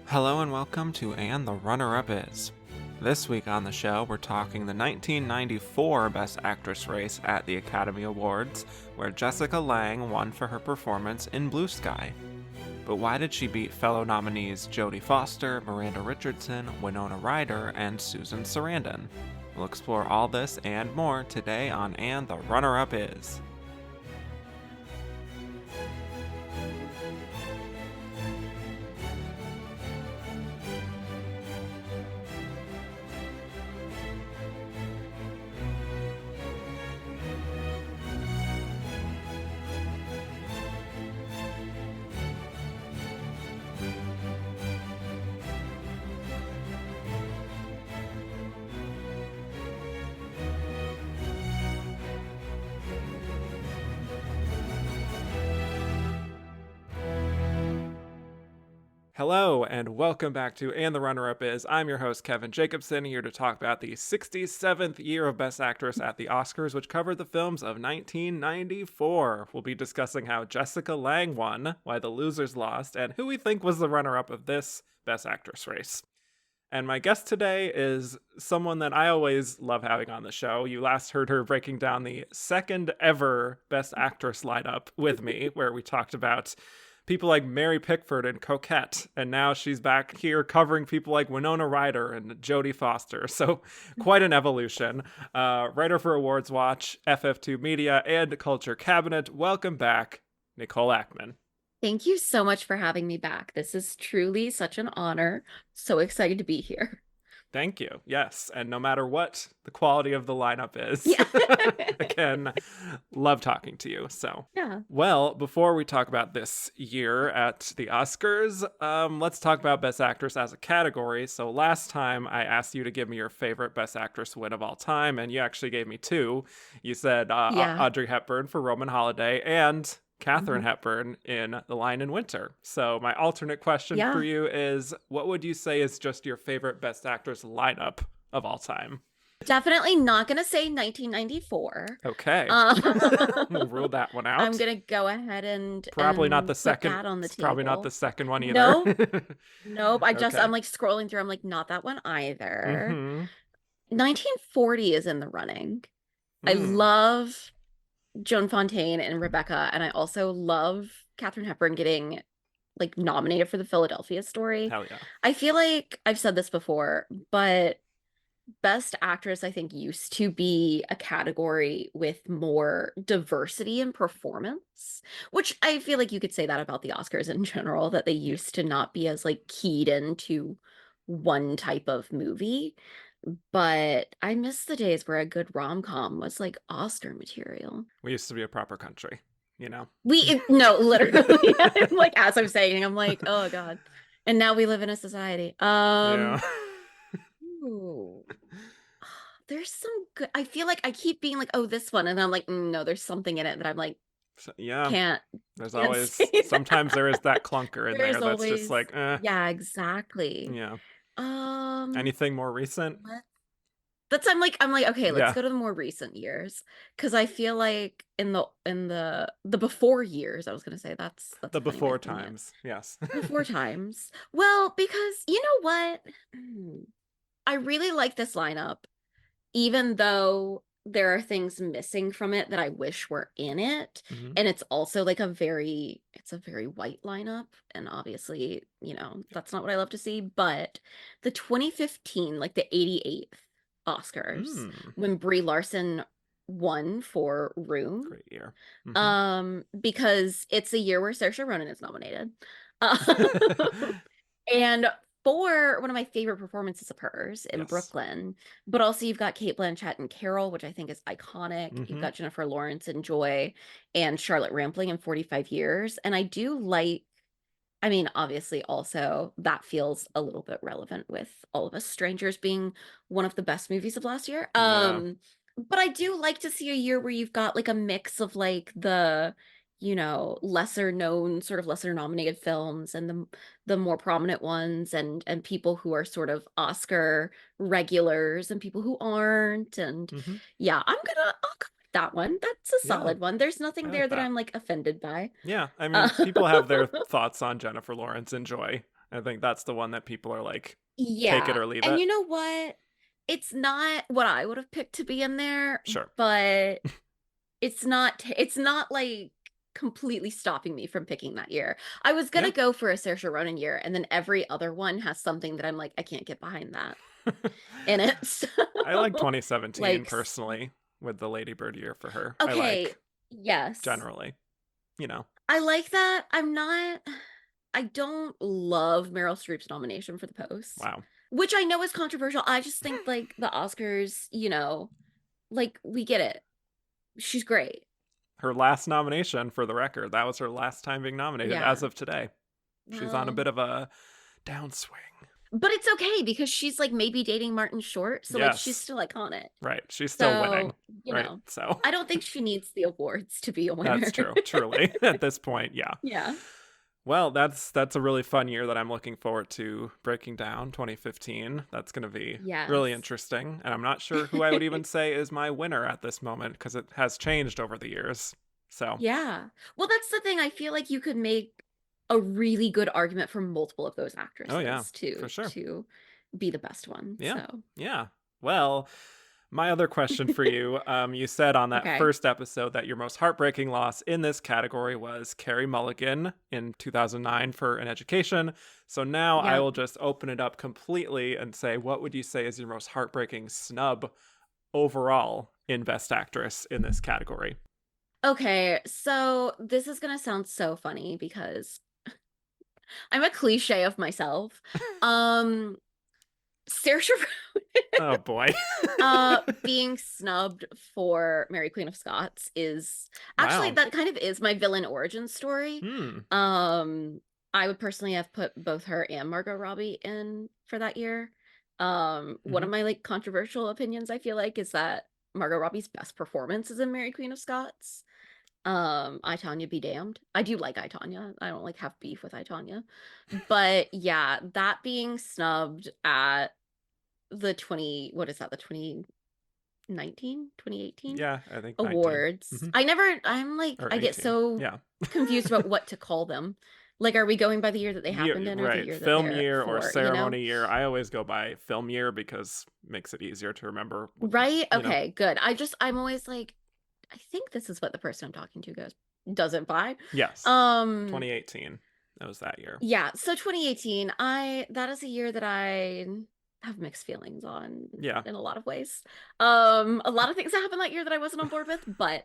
Hello and welcome to And the Runner-Up Is. This week on the show, we're talking the 1994 Best Actress race at the Academy Awards, where Jessica Lange won for her performance in Blue Sky. But why did she beat fellow nominees Jodie Foster, Miranda Richardson, Winona Ryder, and Susan Sarandon? We'll explore all this and more today on And the Runner-Up Is. Hello, and welcome back to And the Runner-Up Is. I'm your host, Kevin Jacobson, here to talk about the 67th year of Best Actress at the Oscars, which covered the films of 1994. We'll be discussing how Jessica Lange won, why the losers lost, and who we think was the runner-up of this Best Actress race. And my guest today is someone that I always love having on the show. You last heard her breaking down the second ever Best Actress lineup with me, where we talked about people like Mary Pickford and Coquette, and now she's back here covering people like Winona Ryder and Jodie Foster. So quite an evolution. Writer for Awards Watch, FF2 Media, and Culture Cabinet. Welcome back, Nicole Ackman. Thank you so much for having me back. This is truly such an honor. So excited to be here. Thank you. Yes. And no matter what the quality of the lineup is, Yeah. again, love talking to you. So, Yeah. well, before we talk about this year at the Oscars, let's talk about Best Actress as a category. So last time I asked you to give me your favorite Best Actress win of all time, and you actually gave me two. You said Audrey Hepburn for Roman Holiday and Katharine Hepburn in The Lion in Winter. So my alternate question for you is, what would you say is just your favorite Best Actress lineup of all time? Definitely not going to say 1994. Okay. We'll rule that one out. I'm going to go ahead and probably not the put second that on the table. Probably not the second one either. Nope. I'm like scrolling through. I'm like, not that one either. 1940 is in the running. I love Joan Fontaine and Rebecca, and I also love Katharine Hepburn getting like nominated for the Philadelphia Story. Hell yeah. I feel like I've said this before, but Best Actress, I think, used to be a category with more diversity in performance, which I feel like you could say that about the Oscars in general, that they used to not be as like keyed into one type of movie. But I miss the days where a good rom-com was like Oscar material. We used to be a proper country, you know? No, literally. Like, as I'm saying, I'm like, oh God. And now we live in a society. Yeah. Ooh. There's some good, I feel like I keep being like, oh, this one. And I'm like, no, there's something in it that I'm like, can't. There's always, sometimes there is that clunker in there that's always, just like, Yeah, exactly. Yeah. Anything more recent? I'm like, okay, let's go to the more recent years, because I feel like in the before years, I was gonna say that's the before times. Yes. Before times. Well, because you know what? I really like this lineup, even though there are things missing from it that I wish were in it. And it's also like it's a very white lineup. And obviously, that's not what I love to see. But the 2015, like the 88th Oscars, when Brie Larson won for Room. Great year. Because it's a year where Saoirse Ronan is nominated. And for one of my favorite performances of hers in Brooklyn, but also you've got Cate Blanchett in Carol, which I think is iconic. You've got Jennifer Lawrence in Joy and Charlotte Rampling in 45 Years. And I do like, I mean, obviously also that feels a little bit relevant with All of Us Strangers being one of the best movies of last year. But I do like to see a year where you've got like a mix of like the lesser known, sort of lesser nominated films and the more prominent ones, and people who are sort of Oscar regulars and people who aren't. And yeah, I'll go with that one. That's a solid one. There's nothing there that I'm like offended by. Yeah, I mean, people have their thoughts on Jennifer Lawrence and Joy. I think that's the one that people are like, take it Yeah. or leave And it. you know what? It's not what I would have picked to be in there, Sure. but it's not like completely stopping me from picking that year. I was Yeah. gonna go for a Saoirse Ronan year, and then every other one has something that I'm like, I can't get behind that in it. So, I like 2017 like, personally with the Lady Bird year for her. I okay, like yes, generally, you know. I like that. I don't love Meryl Streep's nomination for The Post, Wow. which I know is controversial. I just think like the Oscars, like we get it. She's great. Her last nomination, for the record, that was her last time being nominated Yeah. as of today. She's on a Well, bit of a downswing. but it's okay because she's like maybe dating Martin Short, so like she's Yes. still iconic. Right. She's still winning. So, Right. So I don't think she needs the awards to be a that's winner. true. Truly. At this point, yeah. Yeah. Well, that's a really fun year that I'm looking forward to breaking down, 2015. That's going to be really Yes. interesting. And I'm not sure who I would even say is my winner at this moment because it has changed over the years. So, Yeah. Well, that's the thing. I feel like you could make a really good argument for multiple of those oh yeah, actresses for to sure. be the best one. Yeah. So, Yeah. Well, my other question for you, you said on that okay. first episode that your most heartbreaking loss in this category was Carey Mulligan in 2009 for An Education. So now I Yep. will just open it up completely and say, what would you say is your most heartbreaking snub overall in Best Actress in this category? Okay, so this is gonna sound so funny because I'm a cliche of myself. Um, Saoirse Oh boy. being snubbed for Mary Queen of Scots is actually Wow. that kind of is my villain origin story. Hmm. Um, I would personally have put both her and Margot Robbie in for that year. One Mm-hmm. of my like controversial opinions I feel like is that Margot Robbie's best performance is in Mary Queen of Scots. I, Tonya be damned. I do like I, Tonya. I don't like have beef with I, Tonya. But yeah, that being snubbed at the 20, what is that, the 2019, 2018 Yeah, I think 19. awards. Mm-hmm. I'm like, Or I get 18. so Yeah. confused about what to call them. Like, are we going by the year that they happened Year, in or the right. year that Film they're year or for? ceremony year. I always go by film year because it makes it easier to remember, Right? you know. Okay, good. I'm always like, I think this is what the person I'm talking to doesn't buy. Yes. Um, 2018. That was that year. yeah, so 2018, that is a year that I have mixed feelings on Yeah. in a lot of ways. A lot of things that happened that year that I wasn't on board with, but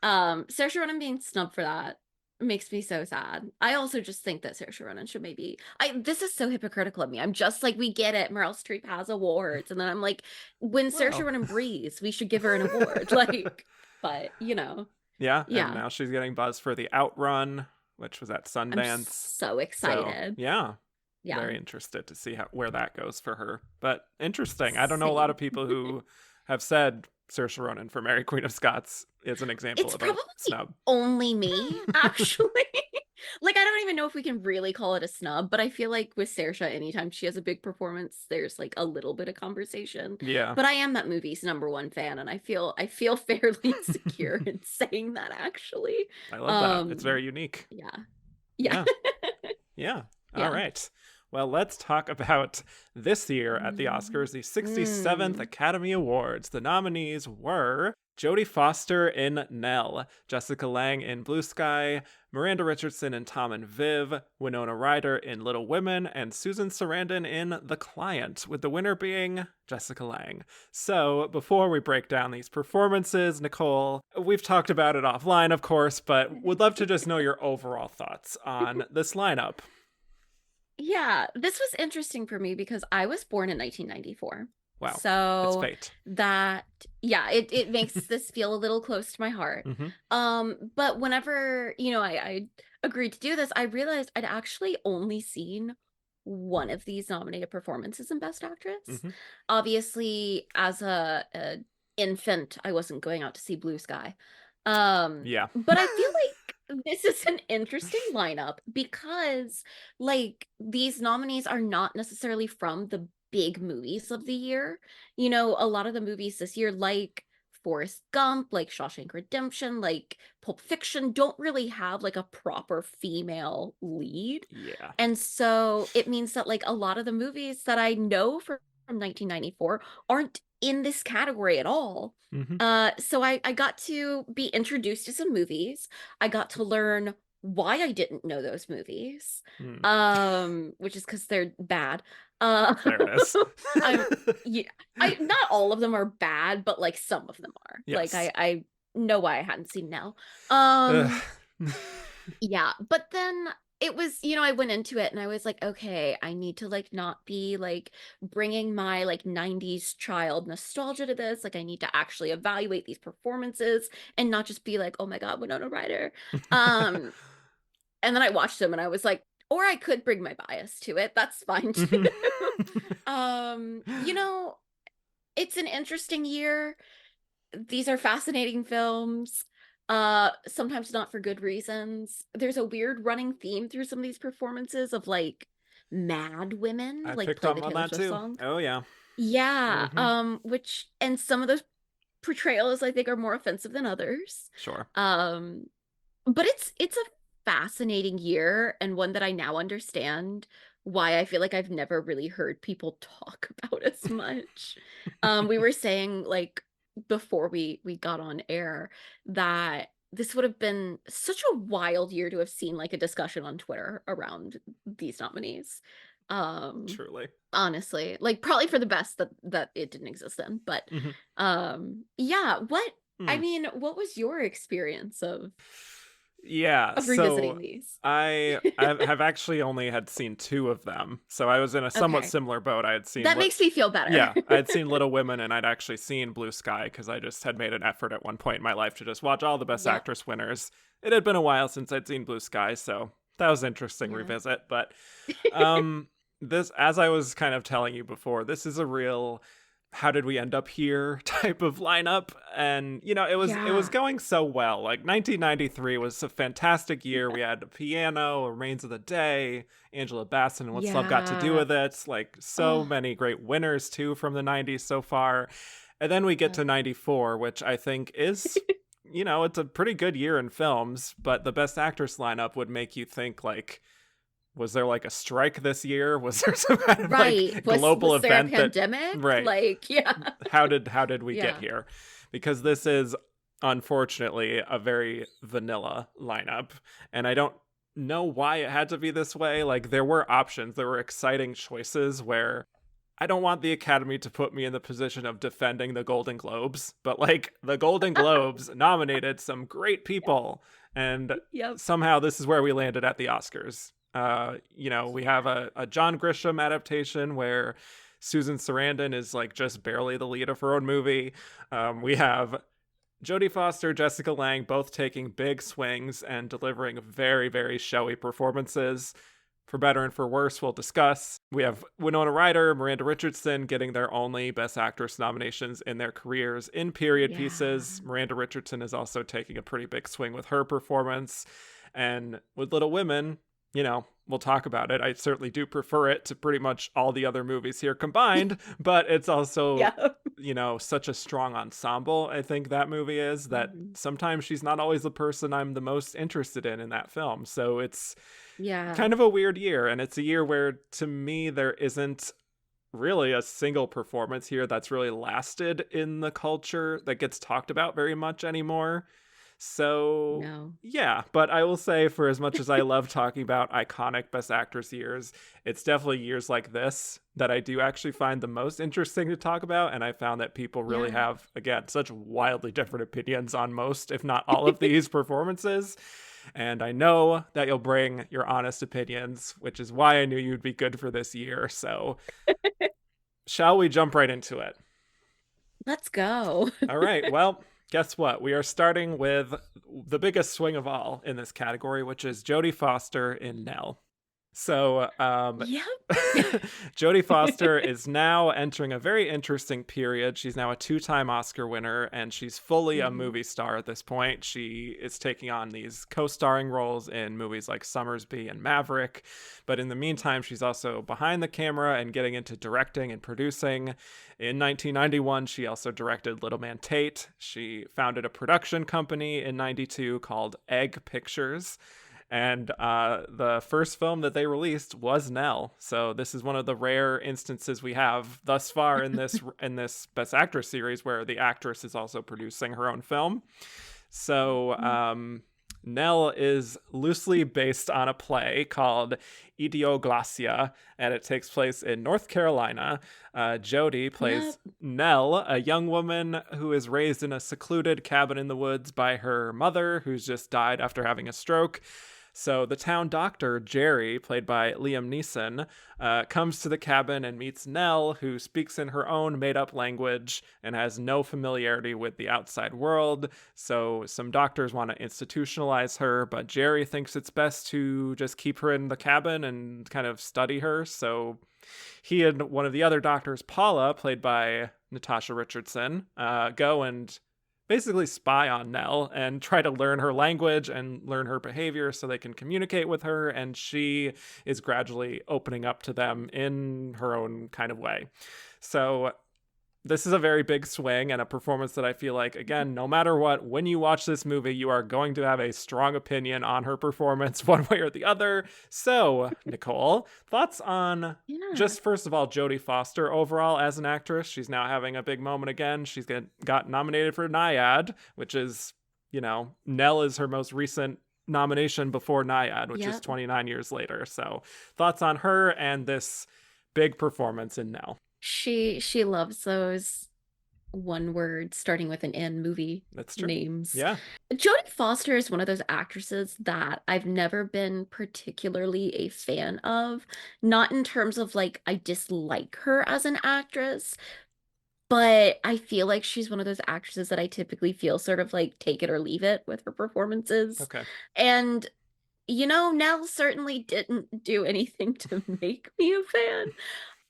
Saoirse Ronan being snubbed for that makes me so sad. I also just think that Saoirse Ronan should maybe this is so hypocritical of me. I'm just like, we get it, Meryl Streep has awards, and then I'm like, when Saoirse Well. Ronan breathes, we should give her an award. Like, but Yeah, and yeah, now she's getting buzz for the Outrun, which was at I'm Sundance. so So, excited. yeah, Yeah. very interested to see where that goes for her. But interesting. I don't know a lot Same. of people who have said Saoirse Ronan for Mary Queen of Scots is an example It's of a probably snub. only me, actually. Like, I don't even know if we can really call it a snub, but I feel like with Saoirse, anytime she has a big performance, there's like a little bit of conversation. Yeah. But I am that movie's number one fan, and I feel fairly secure in saying that, actually. I love that. It's Um, very unique. yeah. Yeah. Yeah. Yeah. All Yeah. right. Well, let's talk about this year at the Oscars, the 67th Mm. Academy Awards. The nominees were Jodie Foster in Nell, Jessica Lange in Blue Sky, Miranda Richardson in Tom and Viv, Winona Ryder in Little Women, and Susan Sarandon in The Client, with the winner being Jessica Lange. So, before we break down these performances, Nicole, we've talked about it offline, of course, but would love to just know your overall thoughts on this lineup. Yeah, this was interesting for me because I was born in 1994. Wow. It's So fate. yeah, it makes this feel a little close to my heart. Mm-hmm. But whenever, I agreed to do this, I realized I'd actually only seen one of these nominated performances in Best Actress. Mm-hmm. Obviously, as a infant, I wasn't going out to see Blue Sky. Yeah. But I feel like this is an interesting lineup because like these nominees are not necessarily from the big movies of the year. A lot of the movies this year, like Forrest Gump, like Shawshank Redemption, like Pulp Fiction don't really have like a proper female lead. Yeah. And so it means that like a lot of the movies that I know from 1994 aren't in this category at all. Mm-hmm. So I got to be introduced to some movies. I got to learn why I didn't know those movies. Which is because they're bad. There it is. I'm yeah, not all of them are bad, but like some of them are. Yes. Like I know why I hadn't seen Nell. Yeah, but then it was, I went into it and I was like, okay, I need to like not be like bringing my like 90s child nostalgia to this. Like I need to actually evaluate these performances and not just be like, oh my God, Winona Ryder. And then I watched them and I was like, or I could bring my bias to it. That's fine too. It's an interesting year. These are fascinating films. Sometimes not for good reasons. There's a weird running theme through some of these performances of like mad women, I like picked play up the on Taylor that Swift too. song. Oh yeah. Yeah. Which and some of those portrayals I think are more offensive than others. Sure. But it's a fascinating year and one that I now understand why I feel like I've never really heard people talk about as much. We were saying like before we got on air that this would have been such a wild year to have seen like a discussion on Twitter around these nominees. Truly. Honestly, like probably for the best that it didn't exist then, but yeah, what was your experience of revisiting So these? I have actually only had seen 2 of them. So I was in a somewhat Okay. similar boat. I had seen That makes me feel better. Yeah, I had seen Little Women and I'd actually seen Blue Sky because I just had made an effort at one point in my life to just watch all the Best Yep. Actress winners. It had been a while since I'd seen Blue Sky, so that was an interesting Yeah. revisit. But this, as I was kind of telling you before, this is a real how did we end up here type of lineup. And it was going so well. Like 1993 was a fantastic year. We had Piano, Remains of the Day, Angela Bassett and What's Love Got to Do with It. Like so many great winners too from the 90s so far. And then we get to 94, which I think is it's a pretty good year in films, but the Best Actress lineup would make you think like, was there like a strike this year? Was there some kind of like global was event there a pandemic? Right. Like, yeah. How did we get here? Because this is unfortunately a very vanilla lineup, and I don't know why it had to be this way. Like there were options, there were exciting choices where I don't want the Academy to put me in the position of defending the Golden Globes, but like the Golden Globes nominated some great people, and somehow this is where we landed at the Oscars. We have a John Grisham adaptation where Susan Sarandon is like just barely the lead of her own movie. We have Jodie Foster, Jessica Lange both taking big swings and delivering very, very showy performances. For better and for worse, we'll discuss. We have Winona Ryder, Miranda Richardson getting their only Best Actress nominations in their careers in period pieces. Miranda Richardson is also taking a pretty big swing with her performance. And with Little Women, we'll talk about it. I certainly do prefer it to pretty much all the other movies here combined, but it's also, such a strong ensemble. I think that movie is that sometimes she's not always the person I'm the most interested in that film. So it's kind of a weird year. And it's a year where to me, there isn't really a single performance here that's really lasted in the culture that gets talked about very much anymore. So, but I will say for as much as I love talking about iconic Best Actress years, it's definitely years like this that I do actually find the most interesting to talk about. And I found that people really have, again, such wildly different opinions on most, if not all of these performances. And I know that you'll bring your honest opinions, which is why I knew you'd be good for this year. So shall we jump right into it? Let's go. All right. Well, guess what? We are starting with the biggest swing of all in this category, which is Jodie Foster in Nell. So, Yep. Jodie Foster is now entering a very interesting period. She's now a two-time Oscar winner, and she's fully a Mhm. movie star at this point. She is taking on these co-starring roles in movies like Summersby and Maverick. But in the meantime, she's also behind the camera and getting into directing and producing. In 1991, she also directed Little Man Tate. She founded a production company in 92 called Egg Pictures. And the first film that they released was Nell. So this is one of the rare instances we have thus far in this Best Actress series where the actress is also producing her own film. So Mhm. Nell is loosely based on a play called Idioglacia, and it takes place in North Carolina. Jodie Yep. plays Nell, a young woman who is raised in a secluded cabin in the woods by her mother, who's just died after having a stroke. So the town doctor, Jerry, played by Liam Neeson, comes to the cabin and meets Nell, who speaks in her own made up language and has no familiarity with the outside world. So some doctors want to institutionalize her, but Jerry thinks it's best to just keep her in the cabin and kind of study her. So he and one of the other doctors, Paula, played by Natasha Richardson, go and basically spy on Nell and try to learn her language and learn her behavior so they can communicate with her. And she is gradually opening up to them in her own kind of way. So this is a very big swing and a performance that I feel like, again, no matter what, when you watch this movie, you are going to have a strong opinion on her performance one way or the other. So, Nicole, thoughts on Yeah. just first of all, Jodie Foster overall as an actress? She's now having a big moment again. She's got nominated for Naiad, which is, Nell is her most recent nomination before Naiad, which is Yep. 29 years later. So, thoughts on her and this big performance in Nell? She loves those one word starting with an N movie That's true. names. Yeah. Jodie Foster is one of those actresses that I've never been particularly a fan of. Not in terms of like I dislike her as an actress, but I feel like she's one of those actresses that I typically feel sort of like take it or leave it with her performances. Okay. And Nell certainly didn't do anything to make me a fan.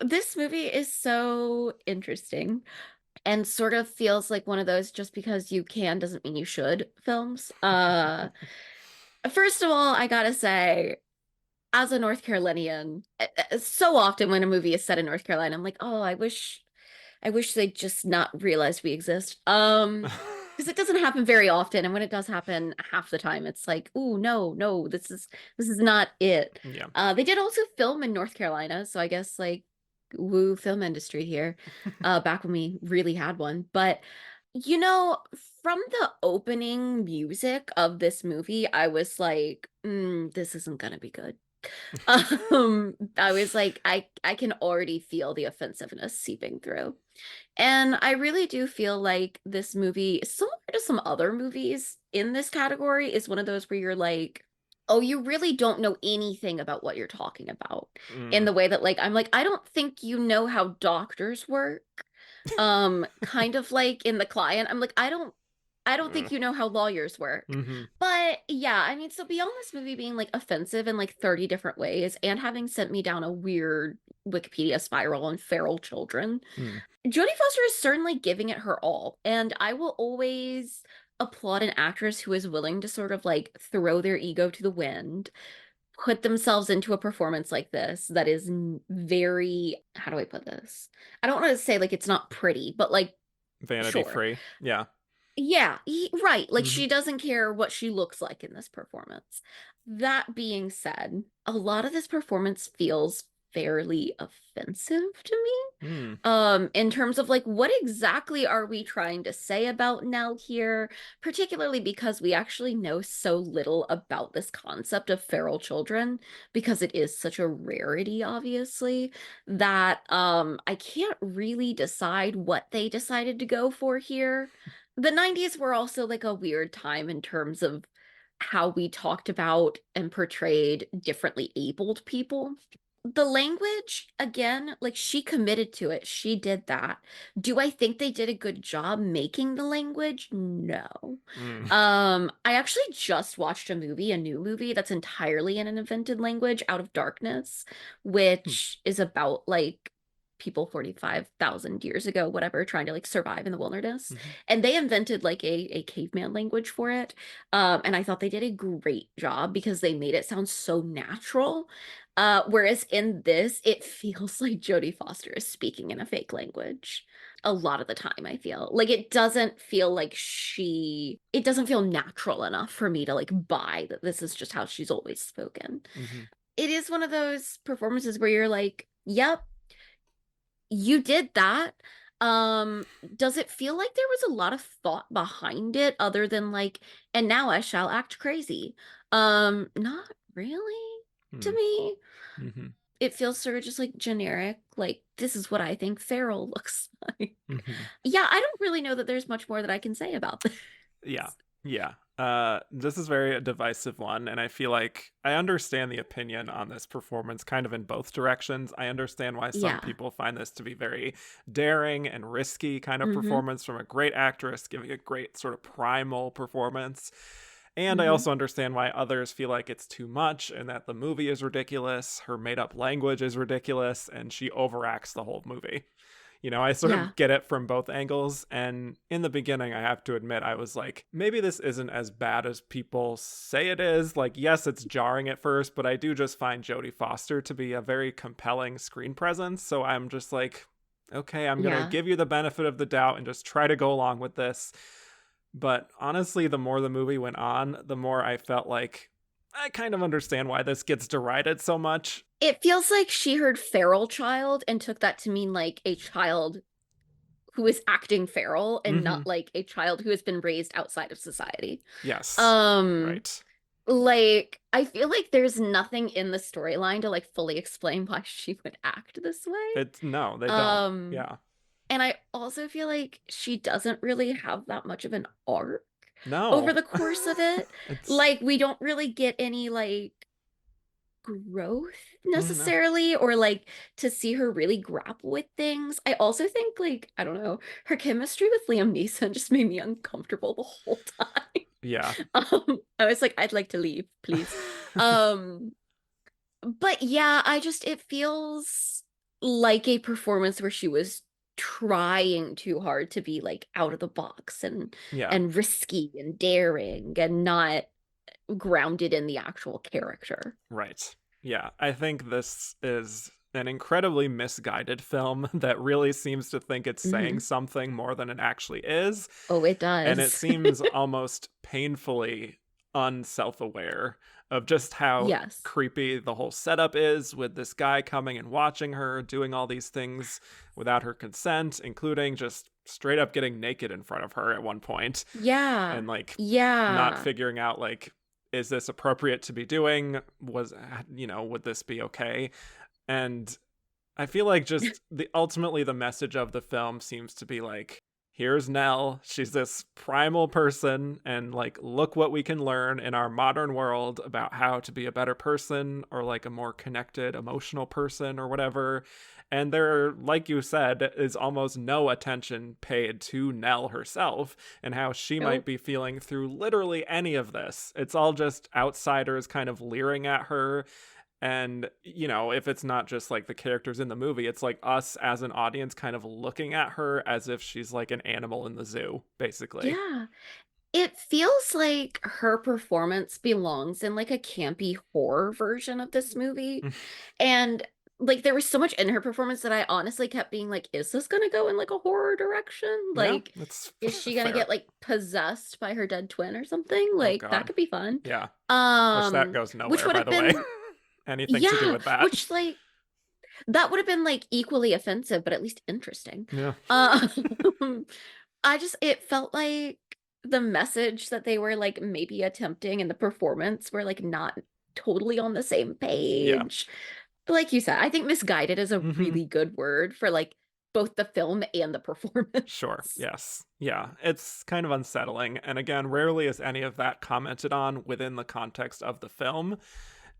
This movie is so interesting and sort of feels like one of those just because you can doesn't mean you should films. First of all, I gotta say, as a North Carolinian, so often when a movie is set in North Carolina, I'm like, oh, I wish they'd just not realize we exist. Because it doesn't happen very often, and when it does happen, half the time it's like, oh no, no, this is not it. Yeah. They did also film in North Carolina, so I guess like woo film industry here, back when we really had one. But you know, from the opening music of this movie, I was like, this isn't gonna be good. I was like, I can already feel the offensiveness seeping through. And I really do feel like this movie, similar to some other movies in this category, is one of those where you're like, oh, you really don't know anything about what you're talking about. In Mm. the way that like I'm like, I don't think you know how doctors work. Kind of like in The Client, I'm like, I don't Mm. think you know how lawyers work. Mm-hmm. But yeah, I mean, so beyond this movie being like offensive in like 30 different ways and having sent me down a weird Wikipedia spiral on feral children, Mm. Jodie Foster is certainly giving it her all. And I will always applaud an actress who is willing to sort of like throw their ego to the wind, put themselves into a performance like this that is very, how do I put this? I don't want to say like it's not pretty, but like, Vanity sure. free. Yeah. Yeah, right. Like Mm-hmm. she doesn't care what she looks like in this performance. That being said, a lot of this performance feels fairly offensive to me. Mm. In terms of like what exactly are we trying to say about Nell here, particularly because we actually know so little about this concept of feral children because it is such a rarity, obviously, that I can't really decide what they decided to go for here. The 90s were also like a weird time in terms of how we talked about and portrayed differently abled people. the language, again, like she committed to it. She did that. Do I think they did a good job making the language? No. Mm. I actually just watched a new movie that's entirely in an invented language, Out of Darkness, Hmm. which is about like people 45,000 years ago, whatever, trying to like survive in the wilderness. Mhm. And they invented like a caveman language for it. And I thought they did a great job because they made it sound so natural. Whereas in this, it feels like Jodie Foster is speaking in a fake language a lot of the time, I feel. Like it doesn't feel like it doesn't feel natural enough for me to like buy that this is just how she's always spoken. Mhm. It is one of those performances where you're like, yep, you did that. Does it feel like there was a lot of thought behind it other than like, and now I shall act crazy? Not really to Hmm. me. Mhm. It feels sort of just like generic, like this is what I think feral looks like. Mhm. Yeah, I don't really know that there's much more that I can say about this. Yeah. Yeah. This is very a divisive one, and I feel like I understand the opinion on this performance kind of in both directions. I understand why some Yeah. people find this to be very daring and risky kind of Mm-hmm. performance from a great actress giving a great sort of primal performance. And I Mm-hmm. also understand why others feel like it's too much and that the movie is ridiculous, her made up language is ridiculous, and she overacts the whole movie. I sort Yeah. of get it from both angles. And in the beginning, I have to admit, I was like, maybe this isn't as bad as people say it is. Like, yes, it's jarring at first, but I do just find Jodie Foster to be a very compelling screen presence. So I'm just like, okay, I'm going to Yeah. give you the benefit of the doubt and just try to go along with this. But honestly, the more the movie went on, the more I felt like I kind of understand why this gets derided so much. It feels like she heard feral child and took that to mean like a child who is acting feral and Mm-hmm. not like a child who has been raised outside of society. Yes. Um, Right. like I feel like there's nothing in the storyline to like fully explain why she would act this way. It's no, they don't. Um, Yeah. and I also feel like she doesn't really have that much of an arc over No. the course of it. It's Like we don't really get any like growth no. necessarily or like to see her really grapple with things. I also think like I don't know, her chemistry with Liam Neeson just made me uncomfortable the whole time. Yeah. I was like I'd like to leave, please. Um but yeah, it feels like a performance where she was trying too hard to be like out of the box Yeah. and risky and daring and not grounded in the actual character. Right. Yeah. I think this is an incredibly misguided film that really seems to think it's saying Mhm. something more than it actually is. Oh, it And it does. seems almost painfully unself-aware of just how Yes. creepy the whole setup is with this guy coming and watching her doing all these things without her consent, including just straight up getting naked in front of her at one point Yeah. and like not Yeah. figuring out like, is this appropriate to be doing? Would this be okay? And I feel like just ultimately the message of the film seems to be like, here's Nell. She's this primal person, and like, look what we can learn in our modern world about how to be a better person or like a more connected, emotional person or whatever. And there, like you said, is almost no attention paid to Nell herself and how she might Nope. be feeling through literally any of this. It's all just outsiders kind of leering at her. And, if it's not just like the characters in the movie, it's like us as an audience kind of looking at her as if she's like an animal in the zoo, basically. Yeah. It feels like her performance belongs in like a campy horror version of this movie. And like there was so much in her performance that I honestly kept being like, is this gonna go in like a horror direction? Yeah, Like, that's is she gonna fair. get like possessed by her dead twin or something? Oh, Like that God. could be fun. Yeah. Which that goes Which nowhere, would by have the way. been Anything to do yeah, with that. which like that would have been like equally offensive, but at least interesting. Yeah. Um, it felt like the message that they were like maybe attempting and the performance were like not totally on the same Yeah. page. Like you said, I think misguided is a Hmm. really good word for like both the film and the Sure. performance. Yes. Yeah. It's kind of unsettling. And again, rarely is any of that commented on within the context of the film.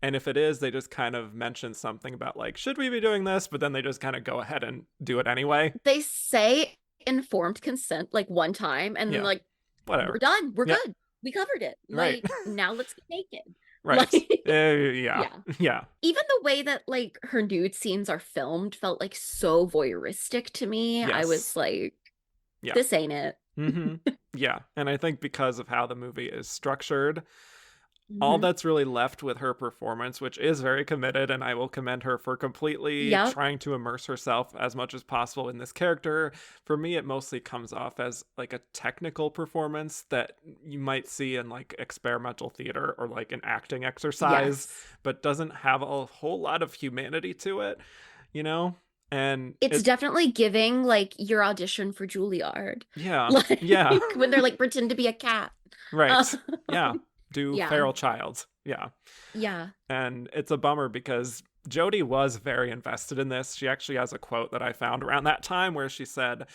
And if it is, they just kind of mention something about like, should we be doing this? But then they just kind of go ahead and do it anyway. They say informed consent like one time, and then Yeah. like, we're Whatever. done. We're Yep. good. We covered it. Right. Like, now let's get naked. Right. Like, Yeah. yeah. Yeah. Even the way that like her nude scenes are filmed felt like so voyeuristic to me. I was Yes. like, Yeah. this ain't it. Yeah. And I think because of how the movie is structured, all Mhm. that's really left with her performance, which is very committed, and I will commend her for completely Yep. trying to immerse herself as much as possible in this character. For me, it mostly comes off as like a technical performance that you might see in like experimental theater or like an acting exercise, Yes. but doesn't have a whole lot of humanity to it, you know? And It's it, definitely giving like your audition for Juilliard. yeah, yeah, Like when they're like pretend to be a cat. Uh, right. Yeah, do yeah. Feral Child. Yeah. Yeah. And it's a bummer because Jodie was very invested in this. She actually has a quote that I found around that time where she said,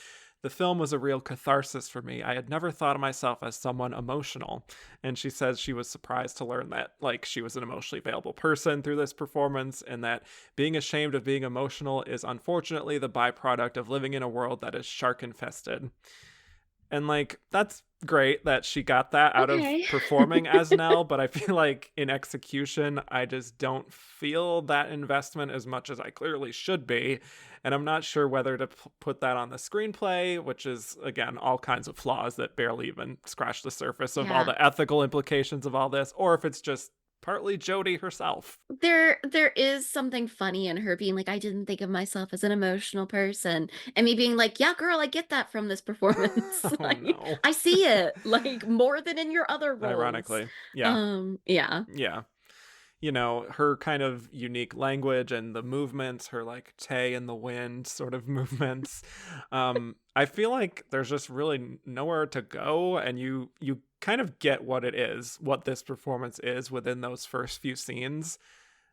"The film was a real catharsis for me. I had never thought of myself as someone emotional." And she says she was surprised to learn that like she was an emotionally available person through this performance, and that being ashamed of being emotional is unfortunately the byproduct of living in a world that is shark infested. And like that's great that she got that out of Okay. performing as Nell, but I feel like in execution, I just don't feel that investment as much as I clearly should be. And I'm not sure whether to put that on the screenplay, which is, again, all kinds of flaws that barely even scratch the surface of all Yeah. the ethical implications of all this, or if it's just partly Jodie herself. There is something funny in her being like, I didn't think of myself as an emotional person. And me being like, yeah, girl, I get that from this performance. Oh Like, no. I see it like more than in your other roles. Ironically. Yeah. Yeah. Yeah. You know, her kind of unique language and the movements, her like tay in the wind sort of movements. I feel like there's just really nowhere to go, and you kind of get what it is, what this performance is within those first few scenes,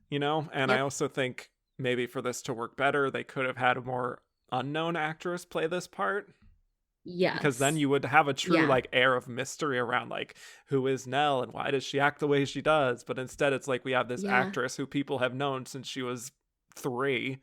you know? And I Yep. also think maybe for this to work better, they could have had a more unknown actress play this part, because then Yes. you would have a true Yeah. like air of mystery around like who is Nell and why does she act the way she does. But instead it's like we have this Yeah. actress who people have known since she was 3,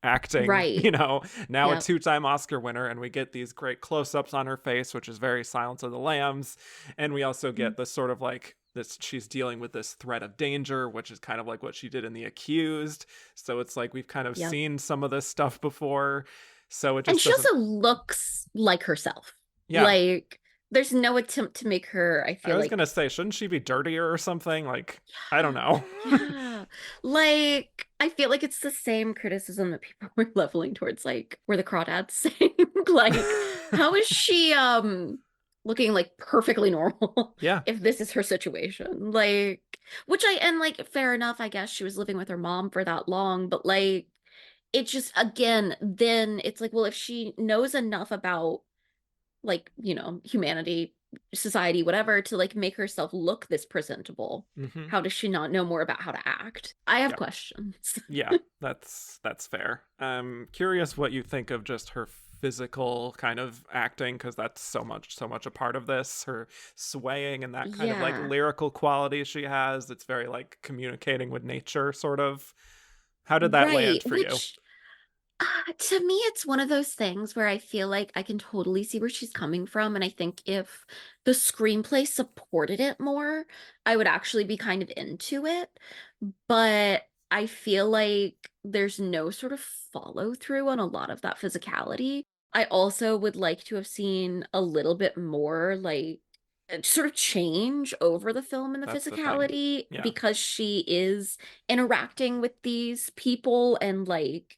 acting, Right. you know, now a Yep. 2-time Oscar winner, and we get these great close-ups on her face, which is very Silence of the Lambs. And we also Mhm. get this sort of like this, she's dealing with this threat of danger, which is kind of like what she did in The Accused. So it's like we've kind of Yep. seen some of this stuff before, so it And just she doesn't. also looks like herself. Yeah, Like, there's no attempt to make her, I I feel was like, gonna say, shouldn't she be dirtier or something? Like, I don't know. yeah. Like, I feel like it's the same criticism that people were leveling towards like where the crawdads sing. Like, how is she looking like perfectly normal Yeah, if this is her situation? Like, which I and like fair enough, I guess she was living with her mom for that long, but like it just again, then it's like, well, if she knows enough about like, humanity, society, whatever, to like make herself look this presentable. hmm, How does she not know more about how to act? I have yeah, questions. yeah. That's fair. I'm curious what you think of just her physical kind of acting, because that's so much a part of this. Her swaying and that kind of like Yeah. lyrical quality she has. It's very like communicating with nature, sort of. How did that Right. land for you? Which to me, it's one of those things where I feel like I can totally see where she's coming from. And I think if the screenplay supported it more, I would actually be kind of into it. But I feel like there's no sort of follow through on a lot of that physicality. I also would like to have seen a little bit more like sort of change over the film and the That's the thing. physicality Yeah. because she is interacting with these people and like,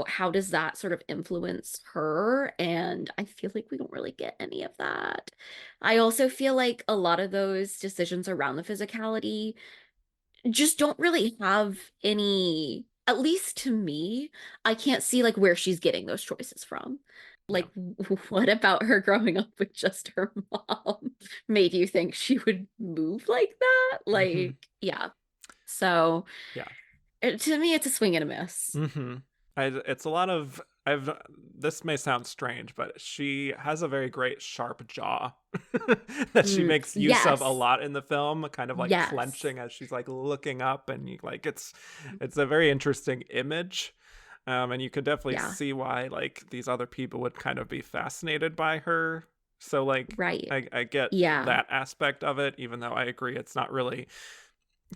how does that sort of influence her? And I feel like we don't really get any of that. I also feel like a lot of those decisions around the physicality just don't really have any, at least to me, I can't see like where she's getting those choices from. Yeah. Like, what about her growing up with just her mom made you think she would move like that? Hmm. Like, yeah. So Yeah. to me, it's a swing and a miss. Hmm. It's a lot of I've this may sound strange, but she has a very great sharp jaw that she makes use of a Yes. lot in the film, kind of like Yes. clenching as she's like looking up, and you like it's a very interesting image. And you could definitely Yeah. see why like these other people would kind of be fascinated by her. So like Right. I get Yeah. that aspect of it, even though I agree it's not really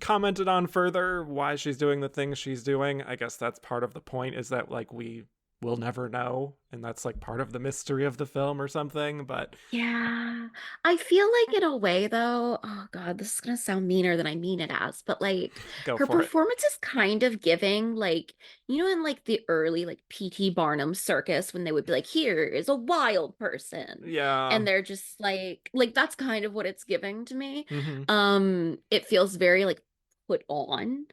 commented on further why she's doing the things she's doing. I guess that's part of the point, is that like we will never know, and that's like part of the mystery of the film or something. But Yeah. I feel like in a way though, oh God, this is gonna sound meaner than I mean it as, but like go her for it. performance is kind of giving like, in like the early like P.T. Barnum circus when they would be like, here is a wild person. Yeah. And they're just like that's kind of what it's giving to me. Mm-hmm. It feels very like put on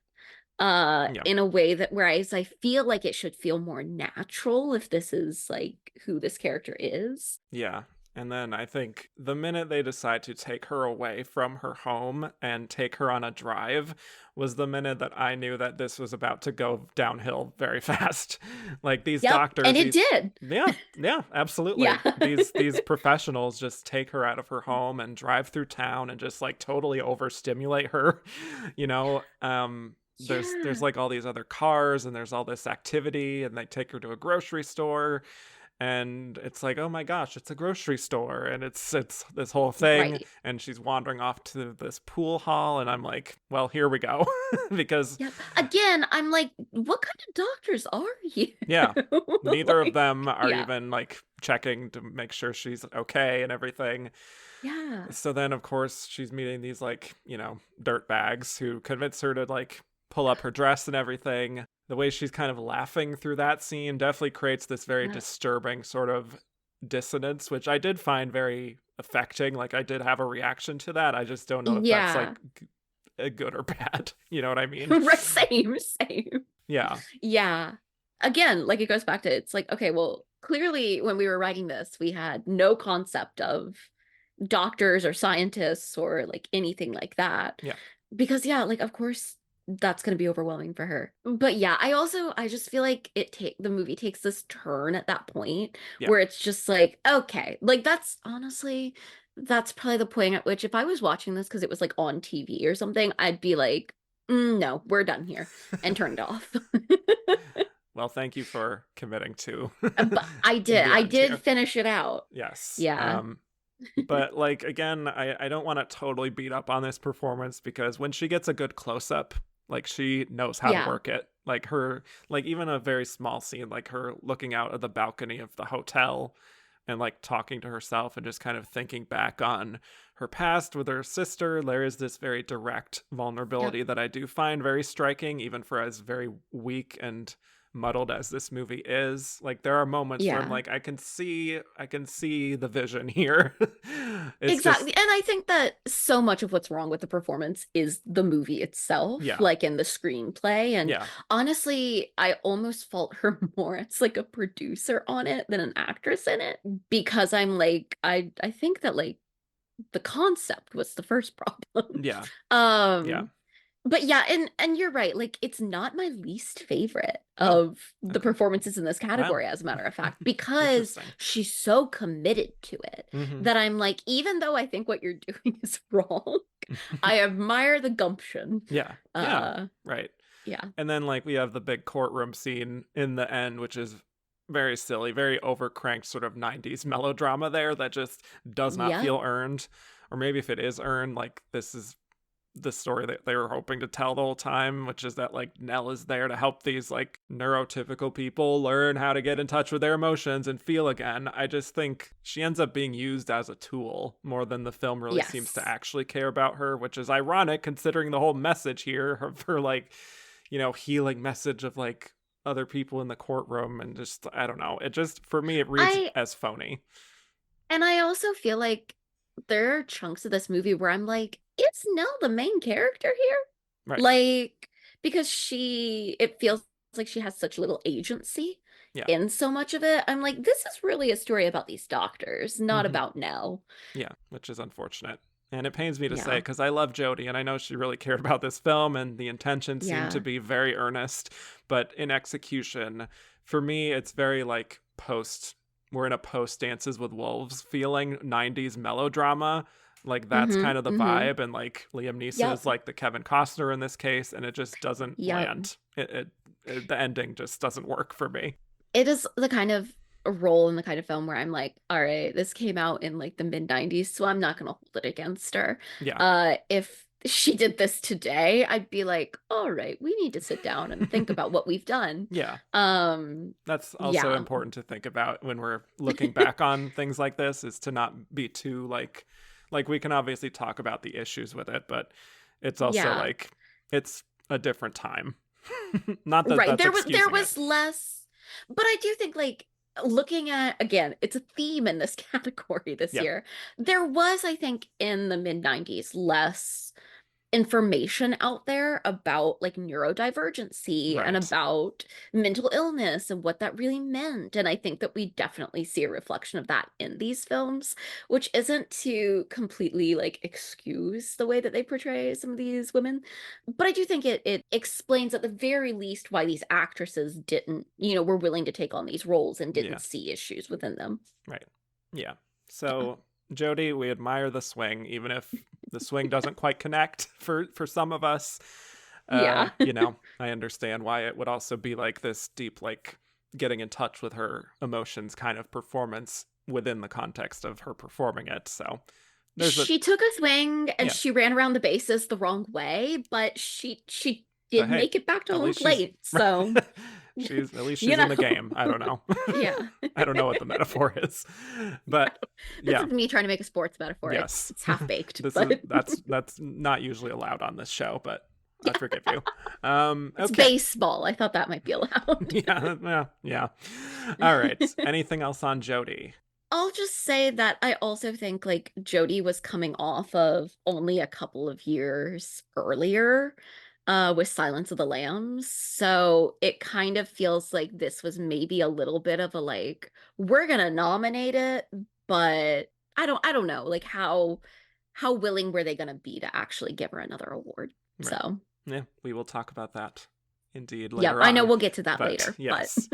Yeah. in a way that, whereas I feel like it should feel more natural if this is like who this character is. Yeah. And then I think the minute they decide to take her away from her home and take her on a drive was the minute that I knew that this was about to go downhill very fast. Like these Yep, doctors, and it did. yeah, absolutely. Yeah. These professionals just take her out of her home and drive through town and just like totally overstimulate her, you know. There's Yeah. like all these other cars and there's all this activity, and they take her to a grocery store, and it's like, oh my gosh, it's a grocery store, and it's this whole thing, Right. and she's wandering off to this pool hall, and I'm like, well, here we go. Because Yep. Again, I'm like, what kind of doctors are you? yeah, neither of Like, them are yeah. even like checking to make sure she's okay and everything. Yeah. So then of course she's meeting these like, dirt bags who convince her to like pull up her dress and everything. The way she's kind of laughing through that scene definitely creates this very Yeah. disturbing sort of dissonance, which I did find very affecting. Like I did have a reaction to that. I just don't know if that's like Yeah. a good or bad. You know what I mean? Right, same. Yeah. Yeah. Again, like it goes back to, it's like, okay, well, clearly when we were writing this, we had no concept of doctors or scientists or like anything like that. Yeah. Because yeah, like of course that's going to be overwhelming for her. But yeah, I just feel like the movie takes this turn at that point Yeah. where it's just like, okay, like that's probably the point at which if I was watching this because it was like on TV or something, I'd be like, no, we're done here, and turn it off. Well, thank you for committing to But I did. the I end here. did finish it out. Yes. Yeah. But like again, I don't want to totally beat up on this performance, because when she gets a good close up, like she knows how to Yeah. work it. Like her, like even a very small scene, like her looking out of the balcony of the hotel and like talking to herself and just kind of thinking back on her past with her sister. There is this very direct vulnerability Yep. that I do find very striking, even for as very weak and muddled as this movie is. Like there are moments where I'm Yeah. like, I can see the vision here. It's Exactly. just And I think that so much of what's wrong with the performance is the movie itself, yeah. like in the screenplay. And Yeah. honestly, I almost fault her more as like a producer on it than an actress in it, because I'm like, I think that like the concept was the first problem. Yeah. Yeah. Um, but yeah, and you're right. Like it's not my least favorite Oh, of the okay. performances in this Wow. category, as a matter of fact, because Interesting. she's so committed to it Mm-hmm. that I'm like, even though I think what you're doing is wrong, I admire the gumption. Yeah. Yeah. Right. Yeah. And then like we have the big courtroom scene in the end, which is very silly, very overcranked sort of 90s melodrama there that just does not Yeah. feel earned. Or maybe if it is earned, like this is the story that they were hoping to tell the whole time, which is that like Nell is there to help these like neurotypical people learn how to get in touch with their emotions and feel again. I just think she ends up being used as a tool more than the film really seems to Yes. actually care about her, which is ironic considering the whole message here of her like, healing message of like other people in the courtroom. And just, I don't know. It just, for me, it reads as phony. And I also feel like there are chunks of this movie where I'm like, is Nell the main character here? Right. Like, because it feels like she has such little agency Yeah. in so much of it. I'm like, this is really a story about these doctors, not Mhm. about Nell. Yeah, which is unfortunate. And it pains me to say, Yeah. because I love Jodie and I know she really cared about this film and the intention seemed Yeah. to be very earnest, but in execution, for me, it's very like we're in a post Dances with Wolves feeling 90s melodrama. Like that's Mm-hmm. kind of the Mm-hmm. vibe, and like Liam Neeson is Yep. like the Kevin Costner in this case, and it just doesn't Yep. land. The ending just doesn't work for me. It is the kind of role in the kind of film where I'm like, all right, this came out in like the mid 90s, so I'm not gonna hold it against her. Yeah. If she did this today, I'd be like, all right, we need to sit down and think about what we've done. Yeah. Um, That's also yeah. important to think about when we're looking back on things like this, is to not be too like we can obviously talk about the issues with it, but it's also Yeah. like it's a different time. Not that Right. that's There excusing it. was less, but I do think like looking at again, it's a theme in this category this Yeah. year. There was, I think, in the mid 90s less information out there about like neurodivergency and Right. about mental illness and what that really meant. And I think that we definitely see a reflection of that in these films, which isn't to completely like excuse the way that they portray some of these women. But I do think it explains at the very least why these actresses didn't, were willing to take on these roles and Yeah. didn't see issues within them. Right. Yeah. Yeah. So Jodie, we admire the swing, even if the swing doesn't quite connect for some of us. Yeah. I understand why it would also be like this deep, like getting in touch with her emotions kind of performance within the context of her performing it. So She took a swing and yeah. she ran around the bases the wrong way, but she But did hey, make it back to at home least she's plate. So, she's you in know, the game. I don't know. yeah. I don't know what the metaphor is, but This yeah. is me trying to make a sports metaphor. Yes. It's half baked, This is but that's not usually allowed on this show, but I yeah, forgive you. it's Okay. baseball. I thought that might be allowed. Yeah. All right. Anything else on Jodie? I'll just say that I also think like Jodie was coming off of only a couple of years earlier with Silence of the Lambs. So it kind of feels like this was maybe a little bit of a like, we're gonna nominate it, but I don't know, like how willing were they gonna be to actually give her another award? Right. So Yeah, we will talk about that indeed yeah, later I know on. we'll get to that But later, but yes.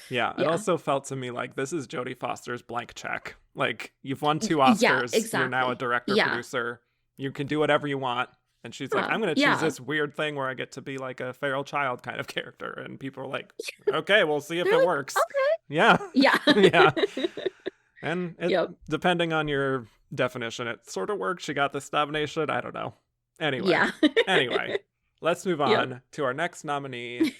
Yeah, it yeah. also felt to me like this is Jodie Foster's blank check. Like, you've won 2 Yeah, Oscars, you're now a exactly. director, Yeah. producer, you can do whatever you want. And she's like, I'm going to choose Yeah. this weird thing where I get to be like a feral child kind of character. And people are like, okay, we'll see if They're it like, works. okay. Yeah. Yeah. Yeah. And Yep. depending on your definition, it sort of works. She got this nomination. I don't know. Anyway. Yeah. Anyway, let's move Yep. on to our next nominee,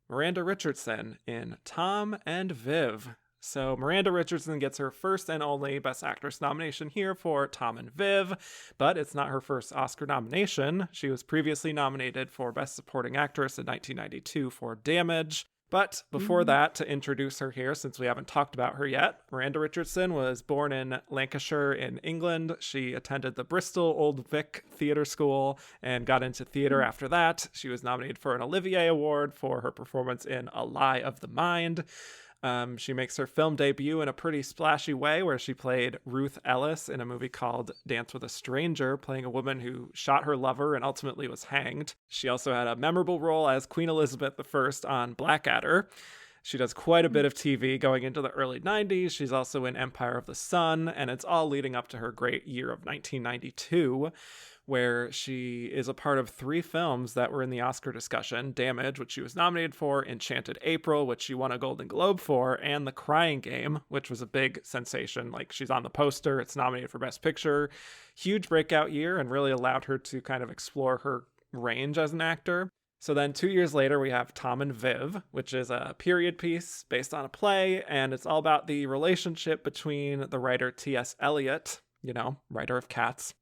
Miranda Richardson in Tom and Viv. So Miranda Richardson gets her first and only Best Actress nomination here for Tom and Viv, but it's not her first Oscar nomination. She was previously nominated for Best Supporting Actress in 1992 for Damage. But before that, to introduce her here, since we haven't talked about her yet, Miranda Richardson was born in Lancashire in England. She attended the Bristol Old Vic Theatre School and got into theatre after that. She was nominated for an Olivier Award for her performance in A Lie of the Mind. She makes her film debut in a pretty splashy way, where she played Ruth Ellis in a movie called Dance with a Stranger, playing a woman who shot her lover and ultimately was hanged. She also had a memorable role as Queen Elizabeth I on Blackadder. She does quite a bit of TV going into the early 90s. She's also in Empire of the Sun, and it's all leading up to her great year of 1992, where she is a part of 3 films that were in the Oscar discussion: Damage, which she was nominated for, Enchanted April, which she won a Golden Globe for, and The Crying Game, which was a big sensation. Like, she's on the poster, it's nominated for Best Picture. Huge breakout year, and really allowed her to kind of explore her range as an actor. So then 2 years later, we have Tom and Viv, which is a period piece based on a play, and it's all about the relationship between the writer T.S. Eliot, writer of Cats,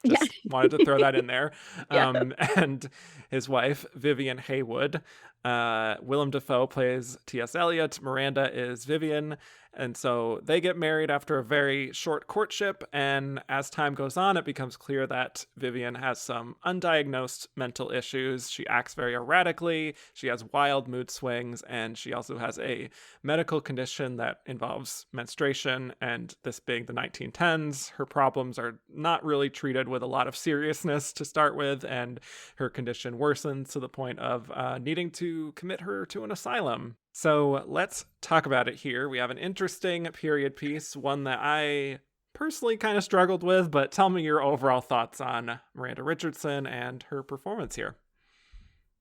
just wanted to throw that in there, and his wife, Vivian Haywood. Willem Dafoe plays T.S. Eliot, Miranda is Vivian, and so they get married after a very short courtship, and as time goes on, it becomes clear that Vivian has some undiagnosed mental issues. She acts very erratically, she has wild mood swings, and she also has a medical condition that involves menstruation, and this being the 1910s, her problems are not really treated with a lot of seriousness to start with, and her condition worsens to the point of needing to commit her to an asylum. So let's talk about it here. We have an interesting period piece, one that I personally kind of struggled with, but tell me your overall thoughts on Miranda Richardson and her performance here.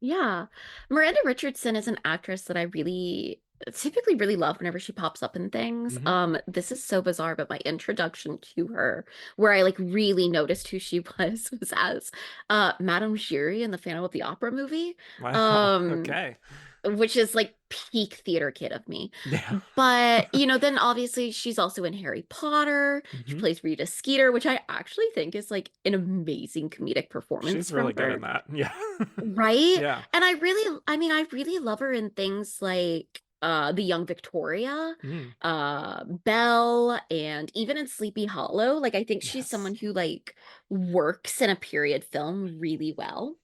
Yeah. Miranda Richardson is an actress that I really typically really love whenever she pops up in things. Hmm. This is so bizarre, but my introduction to her, where I like really noticed who she was as Madame Giry in the Phantom of the Opera movie. Wow. Um, Okay. which is like peak theater kid of me. Yeah. But, then obviously she's also in Harry Potter. She Hmm. plays Rita Skeeter, which I actually think is like an amazing comedic performance She's from really good in her. that. Yeah. Right? Yeah. And I really love her in things like The Young Victoria, Mm. Belle, and even in Sleepy Hollow. Like I think she's Yes. someone who like works in a period film really well.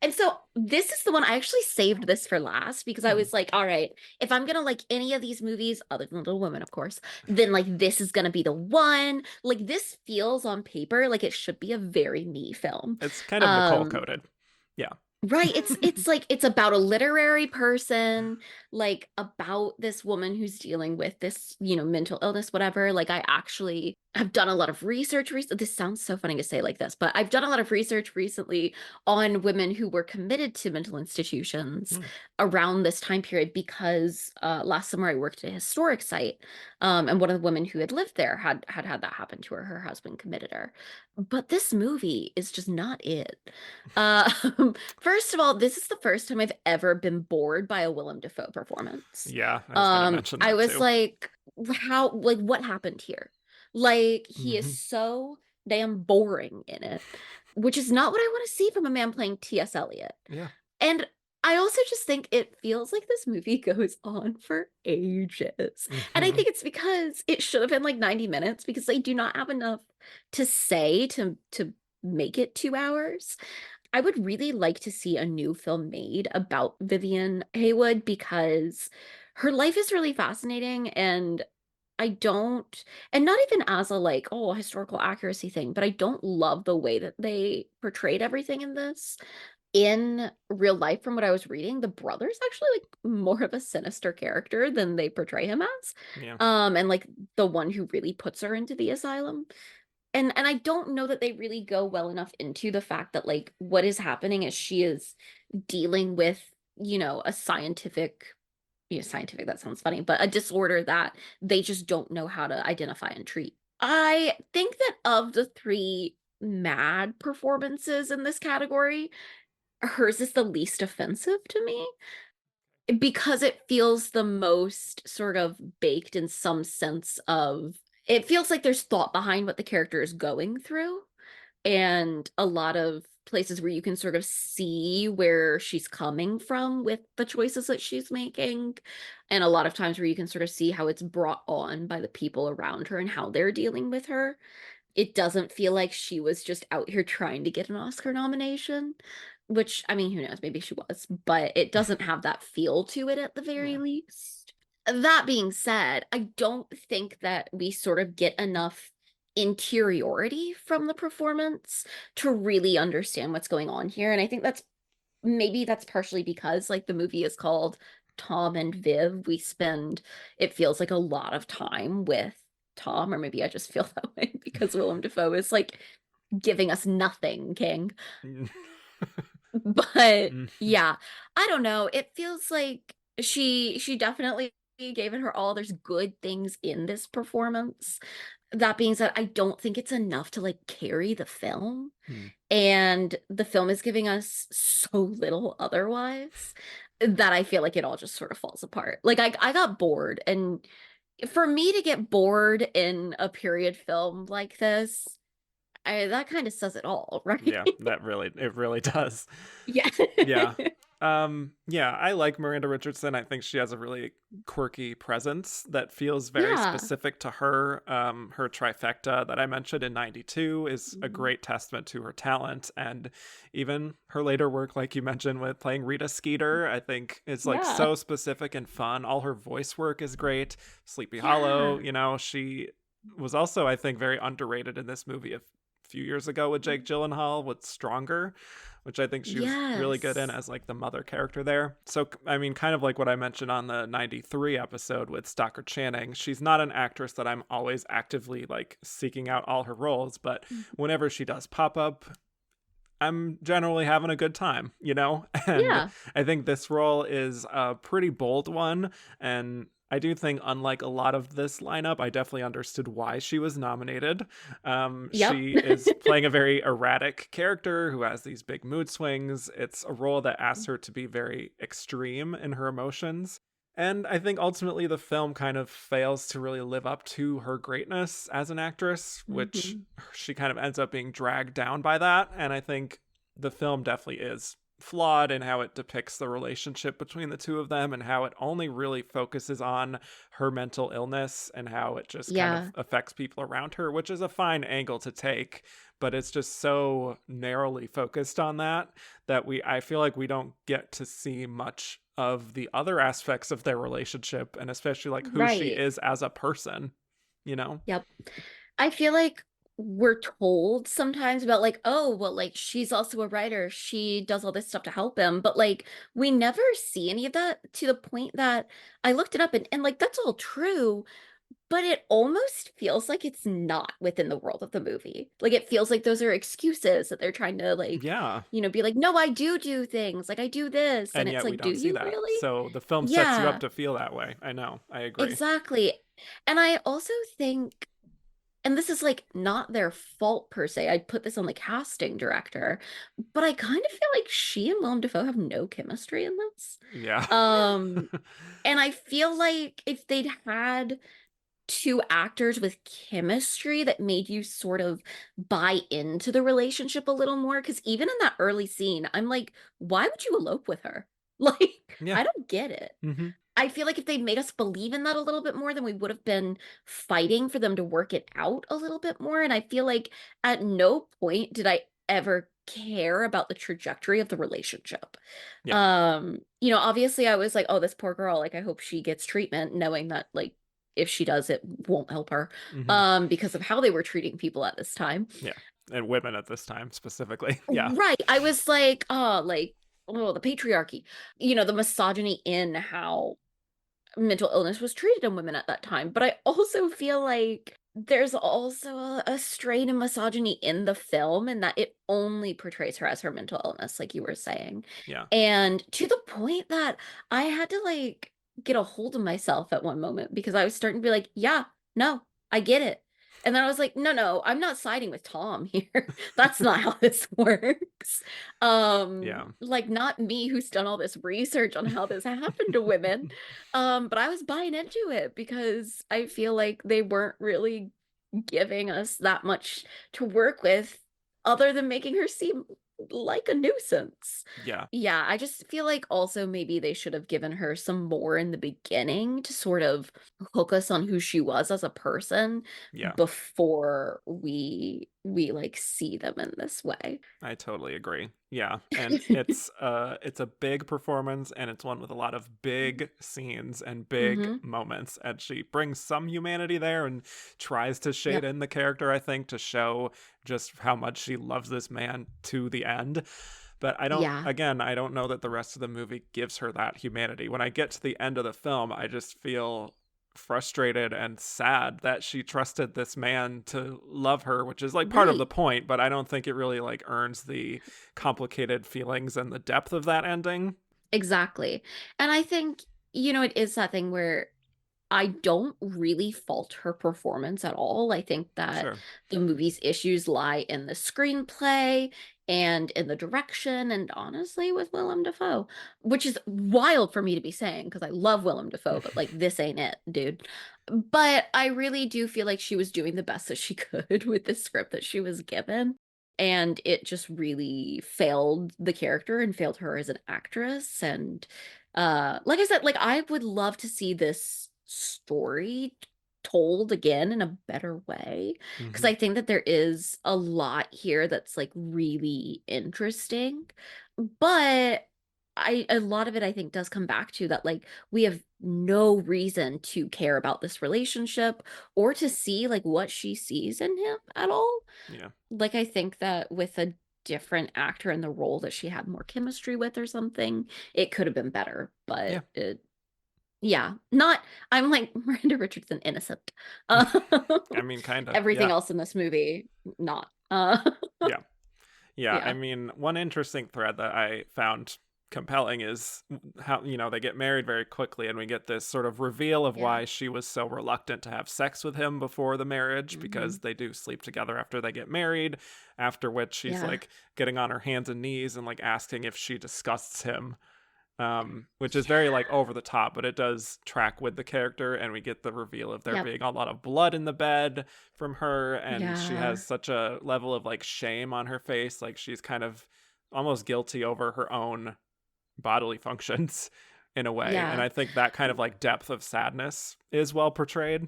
And so this is the one I actually saved this for last because I Mm. was like, all right, if I'm gonna like any of these movies, other than Little Women, of course, then like this is gonna be the one. Like this feels on paper like it should be a very me film. It's kind of Nicole Um, coded. Yeah. Right. It's like it's about a literary person, like about this woman who's dealing with this, mental illness, whatever. Like I actually have done a lot of research recently. This sounds so funny to say like this, but I've done a lot of research recently on women who were committed to mental institutions Mm. around this time period because last summer I worked at a historic site. And one of the women who had lived there had that happen to her. Her husband committed her. But this movie is just not it. Uh, First of all, this is the first time I've ever been bored by a Willem Dafoe performance. Yeah. I was going to mention I that was too. like, what happened here? Like, he is Hmm. so damn boring in it, which is not what I want to see from a man playing T.S. Eliot. Yeah. And I also just think it feels like this movie goes on for ages. And I Hmm. think it's because it should have been like 90 minutes because they do not have enough to say to make it 2 hours. I would really like to see a new film made about Vivian Haywood because her life is really fascinating and I don't, and not even as a like, oh, historical accuracy thing, but I don't love the way that they portrayed everything in this. In real life, from what I was reading, the brother's actually like more of a sinister character than they portray him as. Yeah. And like the one who really puts her into the asylum. And I don't know that they really go well enough into the fact that like what is happening is she is dealing with, a scientific, that sounds funny, but a disorder that they just don't know how to identify and treat. I think that of the three mad performances in this category, hers is the least offensive to me because it feels the most sort of baked in some sense of it feels like there's thought behind what the character is going through and a lot of places where you can sort of see where she's coming from with the choices that she's making and a lot of times where you can sort of see how it's brought on by the people around her and how they're dealing with her. It doesn't feel like she was just out here trying to get an Oscar nomination, which, I mean, who knows, maybe she was, but it doesn't have that feel to it at the very Yeah. least. That being said, I don't think that we sort of get enough interiority from the performance to really understand what's going on here. And I think that's partially because like the movie is called Tom and Viv. We spend, it feels like a lot of time with Tom, or maybe I just feel that way because Willem Dafoe is like giving us nothing, King. But Mhm. yeah, I don't know. It feels like she definitely gave it her all. There's good things in this performance. That being said, I don't think it's enough to like carry the film. Hmm. And the film is giving us so little otherwise that I feel like it all just sort of falls apart. Like I got bored and for me to get bored in a period film like this, that kind of says it all, right? Yeah, it really does. Yeah. Yeah. Yeah, I like Miranda Richardson. I think she has a really quirky presence that feels very Yeah. specific to her. Her trifecta that I mentioned in 92 is a Mhm. great testament to her talent. And even her later work, like you mentioned, with playing Rita Skeeter, I think is like Yeah. so specific and fun. All her voice work is great. Sleepy Hollow, Yeah. she was also, I think, very underrated in this movie. It few years ago with Jake Gyllenhaal with Stronger, which I think she was really good in Yes. as like the mother character there. So, I mean, kind of like what I mentioned on the 93 episode with Stockard Channing, she's not an actress that I'm always actively like seeking out all her roles, but whenever she does pop up, I'm generally having a good time, you know? And Yeah. I think this role is a pretty bold one. And I do think, unlike a lot of this lineup, I definitely understood why she was nominated. Yep. She is playing a very erratic character who has these big mood swings. It's a role that asks her to be very extreme in her emotions. And I think ultimately the film kind of fails to really live up to her greatness as an actress, which Mhm. she kind of ends up being dragged down by that. And I think the film definitely is flawed in how it depicts the relationship between the two of them and how it only really focuses on her mental illness and how it just kind of Yeah. affects people around her, which is a fine angle to take, but it's just so narrowly focused on that that I feel like we don't get to see much of the other aspects of their relationship, and especially like who she Right. is as a person, you know? Yep. I feel like we're told sometimes about like, oh, well, like she's also a writer. She does all this stuff to help him. But like we never see any of that to the point that I looked it up and like that's all true, but it almost feels like it's not within the world of the movie. Like it feels like those are excuses that they're trying to like, Yeah. be like, no, I do things. Like I do this. And And it's yet we like, do don't see you that. really? So the film sets you up Yeah, to feel that way. I know. I agree. exactly. And I also think and this is like not their fault per se. I'd put this on the casting director, but I kind of feel like she and Willem Dafoe have no chemistry in this. Yeah. Um, and I feel like if they'd had two actors with chemistry that made you sort of buy into the relationship a little more, because even in that early scene, I'm like, why would you elope with her? Like, Yeah. I don't get it. Hmm. I feel like if they'd made us believe in that a little bit more, then we would have been fighting for them to work it out a little bit more. And I feel like at no point did I ever care about the trajectory of the relationship. Yeah. Obviously I was like, oh, this poor girl, like I hope she gets treatment, knowing that like if she does, it won't help her. Hmm. Because of how they were treating people at this time. Yeah. And women at this time specifically. Yeah. Right. I was like, oh, the patriarchy, the misogyny in how mental illness was treated in women at that time. But I also feel like there's also a strain of misogyny in the film and that it only portrays her as her mental illness, like you were saying. Yeah. And to the point that I had to like get a hold of myself at one moment because I was starting to be like, yeah, no, I get it. And then I was like, no, no, I'm not siding with Tom here. That's not how this works. Yeah. Like not me who's done all this research on how this happened to women. But I was buying into it because I feel like they weren't really giving us that much to work with other than making her seem like a nuisance. Yeah. Yeah, I just feel like also maybe they should have given her some more in the beginning to sort of hook us on who she was as a person Yeah. before we like see them in this way. I totally agree. Yeah. And it's a big performance and it's one with a lot of big scenes and big Mm-hmm. moments. And she brings some humanity there and tries to shade Yep. in the character, I think, to show just how much she loves this man to the end. But Yeah. I don't know that the rest of the movie gives her that humanity. When I get to the end of the film, I just feel frustrated and sad that she trusted this man to love her, which is like part of the Right. point, but I don't think it really like earns the complicated feelings and the depth of that ending. Exactly. And I think, it is that thing where I don't really fault her performance at all. I think that Sure. the movie's issues lie in the screenplay and in the direction, and honestly, with Willem Dafoe, which is wild for me to be saying because I love Willem Dafoe, but like this ain't it, dude. But I really do feel like she was doing the best that she could with the script that she was given. And it just really failed the character and failed her as an actress. And like I said, like I would love to see this story told again in a better way because Hmm. I think that there is a lot here that's like really interesting, but a lot of it I think does come back to that, like, we have no reason to care about this relationship or to see like what she sees in him at all. Yeah. Like, I think that with a different actor in the role that she had more chemistry with or something, it could have been better. Yeah. But yeah, not, I'm like Miranda Richardson innocent. Uh, I mean, kind of. everything Yeah. else in this movie, not. Yeah. Yeah. I Yeah. mean, one interesting thread that I found compelling is how, they get married very quickly, and we get this sort of reveal of Yeah. why she was so reluctant to have sex with him before the marriage, Hmm. because they do sleep together after they get married, after which she's Yeah. like getting on her hands and knees and like asking if she disgusts him, which is very like Yeah. over the top, but it does track with the character, and we get the reveal of there Yep. being a lot of blood in the bed from her, and she Yeah. has such a level of like shame on her face, like she's kind of almost guilty over her own bodily functions in a way, and Yeah. I think that kind of like depth of sadness is well portrayed.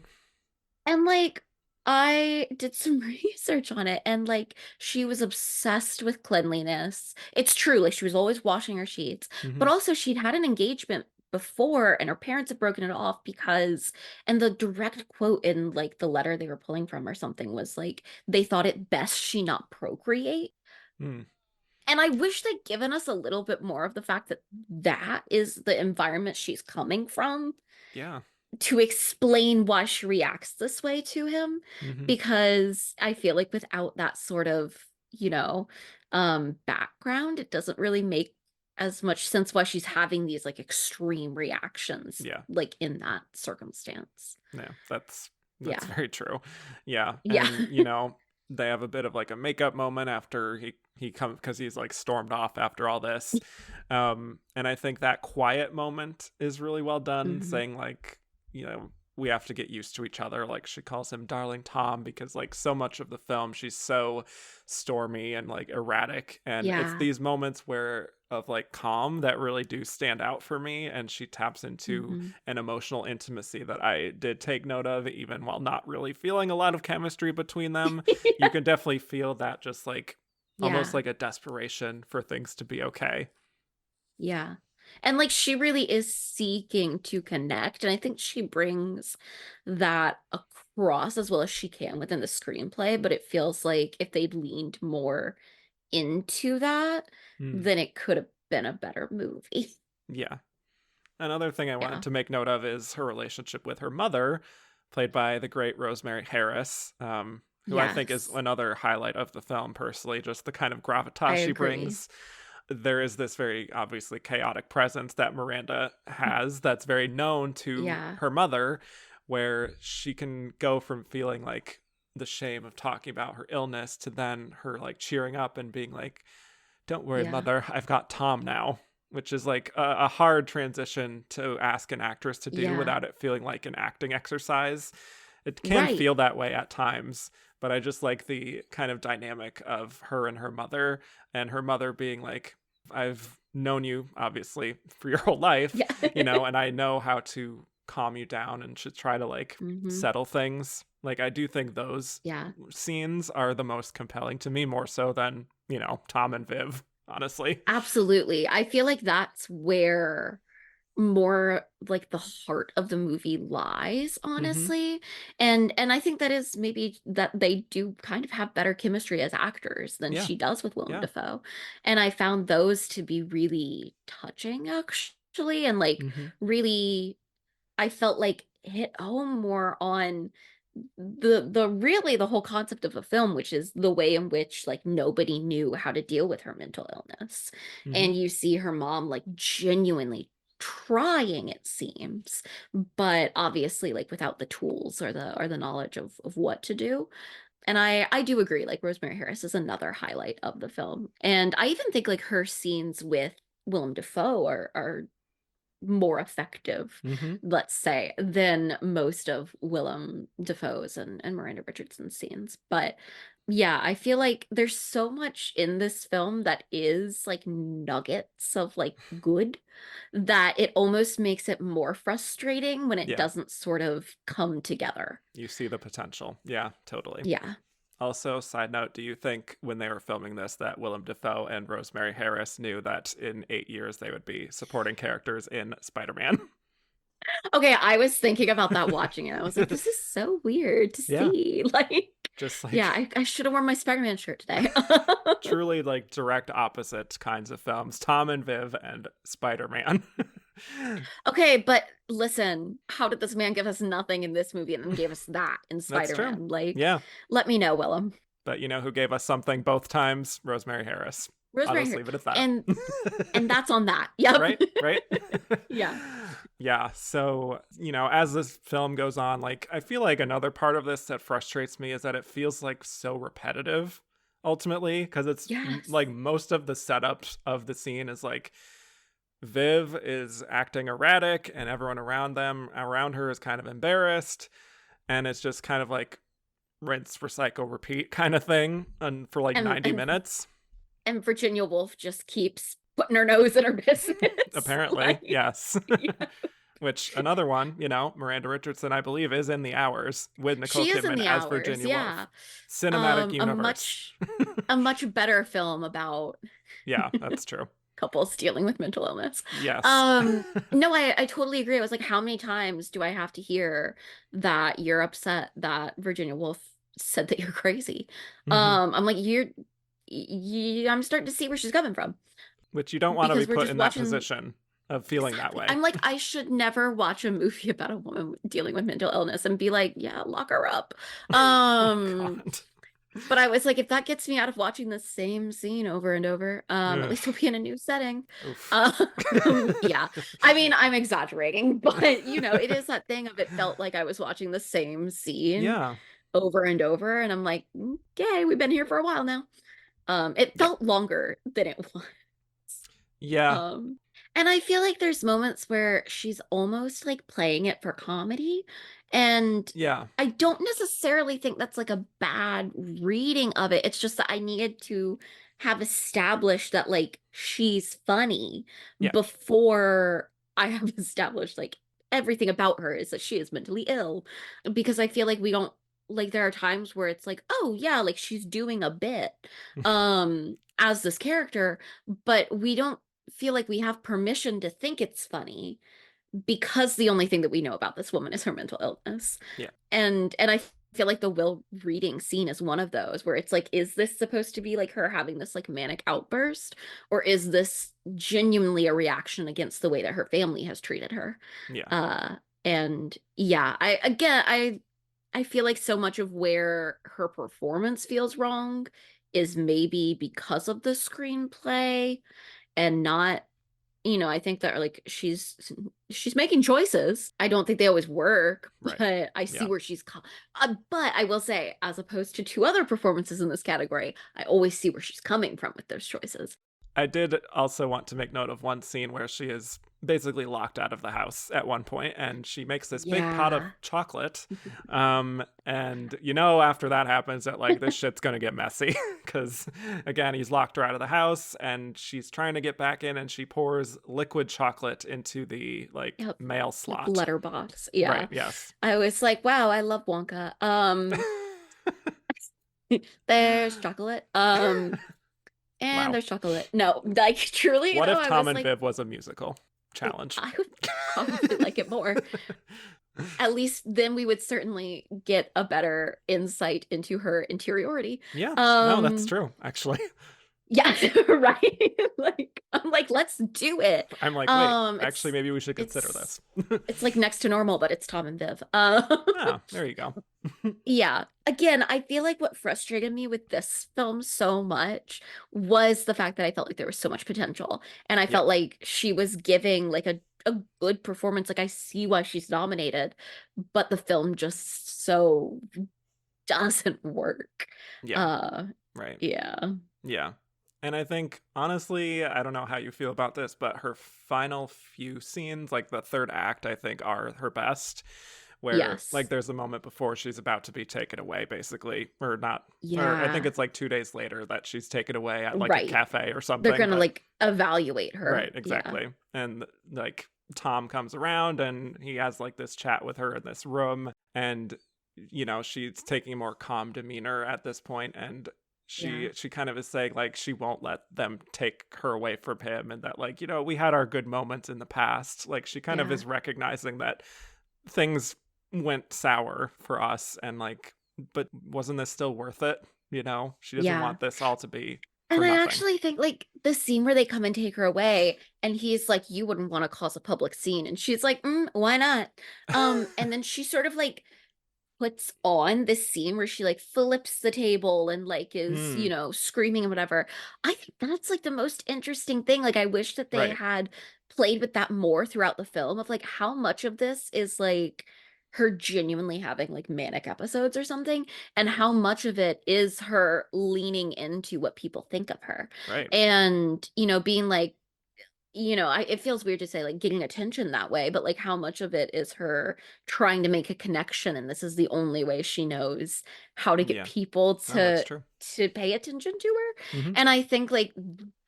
And like, I did some research on it, and like, she was obsessed with cleanliness. It's true, like, she was always washing her sheets, Hmm. but also she'd had an engagement before, and her parents had broken it off because, and the direct quote in like the letter they were pulling from or something was like, they thought it best she not procreate. Mm, And I wish they'd given us a little bit more of the fact that that is the environment she's coming from yeah. to explain why she reacts this way to him, Hmm. because I feel like without that sort of, you know, background, it doesn't really make as much sense why she's having these like extreme reactions Yeah. like in that circumstance. Yeah, that's Yeah. very true. Yeah, Yeah. and they have a bit of like a makeup moment after he comes, because he's like stormed off after all this, and I think that quiet moment is really well done, Hmm. saying like, we have to get used to each other. Like she calls him Darling Tom, because like so much of the film she's so stormy and like erratic, and it's Yeah. these moments where of like calm that really do stand out for me, and she taps into Hmm. an emotional intimacy that I did take note of, even while not really feeling a lot of chemistry between them. You can definitely feel that, just like almost Yeah. like a desperation for things to be okay. Yeah. And like, she really is seeking to connect. And I think she brings that across as well as she can within the screenplay. But it feels like if they'd leaned more into that, Hmm. then it could have been a better movie. Yeah. Another thing I wanted Yeah. to make note of is her relationship with her mother, played by the great Rosemary Harris, who I think is Yes. another highlight of the film, personally, just the kind of I gravitas she agree. brings. There is this very obviously chaotic presence that Miranda has that's very known to Yeah. her mother, where she can go from feeling like the shame of talking about her illness to then her like cheering up and being like, "Don't worry, Yeah. mother, I've got Tom now." Which is like a hard transition to ask an actress to do Yeah. without it feeling like an acting exercise. It can Right. feel that way at times, but I just like the kind of dynamic of her and her mother being like, I've known you obviously for your whole life, Yeah. and I know how to calm you down and should try to like Hmm. settle things. Like, I do think those Yeah. scenes are the most compelling to me, more so than, Tom and Viv, honestly. Absolutely. I feel like that's where more like the heart of the movie lies, Hmm. honestly. And I think that is maybe that they do kind of have better chemistry as actors than Yeah. she does with Willem Yeah. Dafoe. And I found those to be really touching, actually, and like Hmm. really, I felt like hit home more on the really the whole concept of the film, which is the way in which like nobody knew how to deal with her mental illness. Hmm. And you see her mom like genuinely trying, it seems, but obviously like without the tools or the knowledge of what to do. And I do agree, like Rosemary Harris is another highlight of the film. And I even think like her scenes with Willem Dafoe are more effective, Hmm. let's say, than most of Willem Dafoe's and Miranda Richardson's scenes. But yeah, I feel like there's so much in this film that is like nuggets of like good that it almost makes it more frustrating when it Yeah. doesn't sort of come together. You see the potential. Yeah, totally. Yeah. Also, side note, do you think when they were filming this that Willem Dafoe and Rosemary Harris knew that in 8 years they would be supporting characters in Spider-Man? Okay, I was thinking about that watching it. I was like, this is so weird to Yeah. see. Like, Just yeah, like I should have worn my Spider-Man shirt today. truly like direct opposite kinds of films. Tom and Viv and Spider-Man. Okay, but listen, how did this man give us nothing in this movie and then gave us that in That's true. Spider-Man? Like, Yeah. let me know, Willem. But you know who gave us something both times? Rosemary Harris. I'll Rosemary just Harris. leave it at that. And that's on that. Yep. Right? Yeah. Yeah. So, as this film goes on, like, I feel like another part of this that frustrates me is that it feels like so repetitive ultimately, because it's Yes. like most of the setups of the scene is like Viv is acting erratic and everyone around her is kind of embarrassed. And it's just kind of like rinse, recycle, repeat kind of thing and for like 90 minutes. And Virginia Woolf just keeps putting her nose in her business. Apparently, like, yes. Yeah. Which another one, Miranda Richardson, I believe, is in The Hours with Nicole She is in Kidman The as Hours, Virginia yeah. Woolf. Cinematic universe. A much better film about Yeah, that's true. couples dealing with mental illness. Yes. No, I totally agree. I was like, how many times do I have to hear that you're upset that Virginia Woolf said that you're crazy? I'm like, I'm starting to see where she's coming from. Which you don't want to be put in that watching... position of feeling that way. I'm like, I should never watch a movie about a woman dealing with mental illness and be like, yeah, lock her up. Oh, God. But I was like, if that gets me out of watching the same scene over and over, at least we'll be in a new setting. Yeah. I mean, I'm exaggerating, but it is that thing of it felt like I was watching the same scene over and over. And I'm like, okay, we've been here for a while now. It felt longer than it was. Yeah. And I feel like there's moments where she's almost like playing it for comedy. And yeah, I don't necessarily think that's like a bad reading of it. It's just that I needed to have established that like she's funny before I have established like everything about her is that she is mentally ill. Because I feel like we don't like there are times where it's like, oh yeah, like she's doing a bit as this character, but we don't feel like we have permission to think it's funny because the only thing that we know about this woman is her mental illness. Yeah. And I feel like the Will reading scene is one of those where it's like, is this supposed to be like her having this like manic outburst, or is this genuinely a reaction against the way that her family has treated her? Yeah. And yeah, I feel like so much of where her performance feels wrong is maybe because of the screenplay and not, I think that like she's making choices. I don't think they always work, but I see where she's but I will say, as opposed to two other performances in this category, I always see where she's coming from with those choices. I did also want to make note of one scene where she is basically locked out of the house at one point, and she makes this big pot of chocolate. And after that happens that like this shit's gonna get messy because again, he's locked her out of the house and she's trying to get back in, and she pours liquid chocolate into the mail slot. Like letterbox. Yeah. Right, yes. I was like, wow, I love Wonka. There's chocolate. And there's chocolate. No, like truly. What if Tom and Viv was a musical? Challenge. I would probably like it more. At least then we would certainly get a better insight into her interiority. Yeah. No, that's true, actually. Yeah, right. I'm like, let's do it. I'm like, wait, actually, maybe we should consider this. It's like next to normal, but it's Tom and Viv. Oh, there you go. Yeah. Again, I feel like what frustrated me with this film so much was the fact that I felt like there was so much potential. And I felt like she was giving like a good performance. Like I see why she's nominated, but the film just so doesn't work. Yeah. Right. Yeah. Yeah. And I think, honestly, I don't know how you feel about this, but her final few scenes, like the third act, I think are her best. Where, like, there's a moment before she's about to be taken away, basically. Or not. Yeah. Or I think it's, like, 2 days later that she's taken away at, like, a cafe or something. They're going to, like, evaluate her. Right, exactly. Yeah. And, like, Tom comes around and he has, like, this chat with her in this room. And she's taking a more calm demeanor at this point, and Yeah. she kind of is saying like she won't let them take her away from him, and that like, we had our good moments in the past. Like she kind of Yeah. is recognizing that things went sour for us, and like, but wasn't this still worth it? She doesn't Yeah. want this all to be And for I nothing. actually think like the scene where they come and take her away, and he's like, "You wouldn't want to cause a public scene," and she's like, "Why not?" And then she sort of like puts on this scene where she like flips the table and like is, Hmm. screaming and whatever. I think that's like the most interesting thing. Like I wish that they Right. had played with that more throughout the film of like how much of this is like her genuinely having like manic episodes or something, and how much of it is her leaning into what people think of her. Right. And, being like, it feels weird to say like getting attention that way, but like how much of it is her trying to make a connection, and this is the only way she knows how to get Yeah. people No, that's to true. pay attention to her. Hmm. And I think like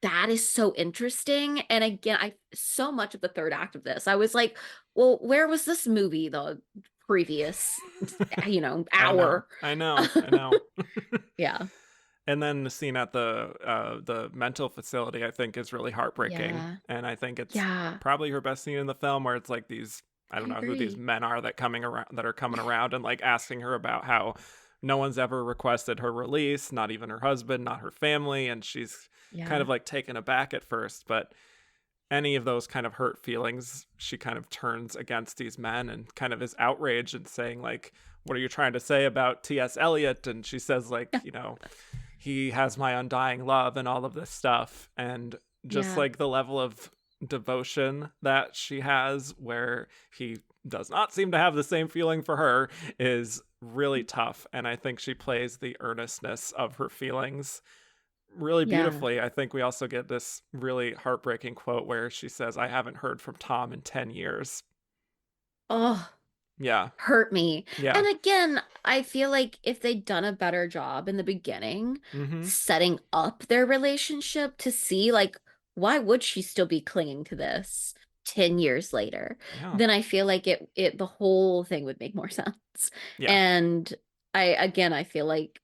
that is so interesting. And again, I so much of the third act of this, I was like, well, where was this movie the previous, I know. hour? I know. I know. Yeah. And then the scene at the mental facility, I think, is really heartbreaking, Yeah. and I think it's Yeah. probably her best scene in the film, where it's like these, I don't I know who these agree. men are that are coming around and like asking her about how no one's ever requested her release, not even her husband, not her family, and she's kind Yeah. of like taken aback at first, but any of those kind of hurt feelings, she kind of turns against these men and kind of is outraged and saying like, what are you trying to say about T.S. Eliot? And she says like, he has my undying love and all of this stuff. And just Yeah. like the level of devotion that she has, where he does not seem to have the same feeling for her, is really tough. And I think she plays the earnestness of her feelings really Yeah. beautifully. I think we also get this really heartbreaking quote where she says, I haven't heard from Tom in 10 years. Oh, Yeah. hurt me. Yeah. And again, I feel like if they'd done a better job in the beginning Mm-hmm. setting up their relationship to see like why would she still be clinging to this 10 years later, Yeah. then I feel like the whole thing would make more sense. Yeah. And I feel like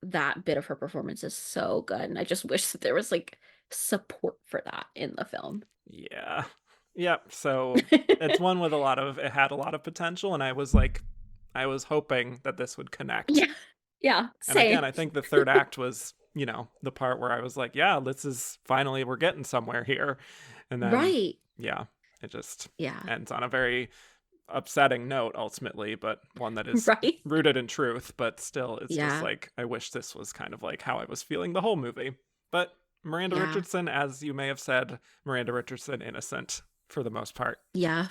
that bit of her performance is so good, and I just wish that there was like support for that in the film. Yeah. Yep. So it's one with it had a lot of potential. And I was hoping that this would connect. Yeah. Yeah, And again, same. I think the third act was, the part where I was like, yeah, this is finally, we're getting somewhere here. And then, Right. yeah, it just Yeah. ends on a very upsetting note ultimately, but one that is Right. rooted in truth. But still, it's just Yeah. like, I wish this was kind of like how I was feeling the whole movie. But Miranda Yeah. Richardson, as you may have said, Miranda Richardson, innocent for the most part. Yeah.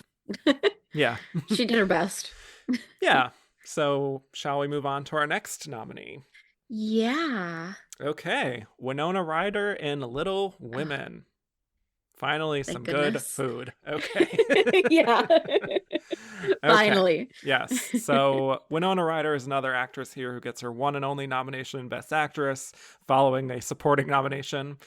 Yeah. She did her best. Yeah. So, shall we move on to our next nominee? Yeah. Okay. Winona Ryder in Little Oh, Women. Finally, some thank good goodness. food. Okay. Yeah. Okay. Finally. Yes. So, Winona Ryder is another actress here who gets her one and only nomination in Best Actress following a supporting nomination.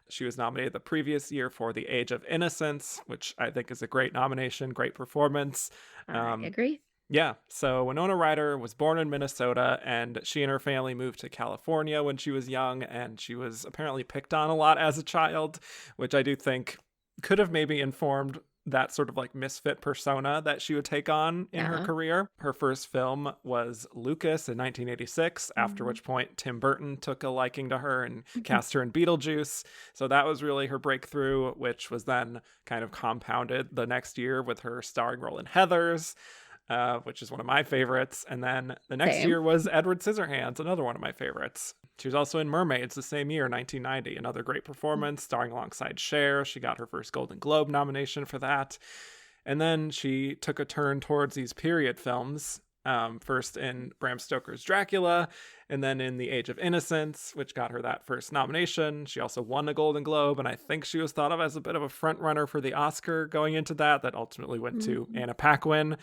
She was nominated the previous year for The Age of Innocence, which I think is a great nomination, great performance. I Um, agree. Yeah, so Winona Ryder was born in Minnesota, and she and her family moved to California when she was young, and she was apparently picked on a lot as a child, which I do think could have maybe informed that sort of like misfit persona that she would take on in her Yeah. career. Her first film was Lucas in 1986, after Mhm. which point Tim Burton took a liking to her and cast her in Beetlejuice. So that was really her breakthrough, which was then kind of compounded the next year with her starring role in Heathers, which is one of my favorites. And then the next Same. year was Edward Scissorhands, another one of my favorites. She was also in Mermaids the same year, 1990, another great performance, starring alongside Cher. She got her first Golden Globe nomination for that. And then she took a turn towards these period films, first in Bram Stoker's Dracula, and then in The Age of Innocence, which got her that first nomination. She also won a Golden Globe, and I think she was thought of as a bit of a front runner for the Oscar going into that ultimately went to Mhm. Anna Paquin.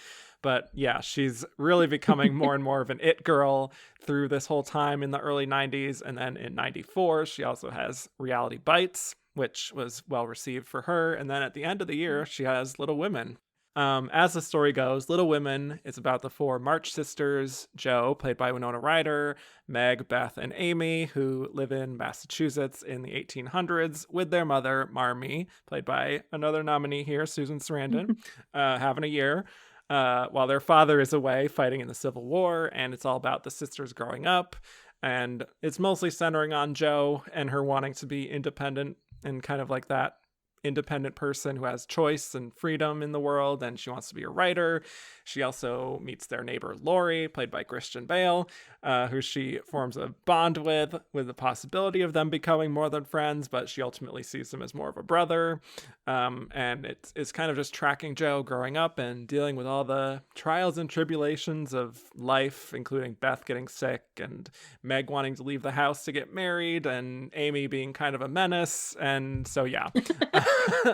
But yeah, she's really becoming more and more of an it girl through this whole time in the early 90s. And then in 94, she also has Reality Bites, which was well received for her. And then at the end of the year, she has Little Women. As the story goes, Little Women is about the four March sisters, Jo, played by Winona Ryder, Meg, Beth, and Amy, who live in Massachusetts in the 1800s with their mother, Marmee, played by another nominee here, Susan Sarandon, having a year. While their father is away fighting in the Civil War, and it's all about the sisters growing up. And it's mostly centering on Jo and her wanting to be independent and kind of like that independent person who has choice and freedom in the world, and she wants to be a writer. She also meets their neighbor Laurie, played by Christian Bale, who she forms a bond with the possibility of them becoming more than friends, but she ultimately sees him as more of a brother. And it's kind of just tracking Jo growing up and dealing with all the trials and tribulations of life, including Beth getting sick and Meg wanting to leave the house to get married and Amy being kind of a menace. And so, yeah.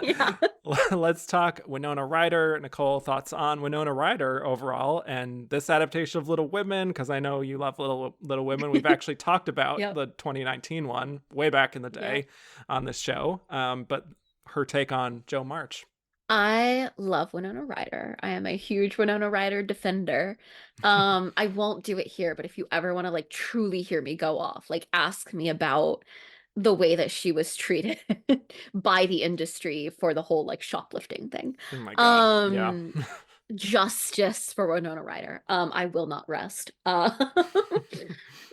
Yeah. Let's talk Winona Ryder. Nicole, thoughts on Winona Ryder overall and this adaptation of Little Women? Because I know you love Little Women. We've actually talked about Yep. the 2019 one way back in the day on this show. But her take on Jo March. I love Winona Ryder. I am a huge Winona Ryder defender. I won't do it here, but if you ever want to like truly hear me go off, like ask me about the way that she was treated by the industry for the whole like shoplifting thing. Oh my God. Yeah. Um, justice for Winona Ryder. I will not rest.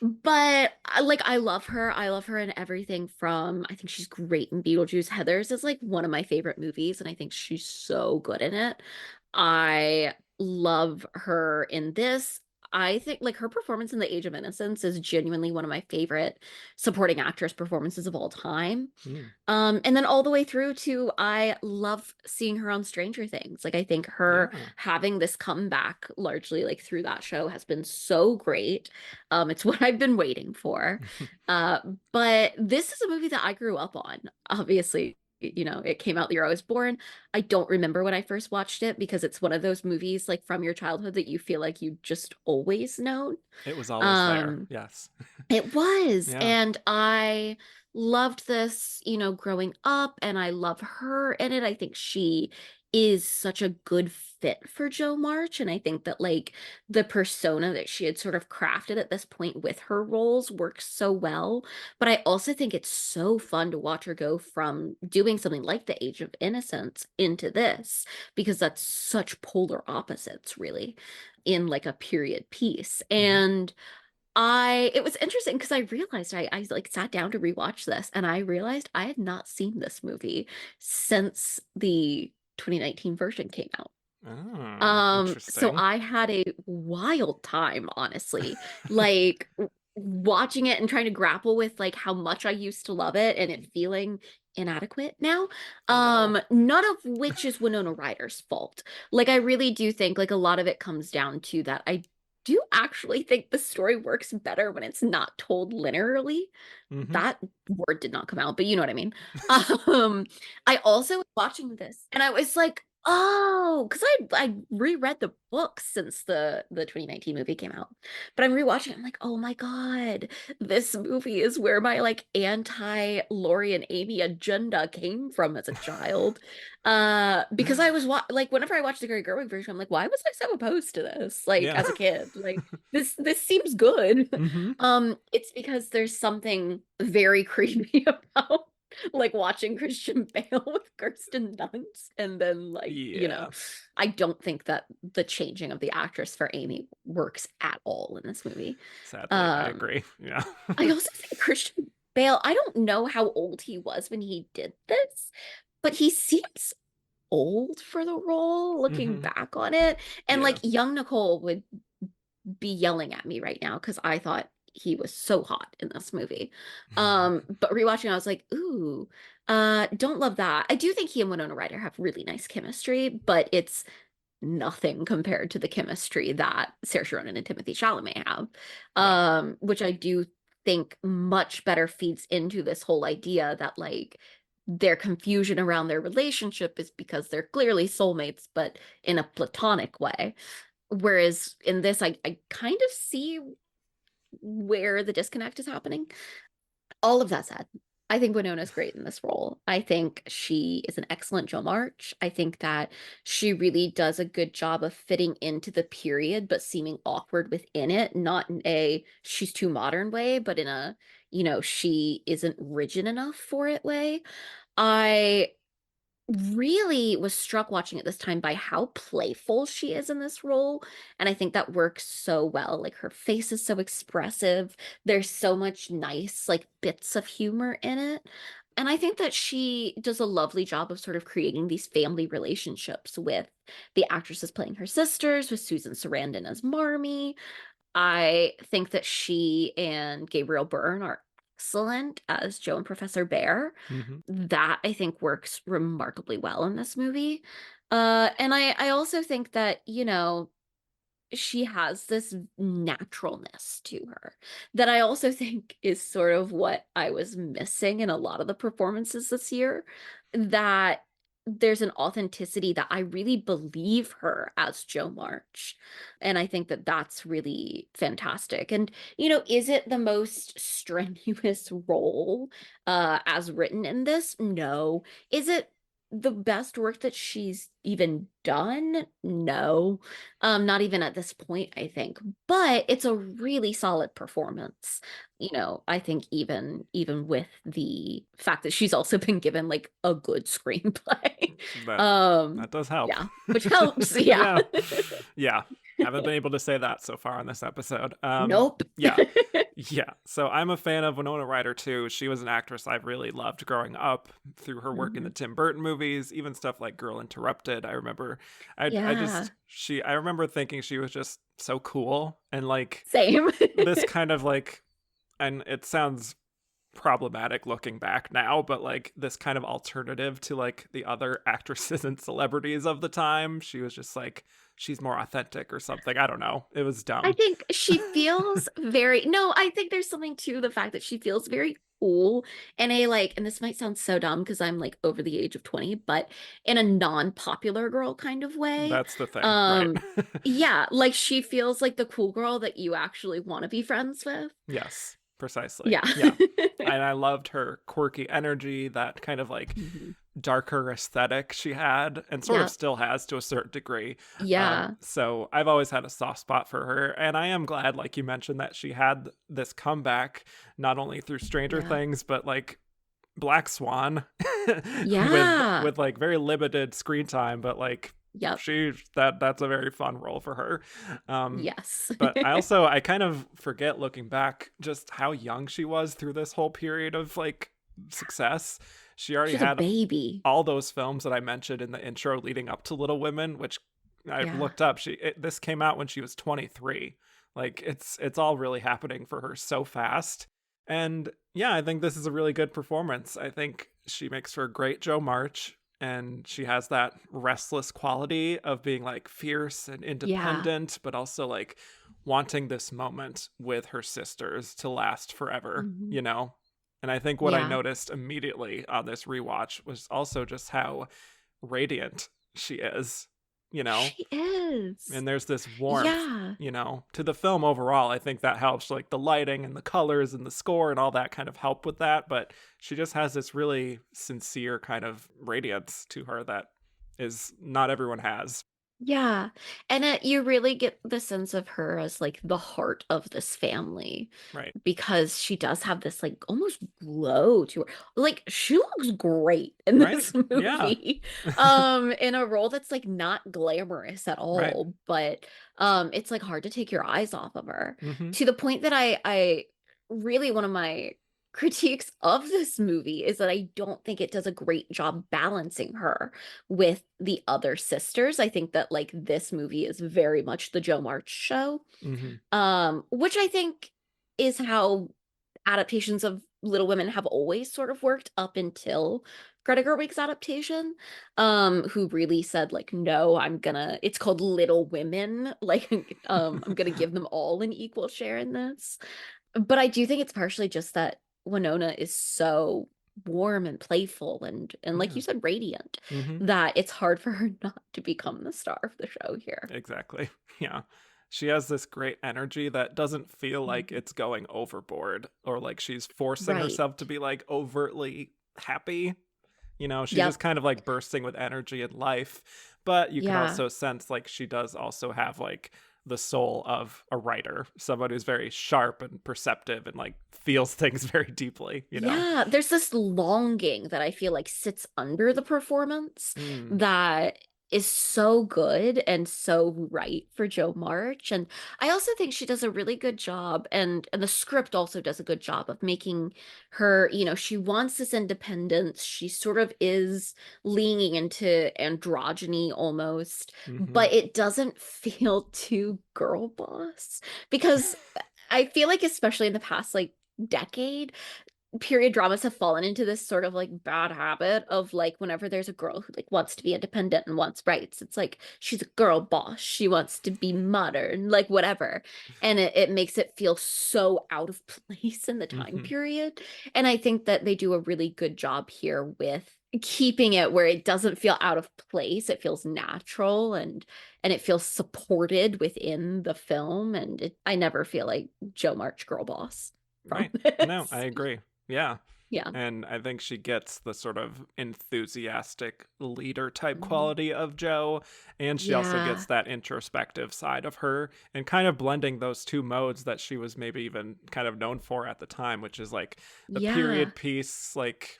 But like I love her. I love her in everything from I think she's great in Beetlejuice. Heathers is like one of my favorite movies, and I think she's so good in it. I love her in this. I think like her performance in The Age of Innocence is genuinely one of my favorite supporting actress performances of all time. Mm. And then all the way through to I love seeing her on Stranger Things. Like I think her Yeah. having this comeback largely like through that show has been so great. It's what I've been waiting for. Uh, but this is a movie that I grew up on. Obviously, you know, it came out the year I was born. I don't remember when I first watched it because it's one of those movies like from your childhood that you feel like you just always known. It was always there. Um, Yes. it was. Yeah. And I loved this, you know, growing up, and I love her in it. I think she is such a good fit for Jo March. And I think that, like, the persona that she had sort of crafted at this point with her roles works so well. But I also think it's so fun to watch her go from doing something like The Age of Innocence into this, because that's such polar opposites, really, in like a period piece. Mm-hmm. And it was interesting because I realized I like sat down to rewatch this and I realized I had not seen this movie since the 2019 version came out. Oh, So interesting. I had a wild time, honestly, like watching it and trying to grapple with like how much I used to love it and it feeling inadequate now. Oh, no. None of which is Winona Ryder's fault. Like I really do think like a lot of it comes down to that I do actually think the story works better when it's not told linearly. Mm-hmm. That word did not come out, but you know what I mean. I also was watching this and I was like, oh, because I reread the book since the 2019 movie came out. But I'm rewatching it, I'm like, oh my God, this movie is where my like anti Laurie and Amy agenda came from as a child. Because I was like whenever I watched the Gary Gerwig version, I'm like, why was I so opposed to this? Like Yeah. as a kid, like this seems good. Mm-hmm. It's because there's something very creepy about like watching Christian Bale with Kirsten Dunst, and then like you know, Yeah. I don't think that the changing of the actress for Amy works at all in this movie. Sadly, I Um, agree. Yeah. I also think Christian Bale, I don't know how old he was when he did this, but he seems old for the role looking Mm-hmm. back on it. And Yeah. like young Nicole would be yelling at me right now because I thought he was so hot in this movie. But rewatching, I was like, ooh, don't love that. I do think he and Winona Ryder have really nice chemistry, but it's nothing compared to the chemistry that Saoirse Ronan and Timothy Chalamet have, Right. which I do think much better feeds into this whole idea that like their confusion around their relationship is because they're clearly soulmates, but in a platonic way. Whereas in this, I kind of see where the disconnect is happening. All of that said, I think Winona's great in this role. I think she is an excellent Jo March. I think that she really does a good job of fitting into the period, but seeming awkward within it, not in a she's too modern way, but in a, she isn't rigid enough for it way. I really was struck watching it this time by how playful she is in this role. And I think that works so well. Like her face is so expressive. There's so much nice, like bits of humor in it. And I think that she does a lovely job of sort of creating these family relationships with the actresses playing her sisters, with Susan Sarandon as Marmee. I think that she and Gabriel Byrne are excellent as Joe and Professor Bear. Mm-hmm. That I think works remarkably well in this movie. And I also think that, she has this naturalness to her that I also think is sort of what I was missing in a lot of the performances this year. That there's an authenticity that I really believe her as Jo March. And I think that that's really fantastic. And, is it the most strenuous role as written in this? No. Is it the best work that she's even done? No. Not even at this point, I think. But it's a really solid performance. I think even with the fact that she's also been given like a good screenplay. That does help. Yeah, which helps. Yeah. Yeah. Haven't been able to say that so far on this episode. Nope. Yeah. Yeah. So I'm a fan of Winona Ryder too. She was an actress I've really loved growing up through her work in the Tim Burton movies, even stuff like Girl Interrupted. I remember Yeah. I remember thinking she was just so cool and like Same. this kind of like, and it sounds problematic looking back now, but like this kind of alternative to like the other actresses and celebrities of the time. She was just like, she's more authentic or something. I don't know. It was dumb. I think she feels no, I think there's something to the fact that she feels very cool in a like, and this might sound so dumb because I'm like over the age of 20, but in a non-popular girl kind of way. That's the thing, right? Yeah, like she feels like the cool girl that you actually want to be friends with. Yes, precisely. Yeah. Yeah. And I loved her quirky energy, that kind of like darker aesthetic she had and sort of still has to a certain degree. Yeah. So I've always had a soft spot for her. And I am glad, like you mentioned, that she had this comeback, not only through Stranger Things, but like Black Swan with like very limited screen time, but like that's a very fun role for her. Yes. But I kind of forget looking back just how young she was through this whole period of like success. She already had a baby. All those films that I mentioned in the intro leading up to Little Women, which I looked up. This came out when she was 23. Like it's all really happening for her so fast. And yeah, I think this is a really good performance. I think she makes for a great Jo March. And she has that restless quality of being like fierce and independent, but also like wanting this moment with her sisters to last forever, And I think what I noticed immediately on this rewatch was also just how radiant she is, She is. And there's this warmth, to the film overall. I think that helps, like the lighting and the colors and the score and all that kind of help with that. But she just has this really sincere kind of radiance to her that is not everyone has. Yeah. And you really get the sense of her as like the heart of this family. Right. Because she does have this like almost glow to her. Like she looks great in this movie. In a role that's like not glamorous at all, but it's like hard to take your eyes off of her. To the point that I really, one of my critiques of this movie is that I don't think it does a great job balancing her with the other sisters. I think that like this movie is very much the Jo March show, which I think is how adaptations of Little Women have always sort of worked up until Greta Gerwig's adaptation, who really said like, no, it's called Little Women. Like, I'm gonna give them all an equal share in this. But I do think it's partially just that Winona is so warm and playful and like you said, radiant, that it's hard for her not to become the star of the show here. Exactly. Yeah. She has this great energy that doesn't feel like Mhm. it's going overboard or like she's forcing Right. herself to be like overtly happy. She's just Yep. kind of like bursting with energy and life. But you can Yeah. also sense like she does also have like the soul of a writer, someone who's very sharp and perceptive and like feels things very deeply. Yeah, there's this longing that I feel like sits under the performance Mm, that is so good and so right for Jo March. And I also think she does a really good job, and the script also does a good job of making her, she wants this independence. She sort of is leaning into androgyny almost, hmm. but it doesn't feel too girl boss because I feel like especially in the past like decade period dramas have fallen into this sort of like bad habit of like whenever there's a girl who like wants to be independent and wants rights, it's like she's a girl boss, she wants to be modern, like whatever, and it makes it feel so out of place in the time Hmm. period. And I think that they do a really good job here with keeping it where it doesn't feel out of place, it feels natural, and it feels supported within the film, and I never feel like Jo March girl boss from Right. No, I this. agree. Yeah. Yeah. And I think she gets the sort of enthusiastic leader type Mhm. quality of Joe. And she also gets Yeah. that introspective side of her and kind of blending those two modes that she was maybe even kind of known for at the time, which is like the Yeah. period piece, like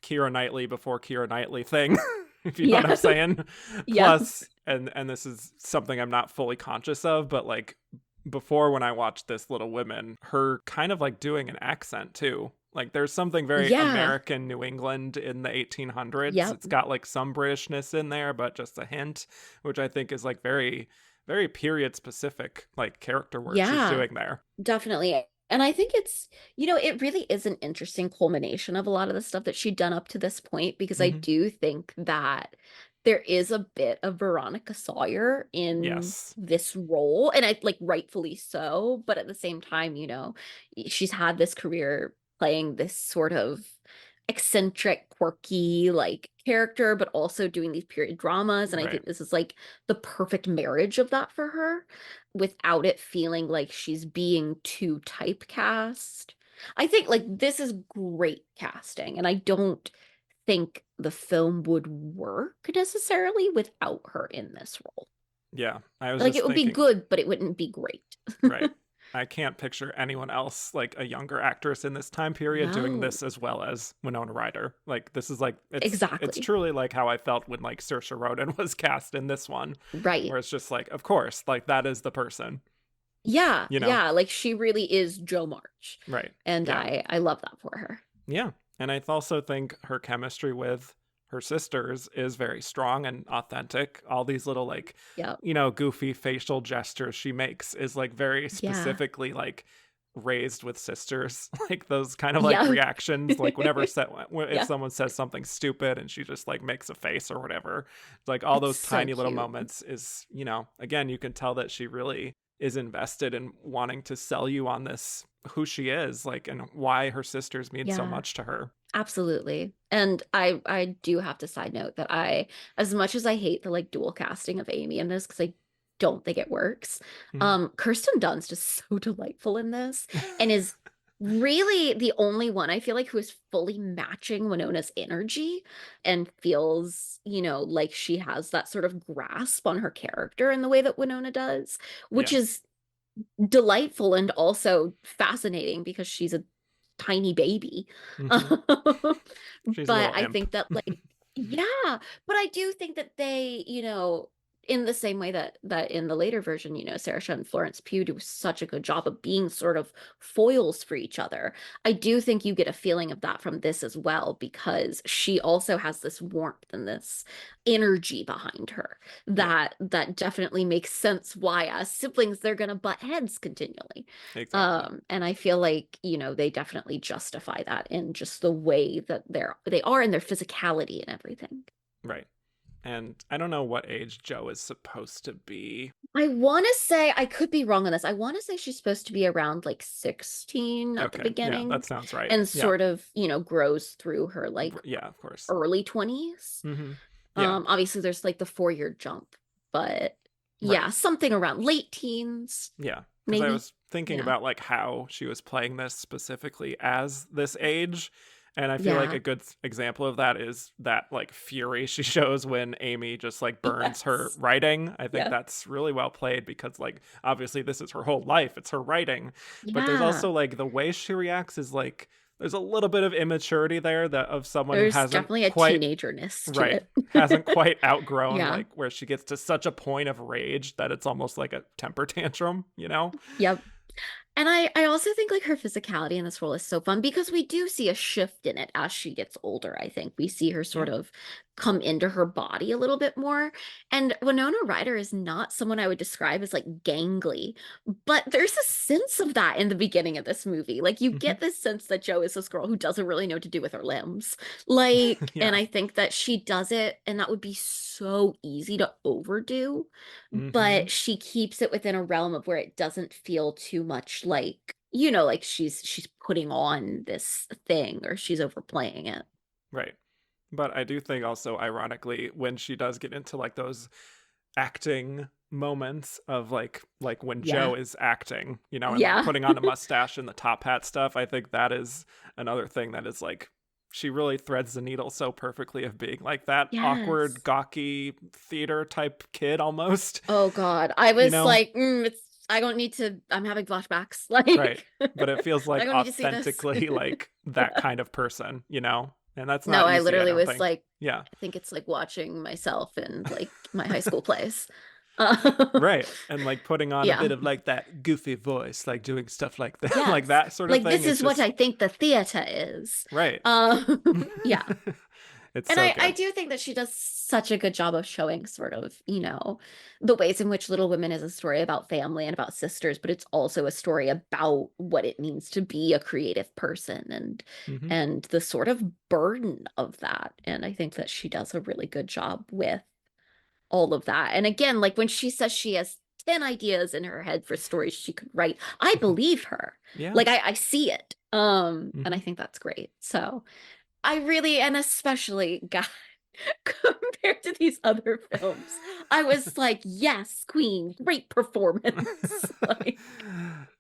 Keira Knightley before Keira Knightley thing, if you know what I'm Yeah. saying. Yeah. Plus, and this is something I'm not fully conscious of, but like before when I watched this Little Women, her kind of like doing an accent too. Like there's something very Yeah. American New England in the 1800s. Yep. It's got like some Britishness in there, but just a hint, which I think is like very, very period specific, like character work she's Yeah. doing there. Definitely. And I think it's, it really is an interesting culmination of a lot of the stuff that she'd done up to this point, because I Hmm. do think that there is a bit of Veronica Sawyer in Yes. this role, and I like rightfully so, but at the same time, she's had this career playing this sort of eccentric, quirky like character, but also doing these period dramas, and I Right. think this is like the perfect marriage of that for her without it feeling like she's being too typecast. I think like this is great casting, and I don't think the film would work necessarily without her in this role. Yeah. I was Like just it would be thinking, good, but it wouldn't be great. right. I can't picture anyone else like a younger actress in this time period doing No, this as well as Winona Ryder. Like this is like it's exactly. truly like how I felt when like Saoirse Ronan was cast in this one, Right. where it's just like, of course, like that is the person, Yeah, you know? yeah, like she really is Jo March. Right. And Yeah. I love that for her. Yeah. And I also think her chemistry with her sisters is very strong and authentic. All these little like, Yep. goofy facial gestures she makes is like very Yeah. specifically like raised with sisters. Like those kind of like Yeah. reactions, like whenever if Yeah. someone says something stupid and she just like makes a face or whatever, like all It's those so tiny little cute. moments is, again, you can tell that she really is invested in wanting to sell you on this who she is, like, and why her sisters mean so Yeah. much to her. Absolutely. And I do have to side note that as much as I hate the like dual casting of Amy in this, because I don't think it works, Mhm. Kirsten Dunst is so delightful in this and is really the only one I feel like who is fully matching Winona's energy and feels, like she has that sort of grasp on her character in the way that Winona does, which Yeah. is delightful and also fascinating because she's a tiny baby. Hmm. Um, She's a but little I imp. think that like yeah, but I do think that they, in the same way that in the later version, Saoirse and Florence Pugh do such a good job of being sort of foils for each other. I do think you get a feeling of that from this as well, because she also has this warmth and this energy behind her Yeah, that definitely makes sense why as siblings they're gonna butt heads continually. exactly. And I feel like, they definitely justify that in just the way that they are in their physicality and everything. Right. And I don't know what age Joe is supposed to be. I want to say, I could be wrong on this. I want to say she's supposed to be around like 16 at the Okay. Yeah, beginning that sounds right. and Yeah. sort of, grows through her like Yeah, of course. early 20s. Hmm. Yeah. Obviously there's like the 4-year jump, but Yeah, something around late teens, Yeah, because I maybe. was thinking Yeah. about like how she was playing this specifically as this age. And I feel like Yeah. a good example of that is that like fury she shows when Amy just like burns her Yes. writing. I think Yeah. that's really well played because like obviously this is her whole life. It's her writing. But there's Yeah. also like the way she reacts is like there's a little bit of immaturity there that of someone who There's hasn't definitely a quite teenagerness to right, it. hasn't quite outgrown Yeah. like where she gets to such a point of rage that it's almost like a temper tantrum, you know? Yep. And I also think like her physicality in this role is so fun because we do see a shift in it as she gets older. I think we see her Yeah. sort of come into her body a little bit more. And Winona Ryder is not someone I would describe as like gangly, but there's a sense of that in the beginning of this movie. Like you Hmm. get this sense that Jo is this girl who doesn't really know what to do with her limbs. Like, and Yeah. I think that she does it, and that would be so easy to overdo, Hmm. but she keeps it within a realm of where it doesn't feel too much like, like she's putting on this thing or she's overplaying it. Right. But I do think also, ironically, when she does get into like those acting moments of like when Yeah. Joe is acting, and like Yeah. putting on a mustache and the top hat stuff, I think that is another thing that is like she really threads the needle so perfectly of being like that awkward, Yes. gawky theater type kid almost, Oh God. I you was know? like, I don't need to, I'm having flashbacks. Right. Like, But it feels I like don't need to see this. authentically like that kind of person. And that's No, not I easy, I literally don't was think. like, Yeah. I think it's like watching myself in like my high school plays. Uh, Right. And like putting on a yeah. bit of like that goofy voice, like doing stuff like that, like Yes. that sort of Like thing this is is what just I think the theater is. right. Yeah. It's And so I good. do think that she does such a good job of showing sort of, the ways in which Little Women is a story about family and about sisters, but it's also a story about what it means to be a creative person Hmm. and the sort of burden of that. And I think that she does a really good job with all of that. And again, like when she says she has 10 ideas in her head for stories she could write, I believe her. Yeah. Like I see it. And I Hmm. think that's great. So I really, and especially, God, compared to these other films, I was like, yes, Queen, great performance. Like,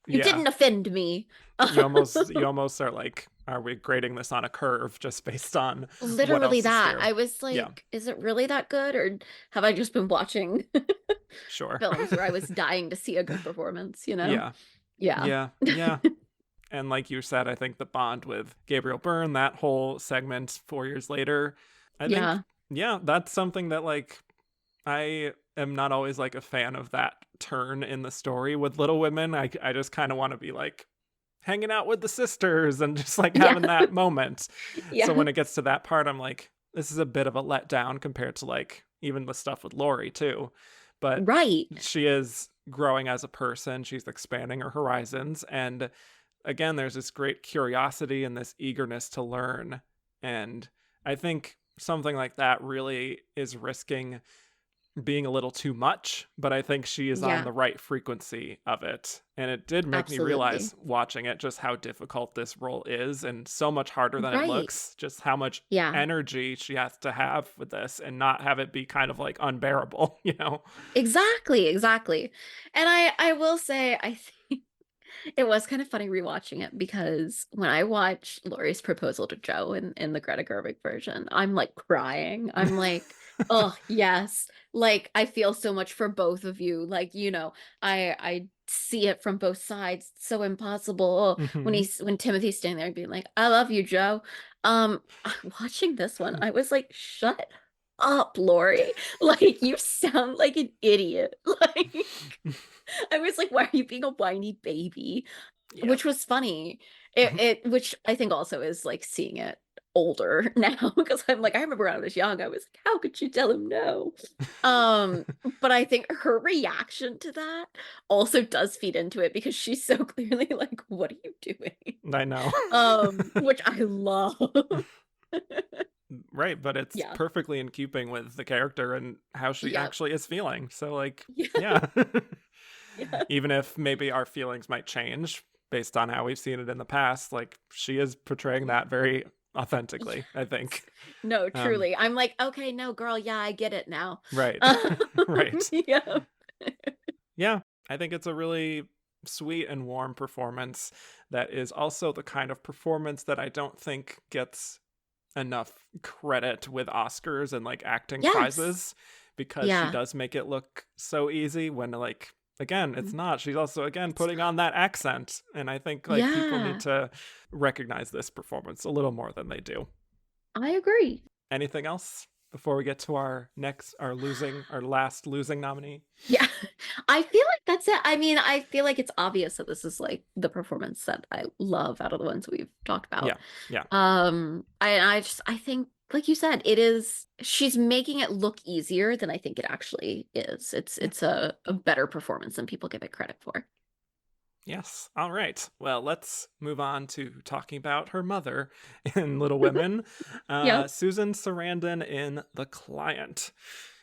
you Yeah. didn't offend me. You almost are like, are we grading this on a curve just based on what Literally else is that. here? I was Yeah, like, is it really that good? Or have I just been watching sure. films where I was dying to see a good performance, you know? Yeah. Yeah. Yeah. Yeah. And like you said, I think the bond with Gabriel Byrne, that whole segment 4 years later, I think, Yeah. yeah, that's something that like I am not always like a fan of that turn in the story with Little Women. I just kind of want to be like hanging out with the sisters and just like Yeah. having that moment. So Yeah. when it gets to that part, I'm like, this is a bit of a letdown compared to like even the stuff with Lori too. But Right. she is growing as a person. She's expanding her horizons. And again, there's this great curiosity and this eagerness to learn. And I think something like that really is risking being a little too much, but I think she is on Yeah. the right frequency of it. And it did make me Absolutely. realize watching it just how difficult this role is and so much harder than it Right. looks, just how much Yeah. energy she has to have with this and not have it be kind of like unbearable, you know? Exactly. Exactly. And I will say, I think it was kind of funny rewatching it because when I watch Laurie's proposal to Joe in the Greta Gerwig version, I'm like crying. I'm like, oh yes. Like I feel so much for both of you. Like, I see it from both sides. It's so impossible. Oh, when Hmm. when Timothy's standing there being like, I love you, Joe. Um, watching this one, I was like, shut up, Lori. Like you sound like an idiot. Like I was like, why are you being a whiny baby? Yeah. Which was funny. Which I think also is like seeing it older now because I'm like, I remember when I was young, I was like, how could you tell him no? Um, but I think her reaction to that also does feed into it because she's so clearly like, what are you doing? I know. Which I love. Right, but it's Yeah. perfectly in keeping with the character and how she Yep. actually is feeling. So, like, Yeah. yeah. Yeah. Even if maybe our feelings might change based on how we've seen it in the past, like, she is portraying that very authentically, I Yes. think. No, Um, truly. I'm like, okay, no, girl, yeah, I get it now. right. Um, Right. yeah. Yeah, I think it's a really sweet and warm performance that is also the kind of performance that I don't think gets enough credit with Oscars and like acting Yes. prizes, because she Yeah. does make it look so easy when like again it's Mhm. not. She's also again It's putting not. on that accent, and I think like people need Yeah, to recognize this performance a little more than they do. I agree. Anything else before we get to our last losing nominee? Yeah. I feel like that's it. I mean, I feel like it's obvious that this is like the performance that I love out of the ones we've talked about. Yeah. Yeah. I think, like you said, it is, she's making it look easier than I think it actually is. Yeah. It's a better performance than people give it credit for. Yes. All right. Well, let's move on to talking about her mother in Little Women, Yep. Susan Sarandon in The Client.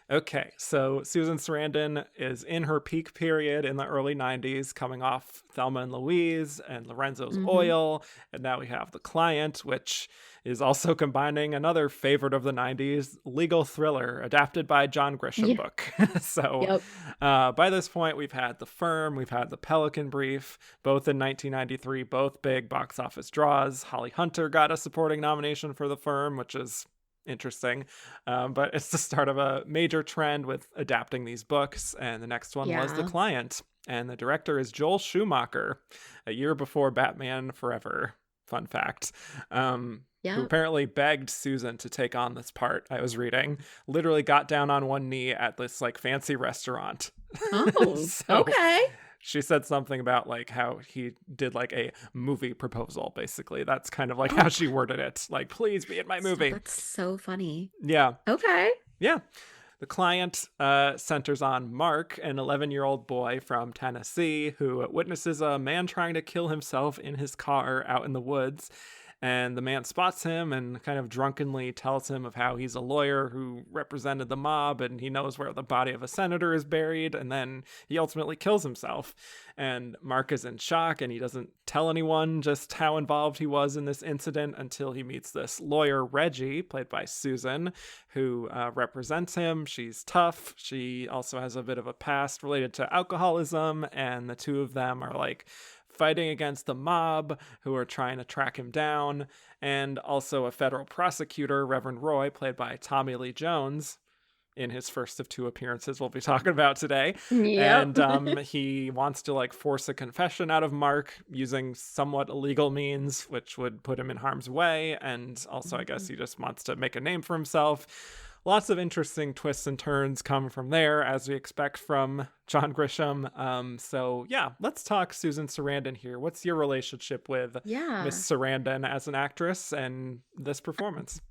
Okay, so Susan Sarandon is in her peak period in the early 90s, coming off Thelma and Louise and Lorenzo's Hmm. Oil, and now we have The Client, which is also combining another favorite of the 90s, legal thriller, adapted by John Grisham Yeah. book. So Yep. by this point, we've had The Firm, we've had The Pelican Brief, both in 1993, both big box office draws. Holly Hunter got a supporting nomination for The Firm, which is interesting. But it's the start of a major trend with adapting these books. And the next one was The Yeah. Client. And the director is Joel Schumacher, a year before Batman Forever. Fun fact. Who Yep. apparently begged Susan to take on this part. I was reading, literally got down on one knee at this like fancy restaurant. Oh, So okay. she said something about like how he did like a movie proposal, basically. That's kind of like how Oh, she worded it. Like, please be in my so movie. that's so funny. Yeah. Okay. Yeah. The Client centers on Mark, an 11-year-old boy from Tennessee who witnesses a man trying to kill himself in his car out in the woods. And the man spots him and kind of drunkenly tells him of how he's a lawyer who represented the mob and he knows where the body of a senator is buried. And then he ultimately kills himself. And Mark is in shock and he doesn't tell anyone just how involved he was in this incident until he meets this lawyer, Reggie, played by Susan, who represents him. She's tough. She also has a bit of a past related to alcoholism. And the two of them are like fighting against the mob who are trying to track him down, and also a federal prosecutor, Reverend Roy, played by Tommy Lee Jones, in his first of two appearances we'll be talking about today. Yep. And he wants to like force a confession out of Mark using somewhat illegal means, which would put him in harm's way. And also, I guess he just wants to make a name for himself. Lots of interesting twists and turns come from there, as we expect from John Grisham. So yeah, let's talk Susan Sarandon here. What's your relationship with Miss Yeah. Sarandon as an actress and this performance?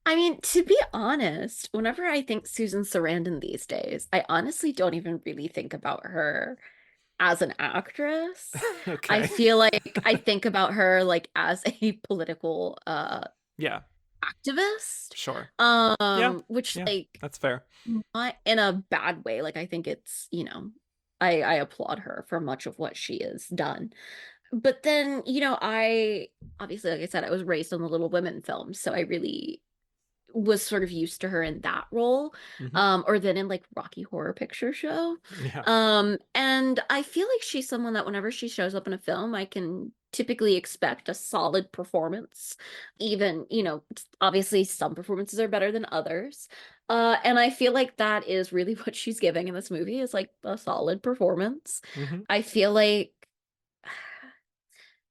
I mean, to be honest, whenever I think Susan Sarandon these days, I honestly don't even really think about her as an actress. I Okay. feel like I think about her like as a political Yeah, activist. sure. Yeah, Which yeah, like that's fair. not in a bad way. Like I think it's, I applaud her for much of what she has done. But then, I obviously, like I said, I was raised on the Little Women films, so I really was sort of used to her in that role, Hmm. or then in like Rocky Horror Picture Show. Yeah. And I feel like she's someone that whenever she shows up in a film, I can typically expect a solid performance. Even, obviously some performances are better than others. And I feel like that is really what she's giving in this movie is like a solid performance. Hmm. I feel like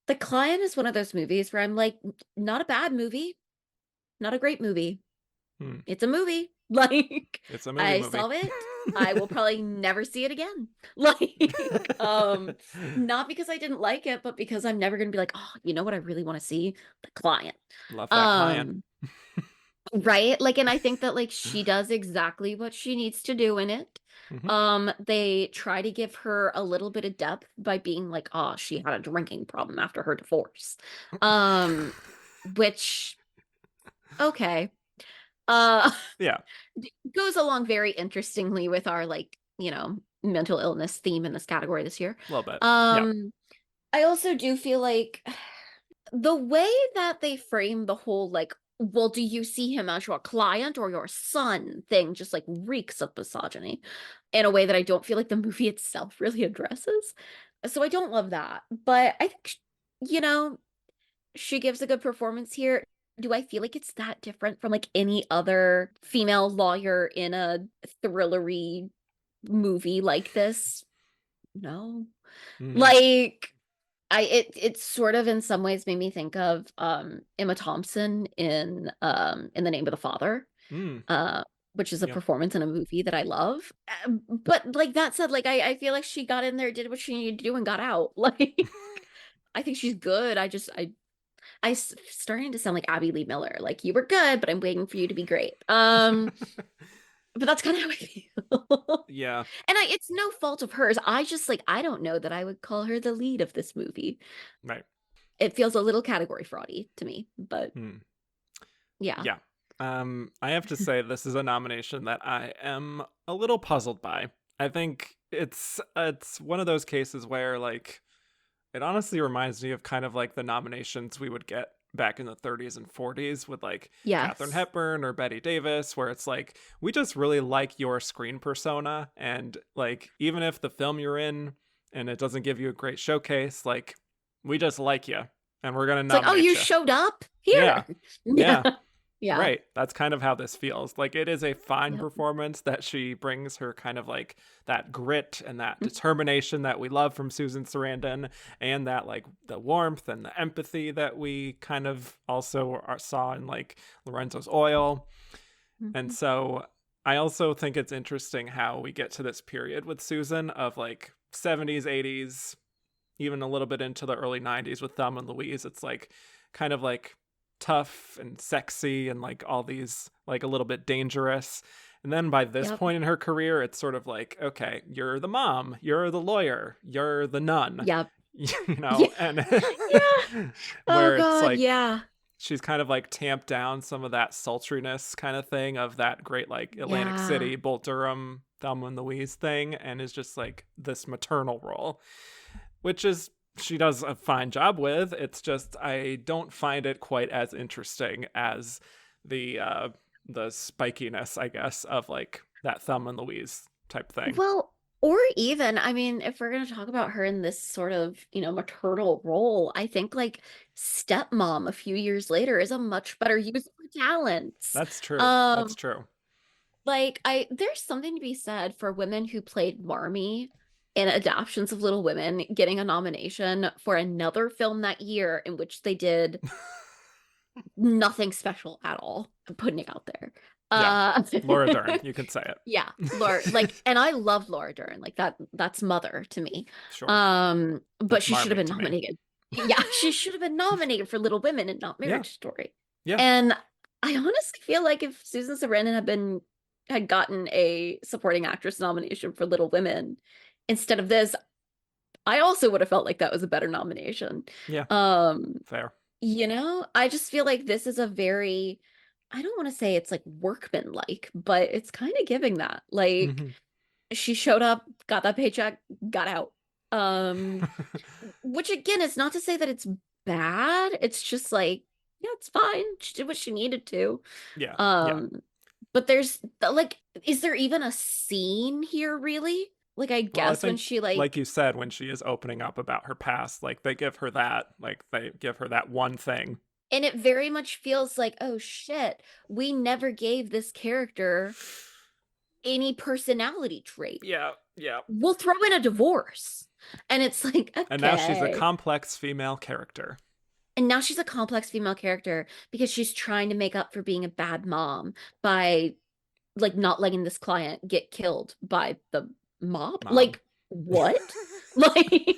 The Client is one of those movies where I'm like, not a bad movie, not a great movie. Hmm. It's a movie. Like It's a movie I movie. saw it. I will probably never see it again. Like not because I didn't like it, but because I'm never going to be like, "Oh, you know what I really want to see? The Client." Love that client. Um right? Like and I think that like she does exactly what she needs to do in it. Hmm. They try to give her a little bit of depth by being like, "Oh, she had a drinking problem after her divorce." Um which okay. Uh Yeah, goes along very interestingly with our like mental illness theme in this category this year. a little bit. Yeah. um I also do feel like the way that they frame the whole like, well, do you see him as your client or your son thing just like reeks of misogyny in a way that I don't feel like the movie itself really addresses. So I don't love that. But I think, you know, she gives a good performance here. Do I feel like it's that different from like any other female lawyer in a thrillery movie like this? No. Mm-hmm. Like it sort of in some ways made me think of Emma Thompson in The Name of the Father. Mm. Uh which is a Yep. performance in a movie that I love. But like that said, like I feel like she got in there, did what she needed to do and got out. Like I think she's good. Starting to sound like Abby Lee Miller. Like you were good, but I'm waiting for you to be great. But that's kind of how I feel. Yeah. And it's no fault of hers. I just like I don't know that I would call her the lead of this movie. Right. It feels a little category fraudy to me, but Mm. yeah. Yeah. I have to say this is a nomination that I am a little puzzled by. I think it's one of those cases where like it honestly reminds me of kind of like the nominations we would get back in the 30s and 40s with like Katharine Yes. Hepburn or Betty Davis, where it's like we just really like your screen persona, and like even if the film you're in and it doesn't give you a great showcase, like we just like you and we're gonna It's like, oh, nominate you you. showed up Yeah. here. Yeah. Yeah. Yeah. Right. That's kind of how this feels. Like it is a fine Yep. performance that she brings her kind of like that grit and that determination that we love from Susan Sarandon, and that like the warmth and the empathy that we kind of also saw in like Lorenzo's Oil. And Mhm. so I also think it's interesting how we get to this period with Susan of like 70s, 80s, even a little bit into the early 90s with Thelma and Louise. It's like kind of like tough and sexy and like all these like a little bit dangerous. And then by this Yep. point in her career, it's sort of like, okay, you're the mom, you're the lawyer, you're the nun, Yep. you know, Yeah. and Yeah. Oh where it's God. like Yeah. she's kind of like tamped down some of that sultriness kind of thing of that great like Atlantic Yeah. City, Bull Durham, Thelma and Louise thing, and is just like this maternal role, which is she does a fine job with. It's just I don't find it quite as interesting as the spikiness, I guess, of like that Thelma and Louise type thing. Well, or even, I mean, if we're going to talk about her in this sort of, maternal role, I think like Stepmom a few years later is a much better use of her talents. That's true. That's Um, true. like there's something to be said for women who played Marmee in adaptations of Little Women getting a nomination for another film that year in which they did nothing special at all. I'm putting it out there. Yeah. Uh Laura Dern, you can say Yeah, it. Laura, like, and I love Laura Dern, like that's Mother to me. Sure. But That's she should have Marmee been to me. nominated. Yeah, she should have been nominated for Little Women and not Yeah. Marriage Story. Yeah. And I honestly feel like if Susan Sarandon had gotten a supporting actress nomination for Little Women instead of this, I also would have felt like that was a better nomination. Yeah. Um, Fair. I just feel like this is a very, I don't want to say it's like workmanlike, but it's kind of giving that. Like Hmm. she showed up, got that paycheck, got out. Which again is not to say that it's bad. It's just like, yeah, it's fine. She did what she needed to. Yeah. Yeah. Um, but there's like, is there even a scene here really? Like I Well, I guess when think, she like you said, when she is opening up about her past, like they give her that, like they give her that one thing. and it very much feels like, oh shit, we never gave this character any personality trait. Yeah. Yeah. We'll throw in a divorce. And it's like, And now she's a okay. complex female character. And now she's a complex female character because she's trying to make up for being a bad mom by like not letting this client get killed by the mob. Mom. Like, what? Like,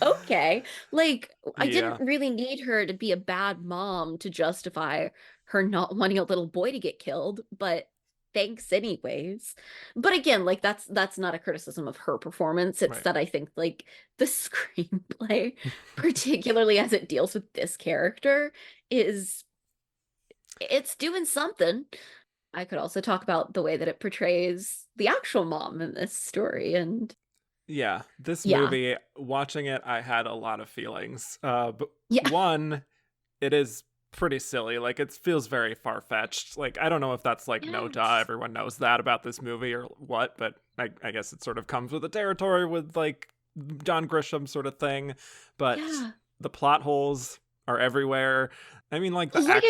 okay. Like, I Yeah. didn't really need her to be a bad mom to justify her not wanting a little boy to get killed, but thanks anyways. But again, like that's not a criticism of her performance. It's Right. that I think like the screenplay, particularly as it deals with this character, is it's doing something. I could also talk about the way that it portrays the actual mom in this story. And Yeah, this yeah, movie, watching it, I had a lot of feelings. But yeah, one, it is pretty silly. Like, it feels very far-fetched. Like, I don't know if that's like no duh, Yes. everyone knows that about this movie or what, but I guess it sort of comes with the territory with like John Grisham sort of thing. But Yeah. the plot holes are everywhere. I mean, like Like I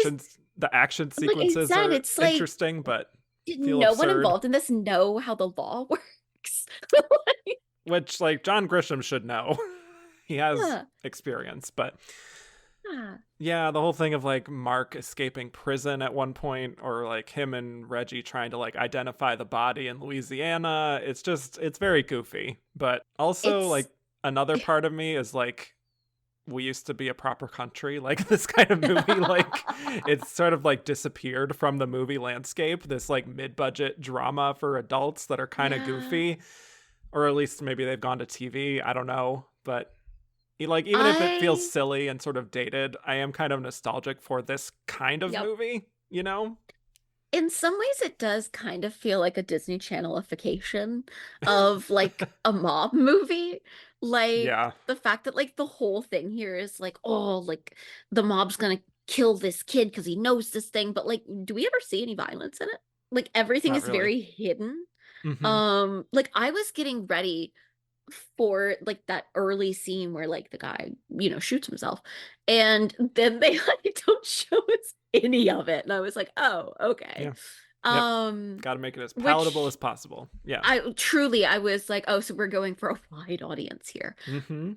the action like I sequences said, are it's like, interesting, but did feel no one absurd. involved in this know how the law works? Like, Which, like, John Grisham should know. He has yeah. experience, but Yeah. yeah, the whole thing of like Mark escaping prison at one point, or like him and Reggie trying to like identify the body in Louisiana. It's very goofy. But also, It's like, another part of me is like, we used to be a proper country. Like, this kind of movie, like, it's sort of like disappeared from the movie landscape. This like mid-budget drama for adults that are kind of yeah. goofy, or at least maybe they've gone to TV. I don't know, but like, even if it feels I silly and sort of dated, I am kind of nostalgic for this kind of Yep. movie, you know? In some ways it does kind of feel like a Disney Channelification of like a mob movie. Like Yeah, the fact that like the whole thing here is like, oh, like the mob's gonna kill this kid because he knows this thing, but like, do we ever see any violence in it? Like everything not is really. very hidden. Mm-hmm. Like I was getting ready for like that early scene where like the guy, shoots himself, and then they like don't show us any of it. And I was like, oh, okay. Yeah. Yep. Um, Got to make it as palatable as which possible. Yeah. I was like, oh, so we're going for a wide audience here. Mm-hmm.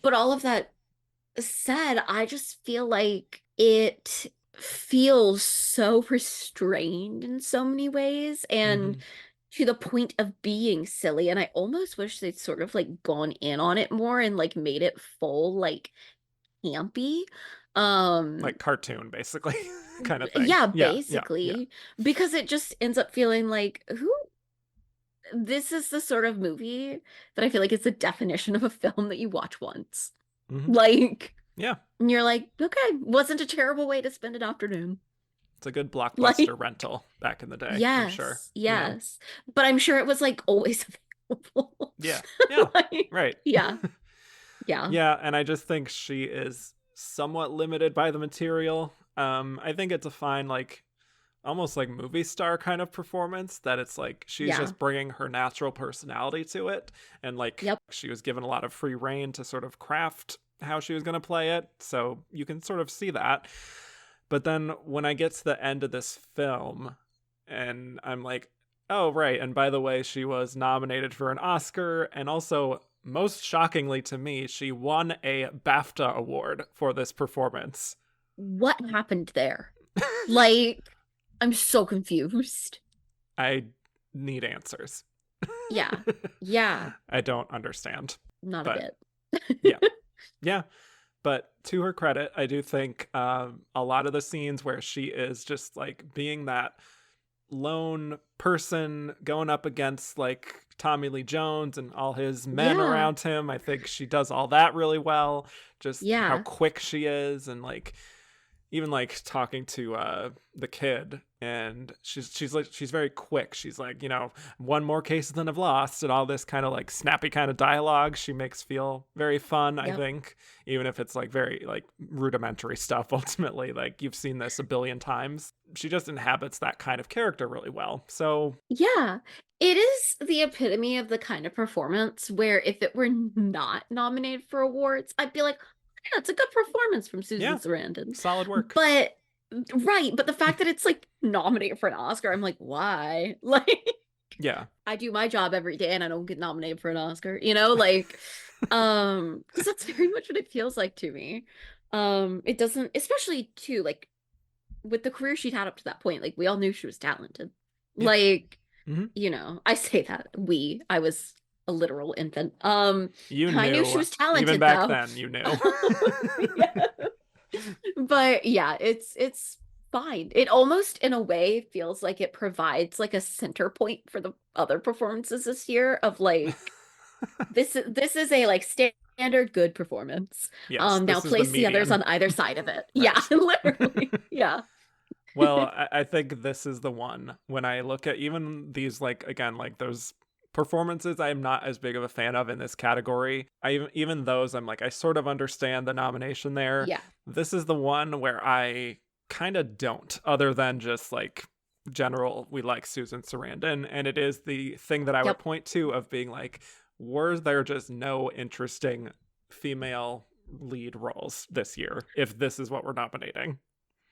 But all of that said, I just feel like it feels so restrained in so many ways and Mm-hmm. to the point of being silly. And I almost wish they'd sort of like gone in on it more and like made it full like campy. Um Like cartoon, basically, kind of thing. yeah, Yeah. Yeah. Yeah. basically, because it just ends up feeling like who this is the sort of movie that I feel like is the definition of a film that you watch once. Mm-hmm. Like, Yeah. and you're like, okay, wasn't a terrible way to spend an afternoon. It's a good Like, blockbuster rental back in the day, I'm sure. yes, yes. But I'm sure it was like always available. Yeah. Yeah. Like, Right. yeah, yeah, Yeah, and I just think she is somewhat limited by the material. I think it's a fine, like, almost like movie star kind of performance, that it's like she's yeah. just bringing her natural personality to it, and like Yep. she was given a lot of free reign to sort of craft how she was going to play it, so you can sort of see that. But then when I get to the end of this film and I'm like, oh right, and by the way, she was nominated for an Oscar, and also, most shockingly to me, she won a BAFTA award for this performance. What happened there? Like, I'm so confused. I need answers. Yeah, yeah, I don't understand. not a But bit. yeah. Yeah. But to her credit, I do think a lot of the scenes where she is just like being that lone person going up against like Tommy Lee Jones and all his men Yeah, around him, I think she does all that really well. Just how yeah, quick she is, and like even like talking to the kid, and she's very quick. She's like, one more case than I've lost, and all this kind of like snappy kind of dialogue she makes feel very fun, I yep. think, even if it's like very like rudimentary stuff. Ultimately, like, you've seen this a billion times. She just inhabits that kind of character really well. So Yeah, it is the epitome of the kind of performance where if it were not nominated for awards, I'd be like, yeah, it's a good performance from Susan yeah, Sarandon. solid work. But right, but the fact that it's like nominated for an Oscar, I'm like, why? Like, Yeah. I do my job every day and I don't get nominated for an Oscar, like, because that's very much what it feels like to me. It doesn't, especially too, like with the career she'd had up to that point, like we all knew she was talented. Yeah. Like, Hmm. I say that I was a literal infant. You I knew she knew. was Even talented back though. then, you knew. Yeah. But yeah, it's fine. It almost in a way feels like it provides like a center point for the other performances this year of like this is a like standard good performance. Yes, Now this is the place the others median. on either side of it. Yeah, Right. literally. Yeah. Well, I think this is the one. When I look at even these, like, again, like those performances I'm not as big of a fan of in this category, even those, I'm like, I sort of understand the nomination there. Yeah. This is the one where I kind of don't, other than just like general, we like Susan Sarandon. And it is the thing that I would Yep. point to of being like, were there just no interesting female lead roles this year if this is what we're nominating?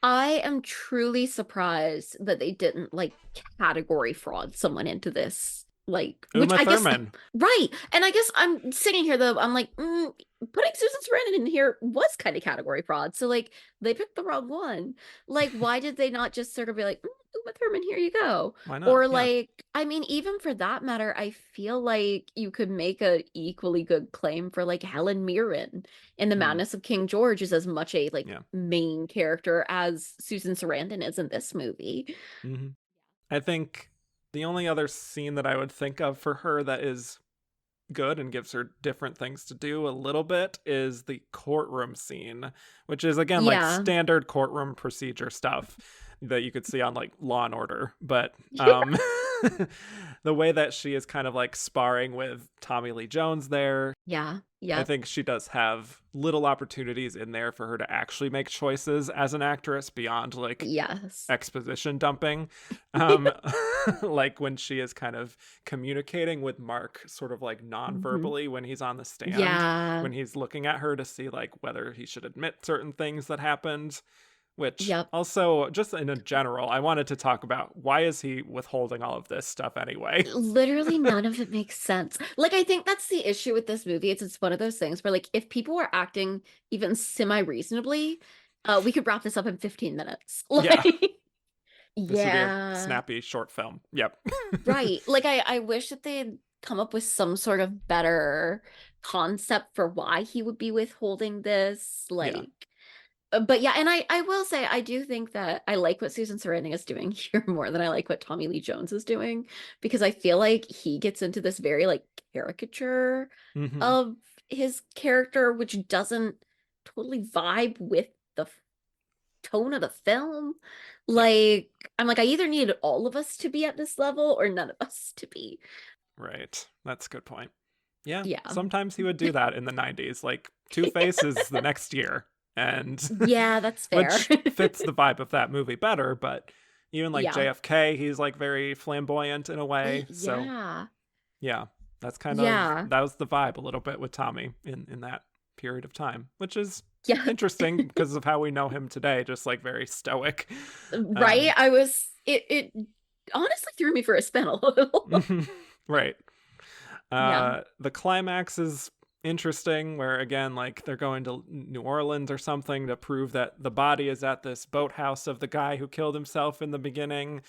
I am truly surprised that they didn't like category fraud someone into this. Like, which Uma I guess, Thurman. right. And I guess I'm sitting here though, I'm like, putting Susan Sarandon in here was kind of category fraud. So like they picked the wrong one. Like, why did they not just sort of be like, Uma Thurman, here you go? Why not? Or Yeah. like, I mean, even for that matter, I feel like you could make a equally good claim for like Helen Mirren in The Madness of King George is as much a like main character as Susan Sarandon is in this movie. Mm-hmm. I think the only other scene that I would think of for her that is good and gives her different things to do a little bit is the courtroom scene, which is again like standard courtroom procedure stuff that you could see on like Law and Order, but the way that she is kind of like sparring with Tommy Lee Jones there. Yeah. I think she does have little opportunities in there for her to actually make choices as an actress beyond like exposition dumping. Like when she is kind of communicating with Mark sort of like non-verbally when he's on the stand, when he's looking at her to see like whether he should admit certain things that happened. Which also, just in a general, I wanted to talk about, why is he withholding all of this stuff anyway? Literally none of it makes sense. Like, I think that's the issue with this movie. It's one of those things where, like, if people were acting even semi-reasonably, we could wrap this up in 15 minutes. Like, this would be a snappy short film. Yep. Right. Like, I wish that they'd come up with some sort of better concept for why he would be withholding this. Like, but yeah, and I will say, I do think that I like what Susan Sarandon is doing here more than I like what Tommy Lee Jones is doing, because I feel like he gets into this very like caricature of his character, which doesn't totally vibe with the tone of the film. Like, I'm like, I either need all of us to be at this level or none of us to be. Right. That's a good point. Yeah. Sometimes he would do that in the 90s. Like, Two-Face is the next year. And that's fair. Which fits the vibe of that movie better, but even like JFK, he's like very flamboyant in a way. So that's kind of that was the vibe a little bit with Tommy in that period of time, which is interesting because of how we know him today, just like very stoic. Right. It honestly threw me for a spin a little. Right. The climax is interesting, where again, like, they're going to New Orleans or something to prove that the body is at this boathouse of the guy who killed himself in the beginning,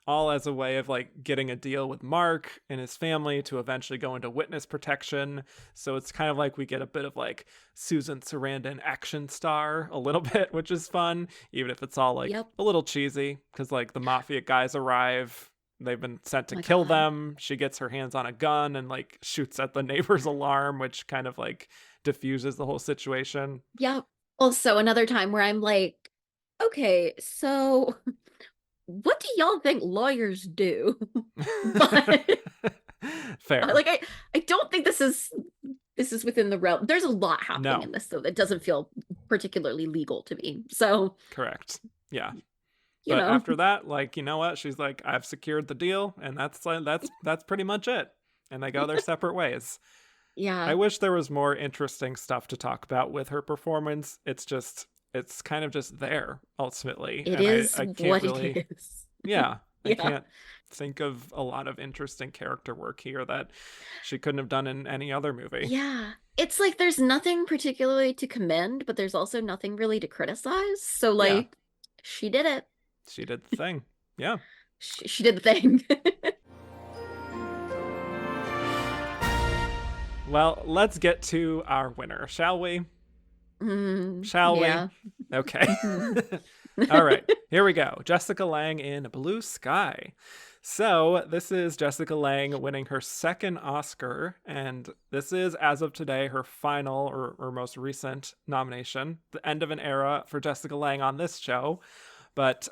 all as a way of like getting a deal with Mark and his family to eventually go into witness protection. So it's kind of like we get a bit of like Susan Sarandon action star a little bit, which is fun, even if it's all like a little cheesy, because like the mafia guys arrive. They've been sent to kill them. She gets her hands on a gun and like shoots at the neighbor's alarm, which kind of like diffuses the whole situation. Yeah. Also, another time where I'm like, okay, so what do y'all think lawyers do? But fair. Like, I don't think this is within the realm. There's a lot happening in this, though, that doesn't feel particularly legal to me. So correct. Yeah. But after that, like, you know what? She's like, I've secured the deal, and that's pretty much it. And they go their separate ways. Yeah. I wish there was more interesting stuff to talk about with her performance. It's kind of just there, ultimately. It is what it is. Yeah. I can't think of a lot of interesting character work here that she couldn't have done in any other movie. Yeah. It's like there's nothing particularly to commend, but there's also nothing really to criticize. So, like, she did it. She did the thing. Yeah. She did the thing. Well, let's get to our winner, shall we? Shall we? Okay. All right. Here we go. Jessica Lange in Blue Sky. So this is Jessica Lange winning her second Oscar, and this is, as of today, her final or most recent nomination. The end of an era for Jessica Lange on this show. But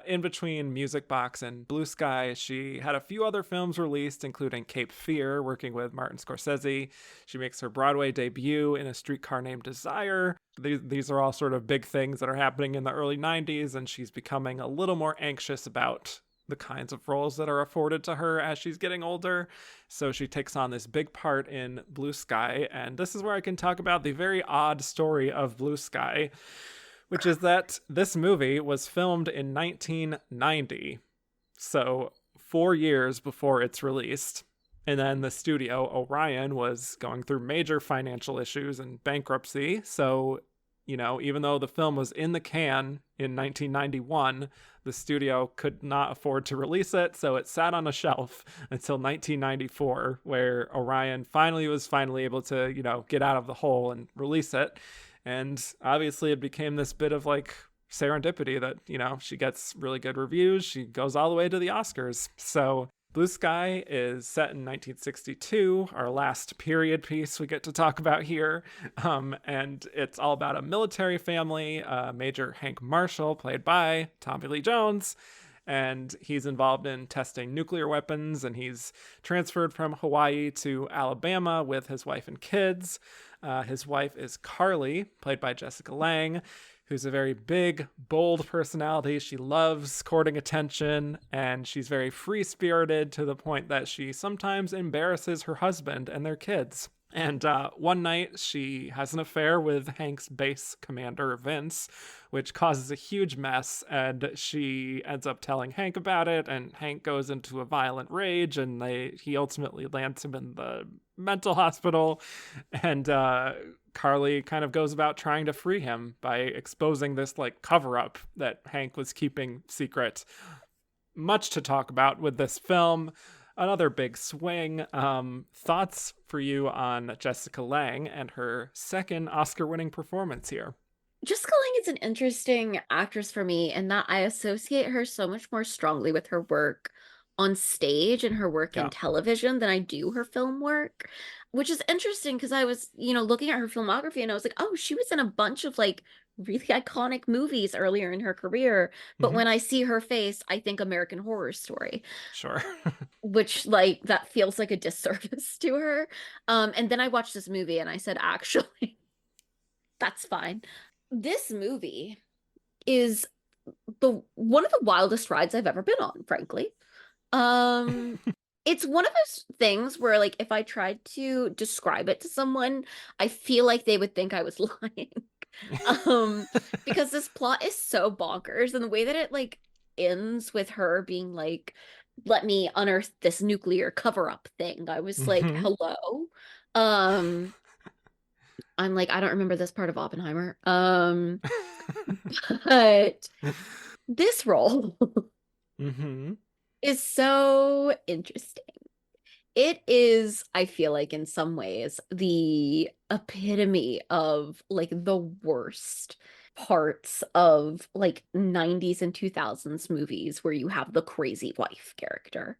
in between Music Box and Blue Sky, she had a few other films released, including Cape Fear, working with Martin Scorsese. She makes her Broadway debut in A Streetcar Named Desire. These are all sort of big things that are happening in the early 90s, and she's becoming a little more anxious about the kinds of roles that are afforded to her as she's getting older. So she takes on this big part in Blue Sky, and this is where I can talk about the very odd story of Blue Sky, which is that this movie was filmed in 1990, so 4 years before it's released. And then the studio, Orion, was going through major financial issues and bankruptcy. So, even though the film was in the can in 1991, the studio could not afford to release it. So it sat on a shelf until 1994, where Orion was finally able to, get out of the hole and release it. And obviously it became this bit of like serendipity that, she gets really good reviews. She goes all the way to the Oscars. So Blue Sky is set in 1962, our last period piece we get to talk about here. And it's all about a military family, Major Hank Marshall, played by Tommy Lee Jones. And he's involved in testing nuclear weapons, and he's transferred from Hawaii to Alabama with his wife and kids. His wife is Carly, played by Jessica Lange, who's a very big, bold personality. She loves courting attention, and she's very free-spirited to the point that she sometimes embarrasses her husband and their kids. And one night, she has an affair with Hank's base commander, Vince, which causes a huge mess, and she ends up telling Hank about it, and Hank goes into a violent rage, and he ultimately lands him in the mental hospital, and Carly kind of goes about trying to free him by exposing this like cover-up that Hank was keeping secret. Much to talk about with this film. Another big swing. Thoughts for you on Jessica Lange and her second Oscar-winning performance here? Jessica Lange is an interesting actress for me in that I associate her so much more strongly with her work on stage and her work in television than I do her film work, which is interesting because I was, looking at her filmography and I was like, oh, she was in a bunch of like really iconic movies earlier in her career. But when I see her face, I think American Horror Story. Sure. Which like that feels like a disservice to her. And then I watched this movie and I said, actually, that's fine. This movie is one of the wildest rides I've ever been on, frankly. It's one of those things where like if I tried to describe it to someone, I feel like they would think I was lying. Because this plot is so bonkers, and the way that it like ends with her being like, let me unearth this nuclear cover-up thing. I was like, hello. I'm like, I don't remember this part of Oppenheimer. But this role is so interesting. It is, I feel like in some ways, the epitome of like the worst parts of like 90s and 2000s movies where you have the crazy wife character.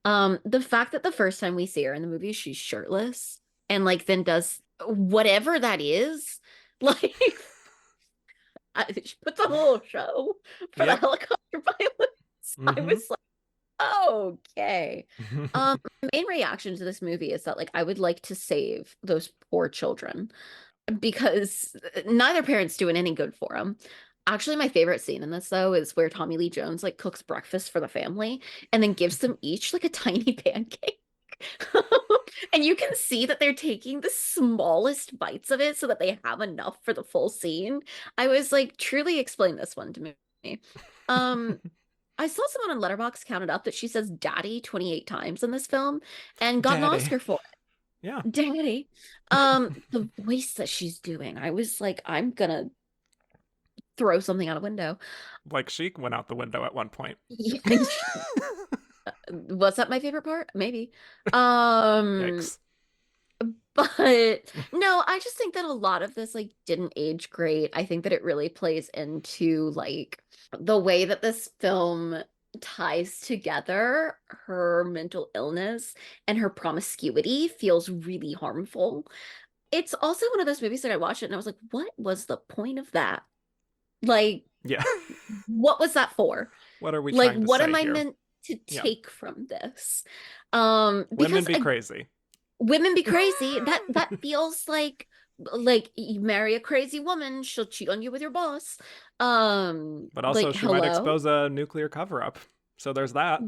The fact that the first time we see her in the movie, she's shirtless and like then does whatever that is, like she puts on a little show for the helicopter violence. I was like, okay. My main reaction to this movie is that like I would like to save those poor children because neither parent's doing any good for them. Actually, my favorite scene in this though is where Tommy Lee Jones like cooks breakfast for the family and then gives them each like a tiny pancake. And you can see that they're taking the smallest bites of it so that they have enough for the full scene. I was like, truly explain this one to me. I saw someone on Letterboxd counted up that she says daddy 28 times in this film and got an Oscar for it. Yeah. Daddy. The voice that she's doing, I was like, I'm gonna throw something out a window. Like she went out the window at one point. Was that my favorite part? Maybe. Yikes. But no, I just think that a lot of this like didn't age great. I think that it really plays into like the way that this film ties together her mental illness and her promiscuity feels really harmful. It's also one of those movies that I watched it and I was like, what was the point of that? Like, yeah. what was that for? What are we Like, trying to what am say I here? meant to Yeah. take from this? Women Because be crazy. women be crazy. That feels like you marry a crazy woman, she'll cheat on you with your boss. But also, Like, she might hello. expose a nuclear cover up. So there's that.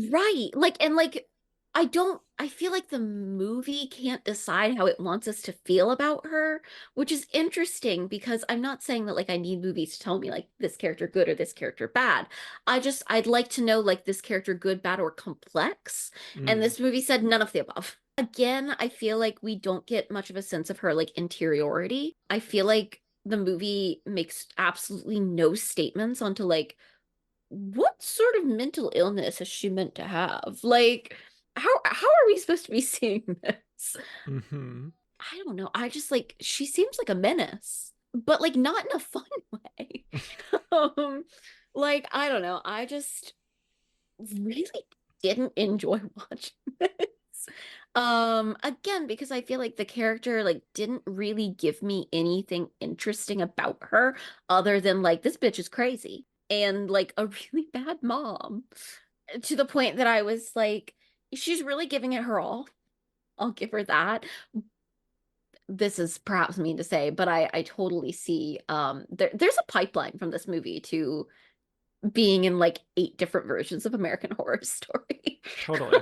Right. Like, and like, I feel like the movie can't decide how it wants us to feel about her, which is interesting because I'm not saying that like I need movies to tell me like this character good or this character bad. I'd like to know like this character good, bad, or complex. And Mm. this movie said none of the above. Again, I feel like we don't get much of a sense of her like interiority. I feel like the movie makes absolutely no statements onto like what sort of mental illness is she meant to have? Like, how are we supposed to be seeing this? Hmm. I don't know. I just like she seems like a menace, but like not in a fun way. Um, like I don't know. I just really didn't enjoy watching this. Again, because I feel like the character like didn't really give me anything interesting about her other than like this bitch is crazy and like a really bad mom to the point that I was like, she's really giving it her all. I'll give her that. This is perhaps mean to say, but I totally see there's a pipeline from this movie to being in like 8 different versions of American Horror Story. Totally.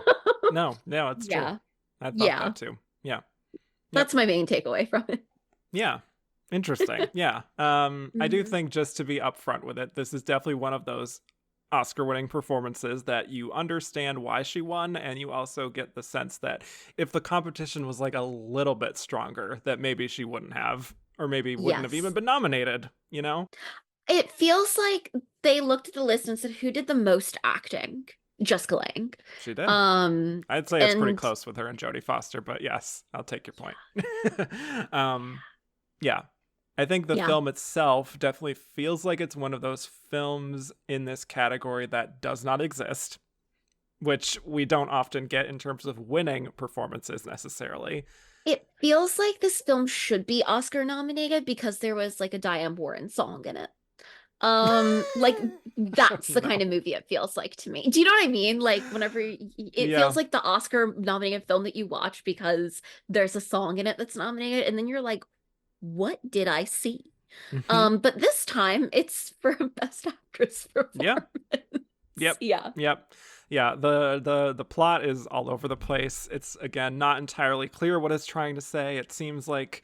No, it's true. Yeah. I thought Yeah. that too. Yeah. Yep. That's my main takeaway from it. Yeah. Interesting. Yeah. I do Mhm. think, just to be upfront with it, this is definitely one of those Oscar winning performances that you understand why she won, and you also get the sense that if the competition was like a little bit stronger, that maybe she wouldn't have, or maybe wouldn't have even Yes. been nominated, you know? It feels like they looked at the list and said, who did the most acting? Jessica Lange. She did. Um, I'd say it's pretty and close with her and Jodie Foster, but yes, I'll take your point. um, yeah. I think the yeah, film itself definitely feels like it's one of those films in this category that does not exist, which we don't often get in terms of winning performances necessarily. it feels like this film should be Oscar nominated because there was like a Diane Warren song in it. Like Oh, that's the kind no. of movie it feels like to me. Do you know what I mean? Like whenever it Yeah. feels like the Oscar nominated film that you watch because there's a song in it that's nominated, and then you're like, what did I see? Hmm. But this time it's for Best Actress Yeah. Performance. Yep. Yeah. Yep. Yeah, the plot is all over the place. It's, again, not entirely clear what it's trying to say. It seems like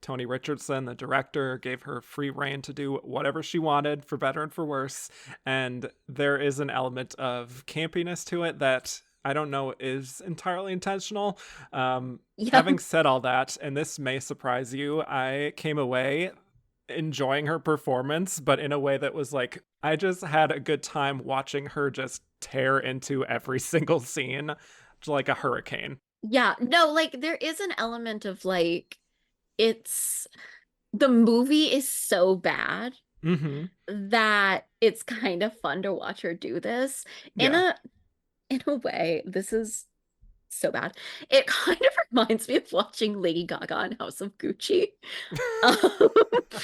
Tony Richardson, the director, gave her free reign to do whatever she wanted, for better and for worse. And there is an element of campiness to it that I don't know is entirely intentional. Yeah. Having said all that, and this may surprise you, I came away enjoying her performance, but in a way that was like, I just had a good time watching her just tear into every single scene like a hurricane. Yeah. No, like there is an element of like it's the movie is so bad Mm-hmm. that it's kind of fun to watch her do this in Yeah. a way. This is so bad. It kind of reminds me of watching Lady Gaga in House of Gucci. Um,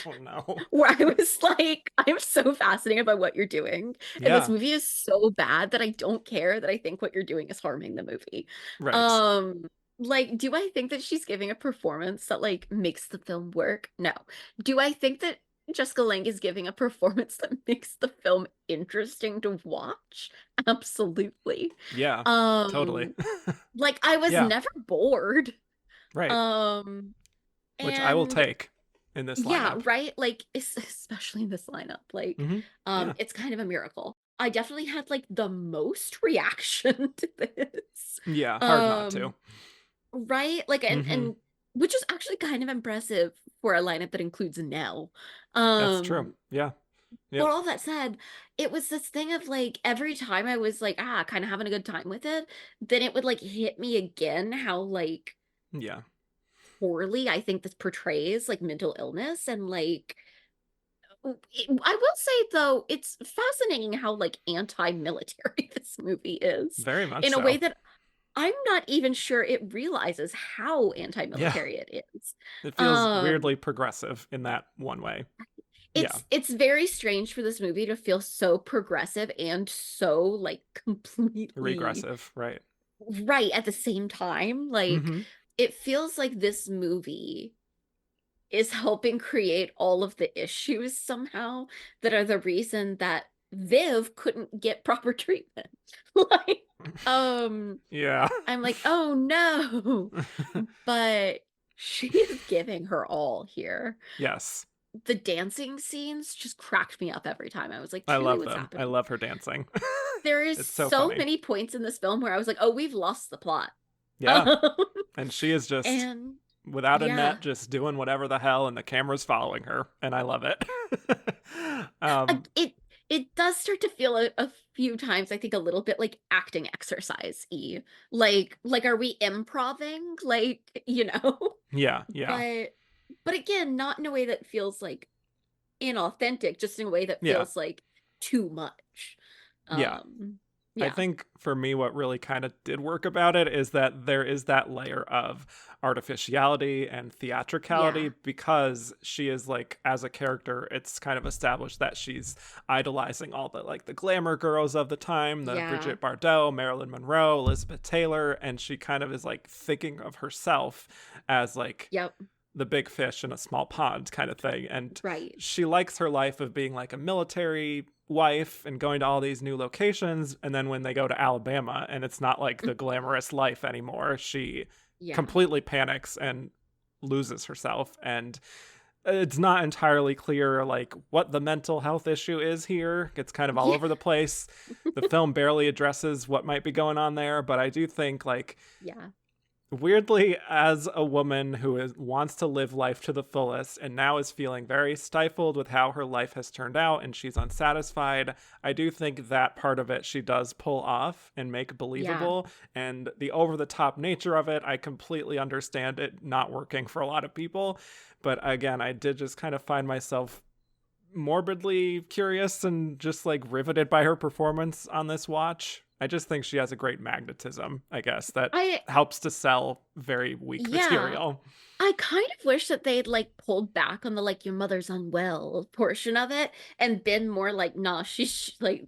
Oh no. where I was like, I'm so fascinated by what you're doing. And this Yeah. movie is so bad that I don't care that I think what you're doing is harming the movie. Right. Um, like, do I think that she's giving a performance that like makes the film work? No. Do I think that Jessica Lange is giving a performance that makes the film interesting to watch? Absolutely. Yeah. Totally. Um, like I was Yeah. never bored. Right. Um, Which I will and take in this yeah, lineup. right? Like especially in this lineup. Like Mm-hmm. Yeah. it's kind of a miracle. I definitely had like the most reaction to this. Yeah. Hard not to. Um right? Like Mm-hmm. and which is actually kind of impressive for a lineup that includes Nell. That's true. Um Yeah. but Yep. all that said, it was this thing of like every time I was like kind of having a good time with it, then it would like hit me again how like Yeah. poorly I think this portrays like mental illness and like I will say though, it's fascinating how like anti-military this movie is Very much in a way so. that I'm not even sure it realizes how Yeah. anti-military it is. It feels Um, weirdly progressive in that one way. Yeah. It's very strange for this movie to feel so progressive and so like completely Regressive, right. right at the same time. Like Mm-hmm. it feels like this movie is helping create all of the issues somehow that are the reason that Viv couldn't get proper treatment. Like, Yeah. I'm like, oh no. But she is giving her all here. Yes. The dancing scenes just cracked me up every time. I was like, I truly, love what's them. I happening? love her dancing. There is It's so so funny. many points in this film where I was like, oh, we've lost the plot. Yeah. And she is just And without a yeah, net, just doing whatever the hell, and the camera's following her, and I love it. um, it does start to feel a few times, I think, a little bit like acting exercise-y. Like are we improving? Like, yeah, yeah, but again, not in a way that feels like inauthentic, just in a way that yeah, feels like too much. yeah. Um, I yeah, think for me, what really kind of did work about it is that there is that layer of artificiality and yeah, theatricality because she is like, as a character, it's kind of established that she's idolizing all the like the glamour girls of the time, the yeah, Brigitte Bardot, Marilyn Monroe, Elizabeth Taylor, and she kind of is like thinking of herself as like yep, the big fish in a small pond kind of thing. And right. she likes her life of being like a military wife and going to all these new locations. And then when they go to Alabama and it's not like the glamorous life anymore, she Yeah. completely panics and loses herself. And it's not entirely clear like what the mental health issue is here. It's kind of all Yeah. over the place. The film barely addresses what might be going on there, but I do think like Yeah. weirdly, as a woman who wants to live life to the fullest and now is feeling very stifled with how her life has turned out and she's unsatisfied, I do think that part of it she does pull off and make Yeah. believable. And the over the top nature of it, I completely understand it not working for a lot of people. But again, I did just kind of find myself morbidly curious and just like riveted by her performance on this watch. I just think she has a great magnetism, I guess, that I helps to sell very weak yeah. material. I kind of wish that they'd like pulled back on the like your mother's unwell portion of it and been more like, nah, she's like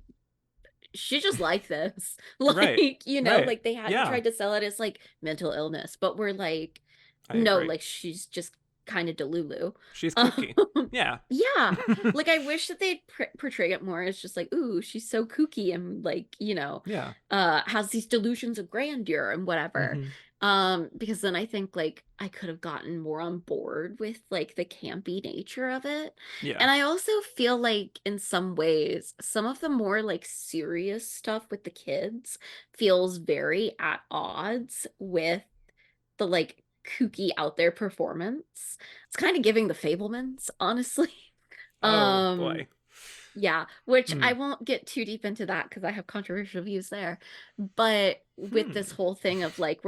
she just like this. Right. Like, Right. like they hadn't Yeah, tried to sell it as like mental illness, but we're like, I no, agree. like she's just kind of delulu. She's Um, kooky. Yeah. yeah. Like I wish that they'd portray it more as just like, ooh, she's so kooky and like, Yeah. has these delusions of grandeur and whatever. Hmm. Because then I think like I could have gotten more on board with like the campy nature of it. Yeah. And I also feel like in some ways, some of the more like serious stuff with the kids feels very at odds with the like kooky out there performance. It's kind of giving the Fablemans, honestly. Oh, Um, boy. yeah, which I Mm. won't get too deep into that because I have controversial views there. But with this Hmm. whole thing of like,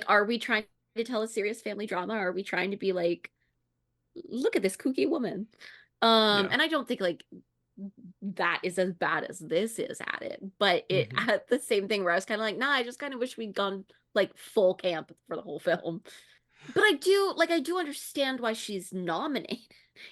are we trying to tell a serious family drama? Or are we trying to be like, look at this kooky woman? Yeah. And I don't think like that is as bad as this is at it, but it Hmm. had the same thing where I was kind of like, nah, I just kind of wish we'd gone like full camp for the whole film. But I do understand why she's nominated,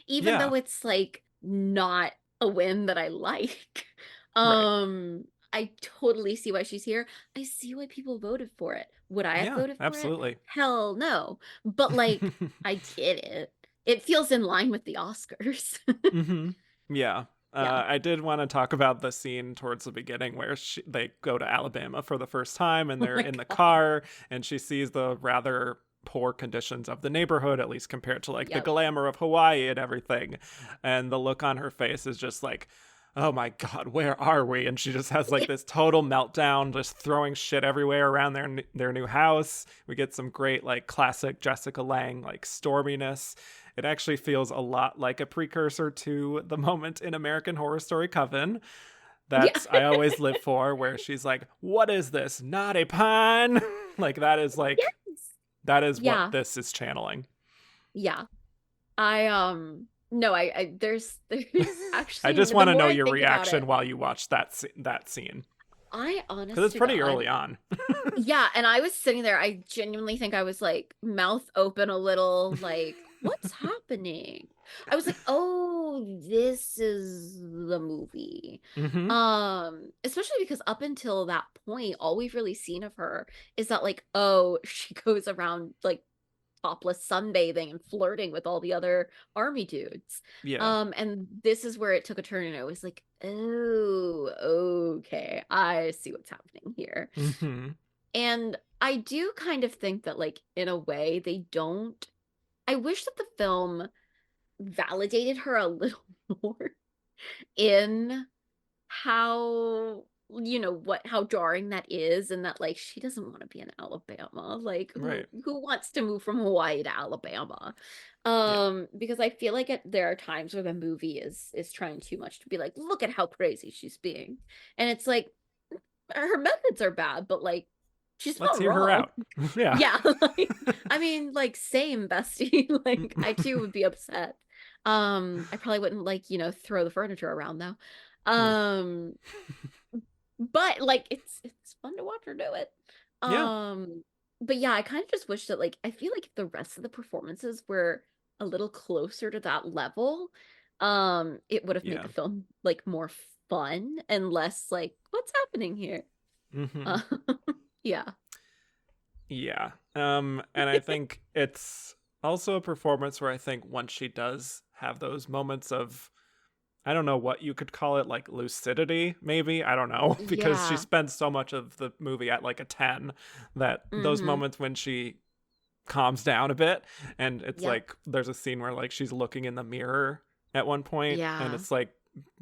even Yeah. though it's like not a win that I like. Right. Um, I totally see why she's here. I see why people voted for it. Would I have Yeah, voted for it? absolutely. Hell no. But like, I get it. It feels in line with the Oscars. Hmm. Yeah. Yeah. I did want to talk about the scene towards the beginning where they go to Alabama for the first time and Oh they're my in the God. car and she sees the rather poor conditions of the neighborhood, at least compared to like the Yep. glamour of Hawaii and everything. And the look on her face is just like, oh my God, where are we? And she just has like this total meltdown, just throwing shit everywhere around their new house. We get some great like classic Jessica Lange like storminess. It actually feels a lot like a precursor to the moment in American Horror Story Coven Yeah. that I always live for, where she's like, "What is this? Not a pun?" Like Yes. that is what Yeah. this is channeling. Yeah. I no, I there's I actually just the want to more know I your think about reaction it, while you watch that scene I because honest it's to pretty God, early on. yeah, and I was sitting there, I genuinely think I was like mouth open a little, like what's happening? I was like, oh, this is the movie. Mm-hmm. Especially because up until that point, all we've really seen of her is that, like, oh, she goes around like topless sunbathing and flirting with all the other army dudes. Yeah. And this is where it took a turn, and I was like, oh, okay, I see what's happening here. Mm-hmm. And I do kind of think that, like, in a way, they don't. I wish that the film validated her a little more in how, how jarring that is, and that, like, she doesn't want to be in Alabama. Like, who Right. who wants to move from Hawaii to Alabama? Yeah. Because I feel like there are times where the movie is trying too much to be like, look at how crazy she's being. And it's like, her methods are bad, but, like, she's Let's not hear her wrong. out. Yeah. Yeah, like, I mean, like, same, bestie. Like, I too would be upset. I probably wouldn't, like, throw the furniture around though. Mm. Um, but, like, it's fun to watch her do it. Yeah. But yeah, I kind of just wish that, like, I feel like if the rest of the performances were a little closer to that level, it would have made Yeah. the film, like, more fun and less like, what's happening here? Mm-hmm. Uh, yeah. Yeah. And I think it's also a performance where I think once she does have those moments of, I don't know what you could call it, like lucidity, maybe. I don't know, because she Yeah. spends so much of the movie at like a 10 that those Mm-hmm. moments when she calms down a bit, and it's Yep. like there's a scene where like she's looking in the mirror at one point, and Yeah. it's like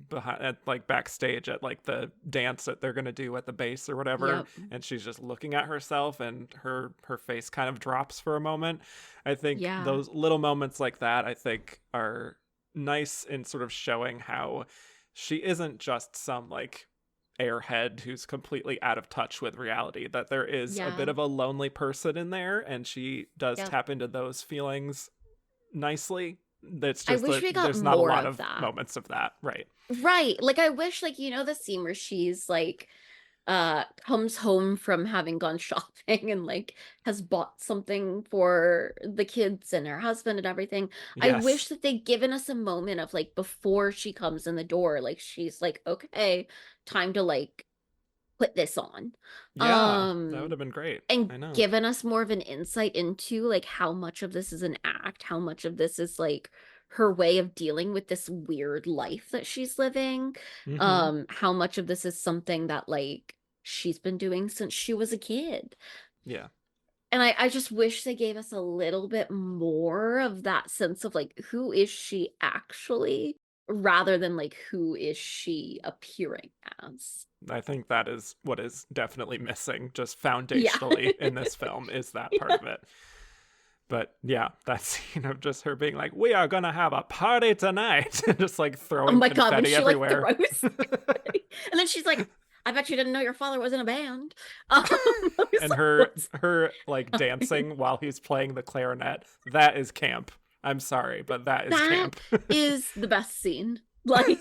behind at like backstage at like the dance that they're gonna do at the base or whatever, Yep. and she's just looking at herself and her face kind of drops for a moment. I think Yeah. those little moments like that, I think, are nice in sort of showing how she isn't just some like airhead who's completely out of touch with reality, that there is a bit Yeah. of a lonely person in there, and she does Yep. tap into those feelings nicely. That's I just wish that we got there's not a more lot of of that. moments of that, right? Right. Like, I wish, like, the scene where she's like, comes home from having gone shopping and, like, has bought something for the kids and her husband and everything. I wish Yes. that they'd given us a moment of, like, before she comes in the door, like, she's like, okay, time to, like, put this on. Yeah, that would Um have been great. and I know. given us more of an insight into, like, how much of this is an act, how much of this is, like, her way of dealing with this weird life that she's living, Mm-hmm. how much of this is something that, like, she's been doing since she was a kid. Yeah. And I just wish they gave us a little bit more of that sense of, like, who is she actually, rather than, like, who is she appearing as. I think that is what is definitely missing, just Yeah. foundationally in this film, is that part Yeah. of it. But yeah, that scene of just her being like, "We are gonna have a party tonight," and just like Oh throwing my God, when confetti she, like, everywhere. throws and then she's like, I bet you didn't know your father was in a band. I was And like, her what's her like happening? dancing while he's playing the clarinet, that is camp. I'm sorry, but that is That camp. is the best scene. Like,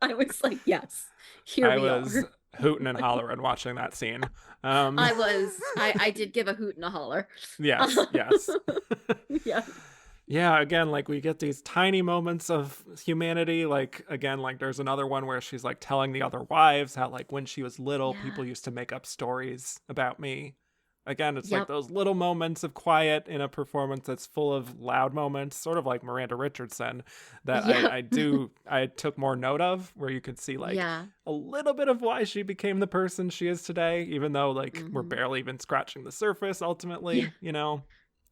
I was like, yes, here I we was are. hooting and Like, hollering watching that scene. Um I did give a hoot and a holler. yes, yes. Yeah. Yeah, again, like we get these tiny moments of humanity. Like, again, like there's another one where she's like telling the other wives how, like, when she was little, Yeah. people used to make up stories about me. Again, it's like Yep. those little moments of quiet in a performance that's full of loud moments, sort of like Miranda Richardson, that Yep. I took more note of, where you could see like Yeah. a little bit of why she became the person she is today, even though like we're Hmm. barely even scratching the surface Yeah. ultimately, you know?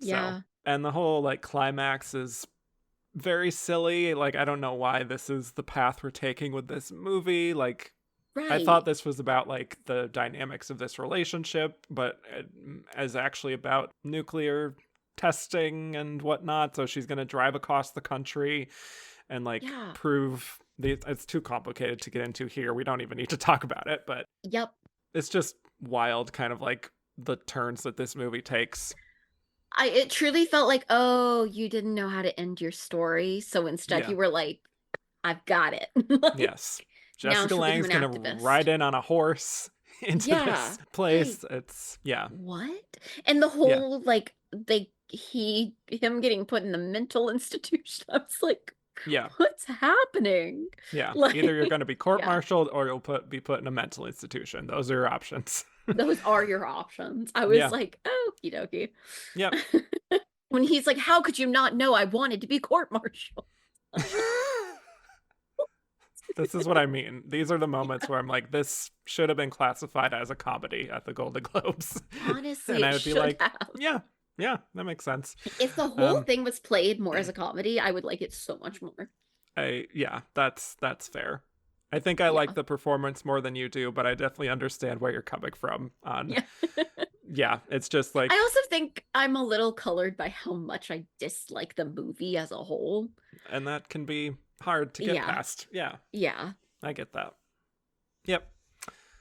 So, Yeah. and the whole like climax is very silly. Like, I don't know why this is the path we're taking with this movie. Like, I thought Right. this was about like the dynamics of this relationship, but it is actually about nuclear testing and whatnot. So she's going to drive across the country and like Yeah. prove it's too complicated to get into here. We don't even need to talk about it, but Yep. it's just wild, kind of like the turns that this movie takes. It truly felt like, oh, you didn't know how to end your story, so instead Yeah. you were like, I've got it. Like, Yes. now Jessica she'll become Lange's an gonna activist. ride in on a horse into Yeah. this Like, place. It's yeah. what? And the Yeah. whole, like, they him getting put in the mental institution. I was like, Yeah. what's happening? Yeah. Like, Either you're going to be yeah, court-martialed or you'll be put in a mental institution. Those are your options. those are your options. I was Yeah. like, okie dokie. Yep. When he's like, how could you not know I wanted to be court-martialed? This is what I mean. These are the moments where I'm like, this should have been classified as a comedy at the Golden Globes. Honestly, And I it would be should like, have. yeah, that makes sense. If the whole thing was played more as a comedy, I would like it so much more. Yeah, that's fair. I think I like the performance more than you do, but I definitely understand where you're coming from on yeah, it's just like, I also think I'm a little colored by how much I dislike the movie as a whole. And that can be hard to get past. Yeah. Yeah. I get that. Yep.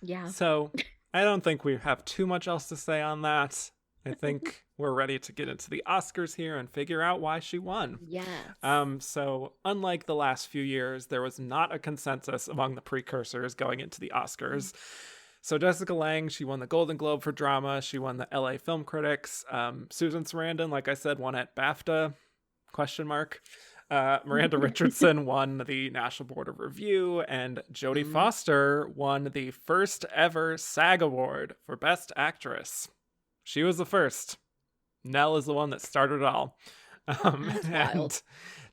Yeah. So I don't think we have too much else to say on that. I think we're ready to get into the Oscars here and figure out why she won. Yes. So unlike the last few years, there was not a consensus among the precursors going into the Oscars. So Jessica Lange, she won the Golden Globe for drama. She won the LA Film Critics. Susan Sarandon, like I said, won at BAFTA, ? Miranda Richardson won the National Board of Review, and Jodie Foster won the first ever SAG Award for Best Actress. She was the first. Nell is the one that started it all. And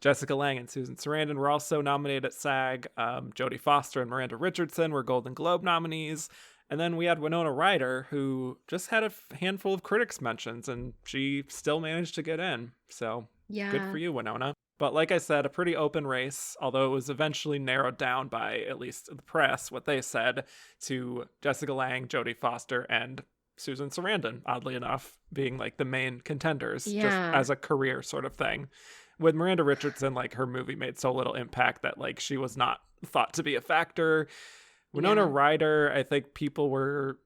Jessica Lange and Susan Sarandon were also nominated at SAG. Jodie Foster and Miranda Richardson were Golden Globe nominees. And then we had Winona Ryder, who just had a handful of critics mentions, and she still managed to get in. So good for you, Winona. But like I said, a pretty open race, although it was eventually narrowed down by, at least the press, what they said, to Jessica Lange, Jodie Foster, and Susan Sarandon, oddly enough, being like the main contenders, just as a career sort of thing. With Miranda Richardson, like her movie made so little impact that like she was not thought to be a factor. Winona Ryder, I think people were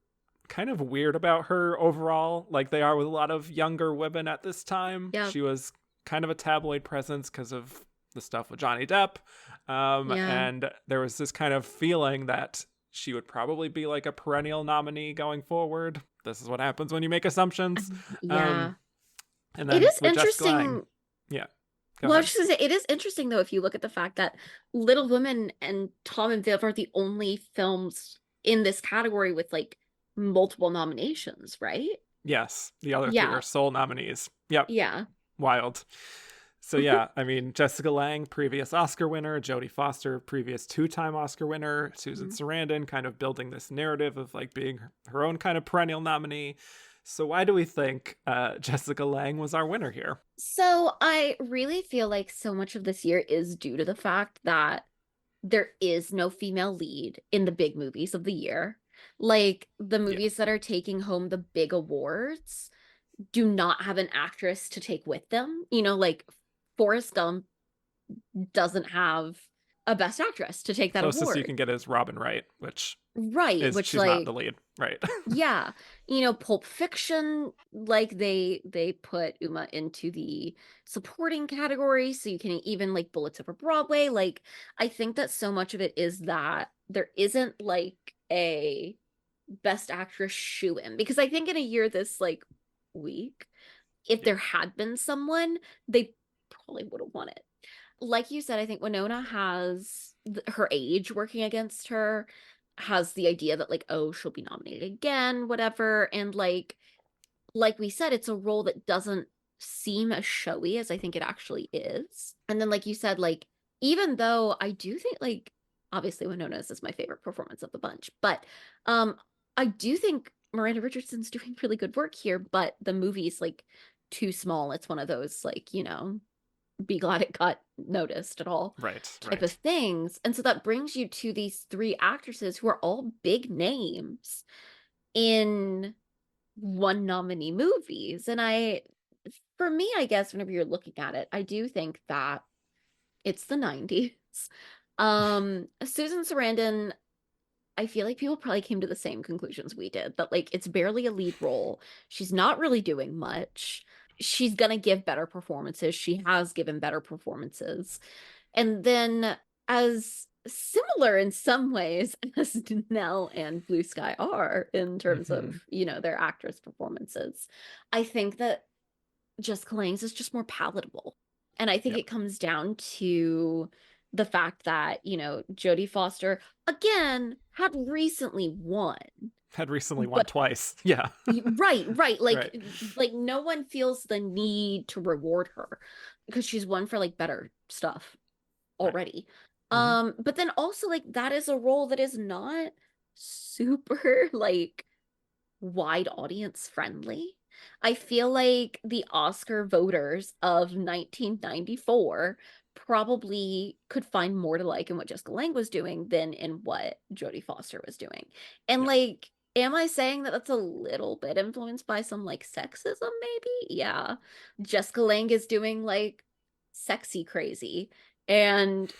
kind of weird about her overall, like they are with a lot of younger women at this time. She was kind of a tabloid presence because of the stuff with Johnny Depp. And there was this kind of feeling that she would probably be like a perennial nominee going forward. This is what happens when you make assumptions. And then it is interesting. Well, I was just gonna say, it is interesting though if you look at the fact that Little Women and Tom and Viv are the only films in this category with like multiple nominations, right? Yes, the other three are sole nominees. Yep. Yeah. Wild. So yeah, I mean, Jessica Lange, previous Oscar winner, Jodie Foster, previous 2-time Oscar winner, Susan Sarandon, kind of building this narrative of like being her own kind of perennial nominee. So why do we think Jessica Lange was our winner here? So I really feel like so much of this year is due to the fact that there is no female lead in the big movies of the year. Like the movies that are taking home the big awards do not have an actress to take with them. You know, like Forrest Gump doesn't have a best actress to take that Closest award. You can get is Robin Wright, which she's like, not the lead, right? Yeah, you know, Pulp Fiction, like they put Uma into the supporting category, so you can even like Bullets Over Broadway. Like I think that so much of it is that there isn't like a best actress shoe-in, because I think in a year this like week, if there had been someone, they probably would have won it. Like you said, I think Winona has her age working against her, has the idea that like, oh, she'll be nominated again, whatever. And like we said, it's a role that doesn't seem as showy as I think it actually is. And then like you said, like, even though I do think like, obviously Winona's is my favorite performance of the bunch, but I do think Miranda Richardson's doing really good work here, but the movie's like too small. It's one of those like, you know, be glad it got noticed at all type of things. And so that brings you to these 3 actresses who are all big names in one nominee movies. And for me, I guess whenever you're looking at it, I do think that it's the 90s. Susan Sarandon, I feel like people probably came to the same conclusions we did, that like it's barely a lead role. She's not really doing much. She's gonna give better performances. She has given better performances. And then, as similar in some ways as Nell and Blue Sky are in terms of, you know, their actress performances, I think that Jessica Lange's is just more palatable. And I think Yeah. it comes down to the fact that, Jodie Foster, again, had recently won. Had recently won But twice. Yeah. right. Right. Like no one feels the need to reward her because she's won for like better stuff Right. already. Mm-hmm. But then also like that is a role that is not super like wide audience friendly. I feel like the Oscar voters of 1994 probably could find more to like in what Jessica Lange was doing than in what Jodie Foster was doing. And Yeah. like, am I saying that that's a little bit influenced by some like sexism, maybe? Yeah. Jessica Lange is doing like sexy crazy. And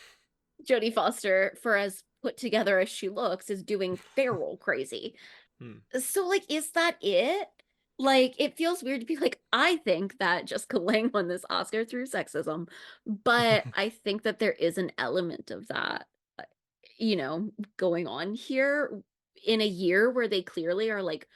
Jodie Foster, for as put together as she looks, is doing feral crazy. Mm. So, like, is that it? Like, it feels weird to be like, I think that Jessica Lange won this Oscar through sexism, but I think that there is an element of that, uh, going on here in a year where they clearly are like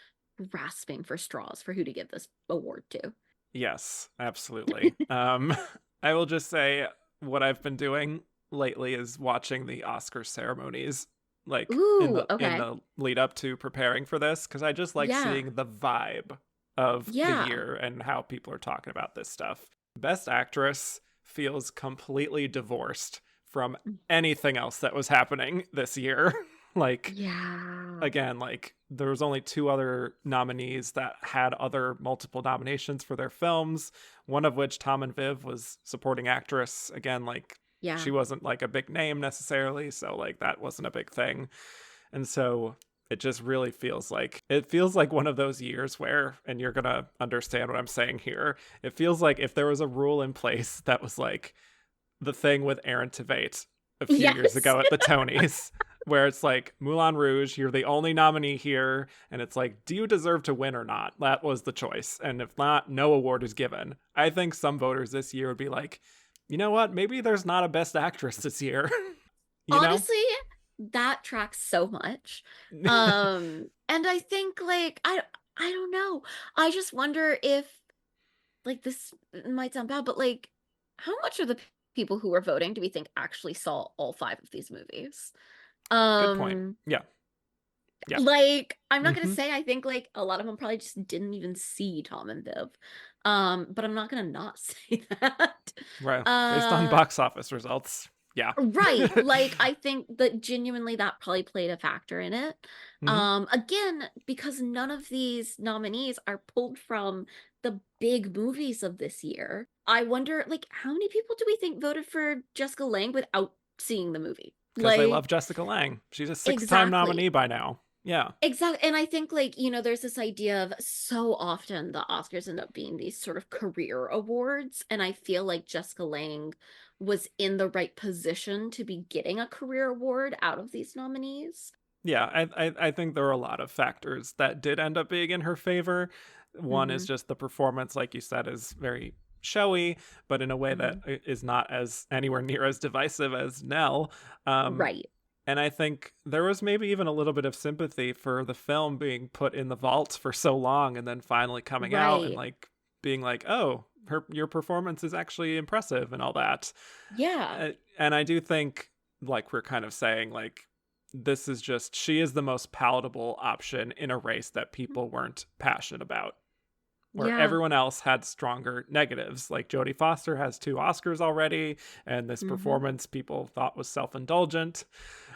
grasping for straws for who to give this award to. Yes, absolutely. I will just say what I've been doing lately is watching the Oscar ceremonies, like in Ooh, the okay. lead up to preparing for this, because I just like Yeah. seeing the vibe of the Yeah. year and how people are talking about this stuff. Best Actress feels completely divorced from anything else that was happening this year. Like, Yeah. again, like there was only two other nominees that had other multiple nominations for their films, one of which, Tom and Viv, was supporting actress. Again, like Yeah. she wasn't like a big name necessarily, so like that wasn't a big thing. And so it just really feels like one of those years where, and you're gonna understand what I'm saying here, it feels like if there was a rule in place that was like the thing with Aaron Tveit a few years Yes. ago at the Tonys, where it's like Moulin Rouge, you're the only nominee here, and it's like, do you deserve to win or not? That was the choice, and if not, no award is given. I think some voters this year would be like, you know what? Maybe there's not a Best Actress this year. you know? Honestly, that tracks so much. And I think like I don't know. I just wonder if like this might sound bad, but like how much of the people who are voting do we think actually saw all five of these movies? Good point. Um Yeah, yeah. like I'm not gonna Mm-hmm. say I think like a lot of them probably just didn't even see Tom and Viv. But I'm not gonna not say that. Well, based on Uh box office results, yeah. Right. Like I think that genuinely that probably played a factor in it. Mm-hmm. Again, because none of these nominees are pulled from the big movies of this year. I wonder like how many people do we think voted for Jessica Lange without seeing the movie? Because they love Like Jessica Lange. She's a six-time exactly. nominee by now. Yeah. Exactly. And I think like, there's this idea of so often the Oscars end up being these sort of career awards. And I feel like Jessica Lange was in the right position to be getting a career award out of these nominees. Yeah, I think there are a lot of factors that did end up being in her favor. One is Hmm. just the performance, like you said, is very showy, but in a way that Hmm. is not as anywhere near as divisive as Nell. Um, Right. and I think there was maybe even a little bit of sympathy for the film being put in the vault for so long and then finally coming out and Right. like being like, oh, your performance is actually impressive and all that. Yeah. And I do think, like we're kind of saying, like this is just, she is the most palatable option in a race that people weren't passionate about, where Yeah. everyone else had stronger negatives. Like Jodie Foster has 2 Oscars already, and this Hmm. performance people thought was self-indulgent.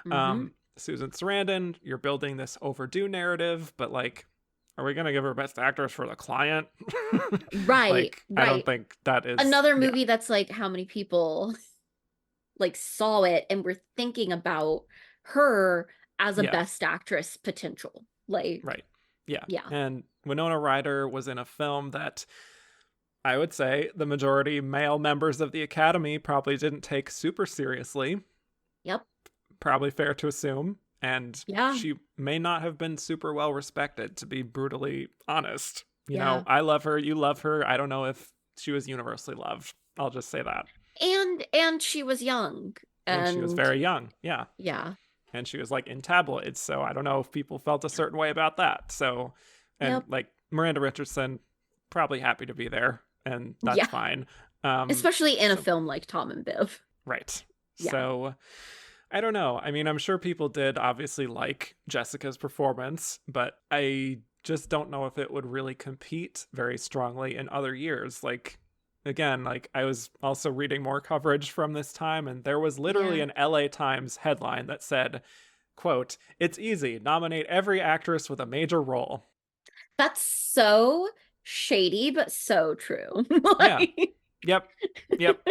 Hmm. Susan Sarandon, you're building this overdue narrative, but like, are we gonna give her Best Actress for The Client? Right. Like, I don't Right. think that is. Another Yeah, movie that's like how many people like saw it and were thinking about her as a yeah, best actress potential. Like, right, yeah. yeah. And Winona Ryder was in a film that I would say the majority male members of the Academy probably didn't take super seriously. Yep. Probably fair to assume. And Yeah. she may not have been super well respected, to be brutally honest. Yeah. I love her. You love her. I don't know if she was universally loved. I'll just say that. And she was young. And she was And very young. Yeah. yeah. And she was like in tabloids. So I don't know if people felt a certain way about that. So, and Yep. like Miranda Richardson, probably happy to be there. and that's Yeah. fine. Especially in a film like Tom and Viv. Right. Yeah. So I don't know. I mean, I'm sure people did obviously like Jessica's performance, but I just don't know if it would really compete very strongly in other years. Like, again, like I was also reading more coverage from this time, and there was literally an LA Times headline that said, quote, "It's easy, nominate every actress with a major role." That's so shady, but so true. Yeah. Like... Yep. Yep.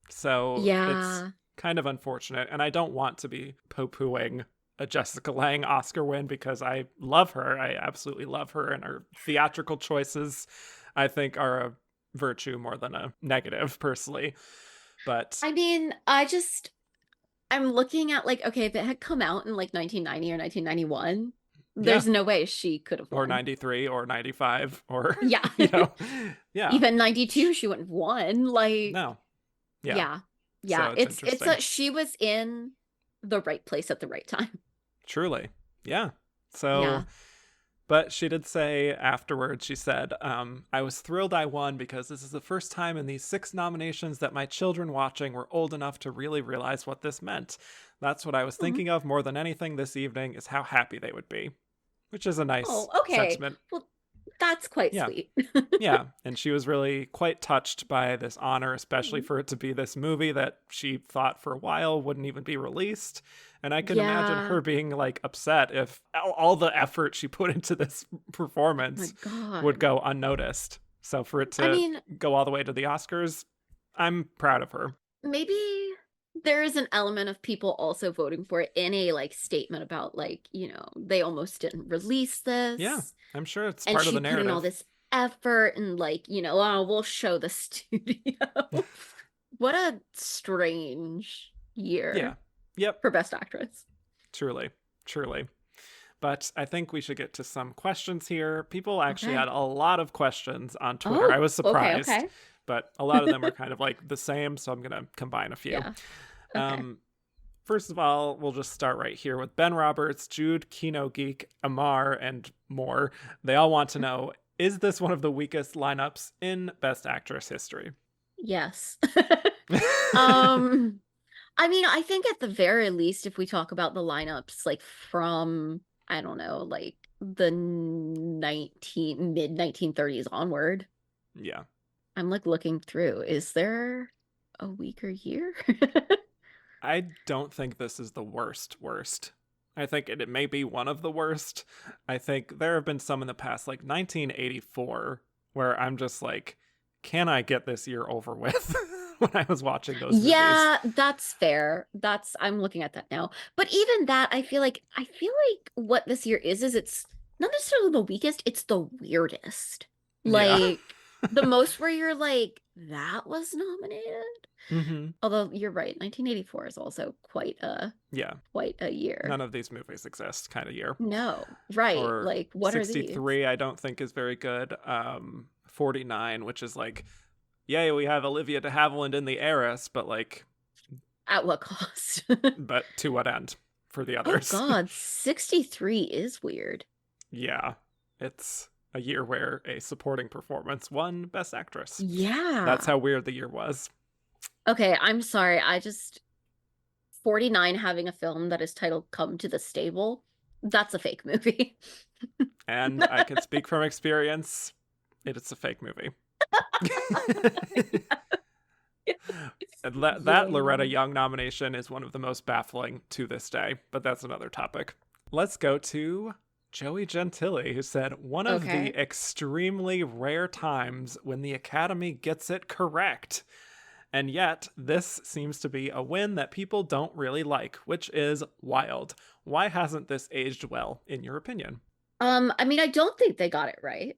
So it's Yeah. kind of unfortunate. And I don't want to be poo-pooing a Jessica Lange Oscar win because I love her. I absolutely love her. And her theatrical choices, I think, are a virtue more than a negative, personally. But I mean, I'm looking at like, okay, if it had come out in like 1990 or 1991, yeah. there's no way she could have won. Or 93 or 95 or, Yeah. yeah. Even 92, she wouldn't have won. Like, no. Yeah. So It's that she was in the right place at the right time. Truly. Yeah. So, Yeah. but she did say afterwards, she said, I was thrilled I won because this is the first time in these 6 nominations that my children watching were old enough to really realize what this meant. That's what I was thinking of more than anything this evening is how happy they would be, which is a nice sentiment. Well, that's quite sweet. Yeah. And she was really quite touched by this honor, especially for it to be this movie that she thought for a while wouldn't even be released. And I can imagine her being like upset if all the effort she put into this performance would go unnoticed. So for it to go all the way to the Oscars, I'm proud of her. Maybe there is an element of people also voting for it in a like statement about like, you know, they almost didn't release this. Yeah, I'm sure it's part of the narrative. And she put in all this effort and like, you know, oh, we'll show the studio. What a strange year. Yeah. Yep. For Best Actress. Truly. But I think we should get to some questions here. People actually had a lot of questions on Twitter. I was surprised. Okay. But a lot of them are kind of like the same, so I'm going to combine a few. Yeah. Okay. First of all, we'll just start right here with Ben Roberts, Jude, Kino Geek, Amar, and more. They all want to know, is this one of the weakest lineups in Best Actress history? Yes. I mean, I think at the very least, if we talk about the lineups, like from, I don't know, like the mid-1930s onward. Yeah. I'm like looking through. Is there a weaker year? I don't think this is the worst. I think it may be one of the worst. I think there have been some in the past, like 1984, where I'm just like, can I get this year over with? When I was watching those movies. Yeah, that's fair. I'm looking at that now. But even that, I feel like what this year is it's not necessarily the weakest, it's the weirdest. Like the most where you're like, that was nominated. Mm-hmm. Although you're right, 1984 is also quite a year. None of these movies exist kind of year. No, right. Or like what 63, are these? I don't think is very good. 49, which is like, yay, we have Olivia de Havilland in the heiress, but like, at what cost? But to what end for the others? Oh God, 63 is weird. Yeah, it's a year where a supporting performance won Best Actress. Yeah, that's how weird the year was. Okay, I'm sorry. 49 having a film that is titled "Come to the Stable." That's a fake movie. And I can speak from experience. It is a fake movie. That Loretta Young nomination is one of the most baffling to this day, but that's another topic. Let's go to Joey Gentile, who said, one of the extremely rare times when the Academy gets it correct. And yet, this seems to be a win that people don't really like, which is wild. Why hasn't this aged well, in your opinion? I mean, I don't think they got it right.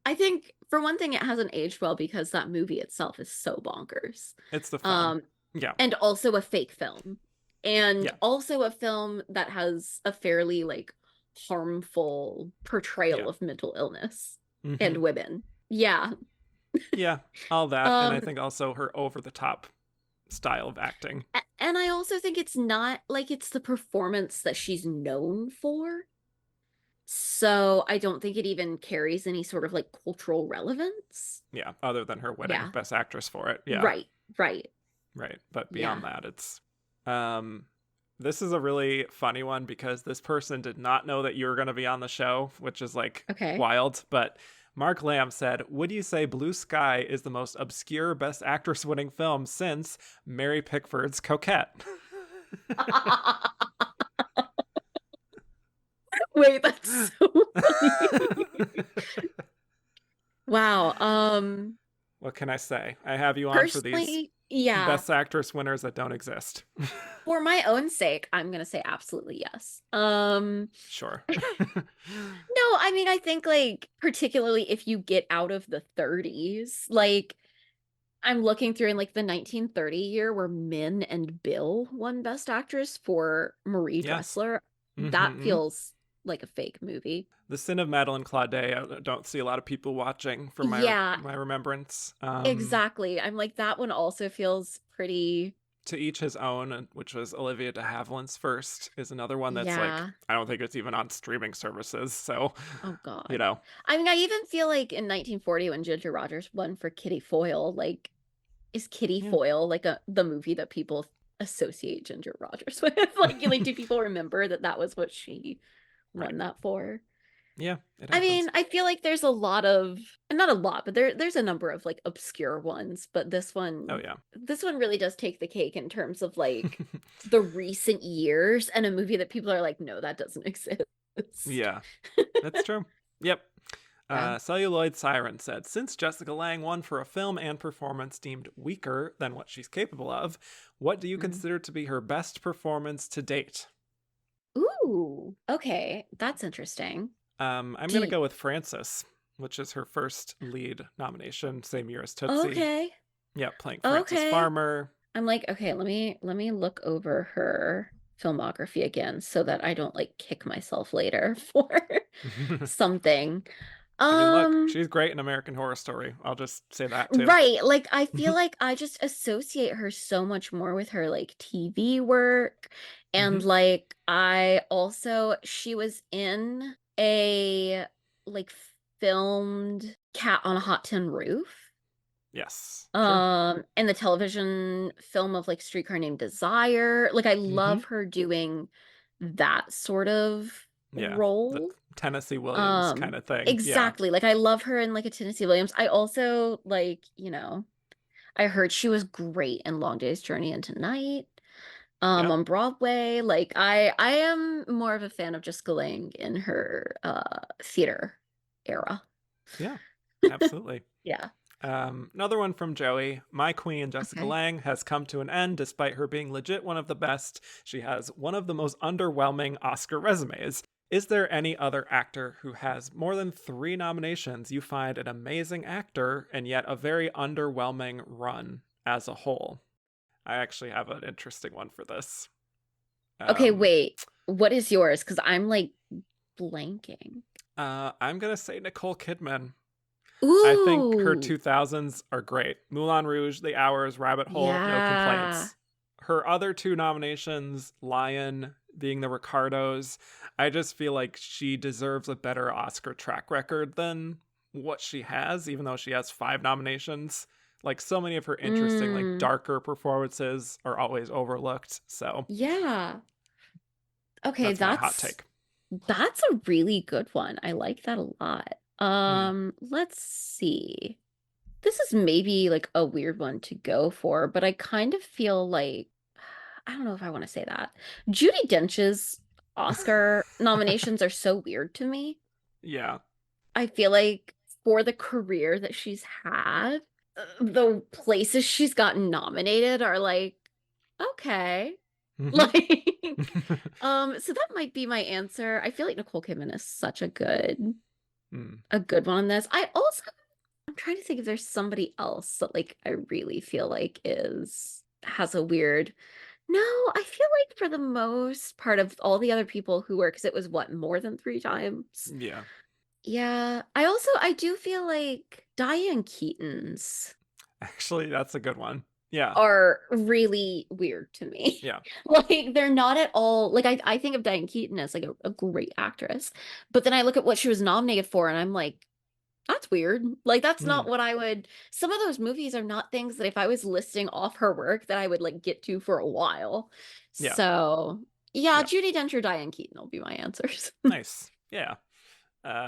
I think for one thing, it hasn't aged well because that movie itself is so bonkers. It's the film. Yeah. And also a fake film. And also a film that has a fairly like harmful portrayal of mental illness and women. Yeah. Yeah, all that. And I think also her over the top style of acting. And I also think it's not like it's the performance that she's known for. So I don't think it even carries any sort of like cultural relevance. Yeah, other than her winning Yeah. Best Actress for it. Yeah. Right. Right. Right. But Yeah. beyond that, um this is a really funny one because this person did not know that you were going to be on the show, which is like Okay. wild. But Mark Lamb said, would you say Blue Sky is the most obscure Best Actress winning film since Mary Pickford's Coquette? Wait, that's so funny. Wow. What can I say? I have you on for these Personally, yeah. Best Actress winners that don't exist. For my own sake, I'm gonna say absolutely yes. Sure. No, I mean, I think like particularly if you get out of the 30s, like I'm looking through in like the 1930 year where Min and Bill won Best Actress for Marie Yes. Dressler. That Mm-hmm. feels like a fake movie. The Sin of Madeline Claudet, I don't see a lot of people watching from Yeah, my remembrance. exactly. I'm like that one also feels pretty. To Each His Own, which was Olivia de Havilland's first, is another one that's like, Yeah. I don't think it's even on streaming services. So, Oh you God. know, I mean, I even feel like in 1940 when Ginger Rogers won for Kitty Foyle, like is Kitty yeah, Foyle like the movie that people associate Ginger Rogers with? Like do people remember that that was what she right. won that for? Yeah, it I happens. mean, I feel like there's a lot of, not a lot, but there's a number of like obscure ones, but Oh, yeah. this one really does take the cake in terms of like the recent years and a movie that people are like, no, that doesn't exist. Yeah, that's true. Yep. Yeah. Celluloid Siren said, since Jessica Lange won for a film and performance deemed weaker than what she's capable of, what do you Mm. consider to be her best performance to date? Ooh, okay, that's interesting. I'm Do going to you, go with Frances, which is her first lead nomination, same year as Tootsie. okay, Yeah, playing Frances okay. Farmer. I'm like, okay, let me look over her filmography again so that I don't like kick myself later for something. I mean, look, Um, she's great in American Horror Story. I'll just say that too. right. Like I feel like I just associate her so much more with her like TV work. And Hmm. like I also she was in a like filmed Cat on a Hot Tin Roof. Yes, sure. And the television film of like Streetcar Named Desire. Like I Hmm. love her doing that sort of Yeah, the role. Tennessee Williams kind of thing. Yeah, Exactly. Like I love her in like a Tennessee Williams. I also like, I heard she was great in Long Day's Journey into Night, yep, on Broadway. Like I am more of a fan of Jessica Lange in her theater era. yeah, absolutely. Yeah. Another one from Joey. My queen, Jessica Okay. Lange, has come to an end despite her being legit one of the best. She has one of the most underwhelming Oscar resumes. Is there any other actor who has more than 3 nominations you find an amazing actor and yet a very underwhelming run as a whole? I actually have an interesting one for this. Okay, Um, wait. What is yours? Because I'm like blanking. I'm gonna say Nicole Kidman. I think her Ooh. 2000s are great. Moulin Rouge, The Hours, Rabbit Hole, no Yeah. complaints. Her other 2 nominations, Lion, being the Ricardos, I just feel like she deserves a better Oscar track record than what she has, even though she has 5 nominations. Like so many of her interesting, like Mm. darker performances are always overlooked. So Yeah. Okay, that's my hot take. that's a really good one. I like that a lot. Hmm. Let's see. This is maybe like a weird one to go for, but I kind of feel like I don't know if I want to say that. Judi Dench's Oscar nominations are so weird to me. Yeah. I feel like for the career that she's had, the places she's gotten nominated are like, okay. Hmm. Like, so that might be my answer. I feel like Nicole Kidman is such Hmm. a good one on this. I'm trying to think if there's somebody else that like I really feel like has a weird. No, I feel like for the most part of all the other people who were, because it was what, more than 3 times? Yeah. Yeah. I do feel like Diane Keaton's. Actually, that's a good one. Yeah. are really weird to me. Yeah. Like they're not at all like I think of Diane Keaton as like a great actress, but then I look at what she was nominated for and I'm like, that's weird. Like that's Mm. not what I would. Some of those movies are not things that if I was listing off her work that I would like get to for a while. Yeah. So yeah, Yeah. Judi Dench or Diane Keaton will be my answers. Nice. Yeah.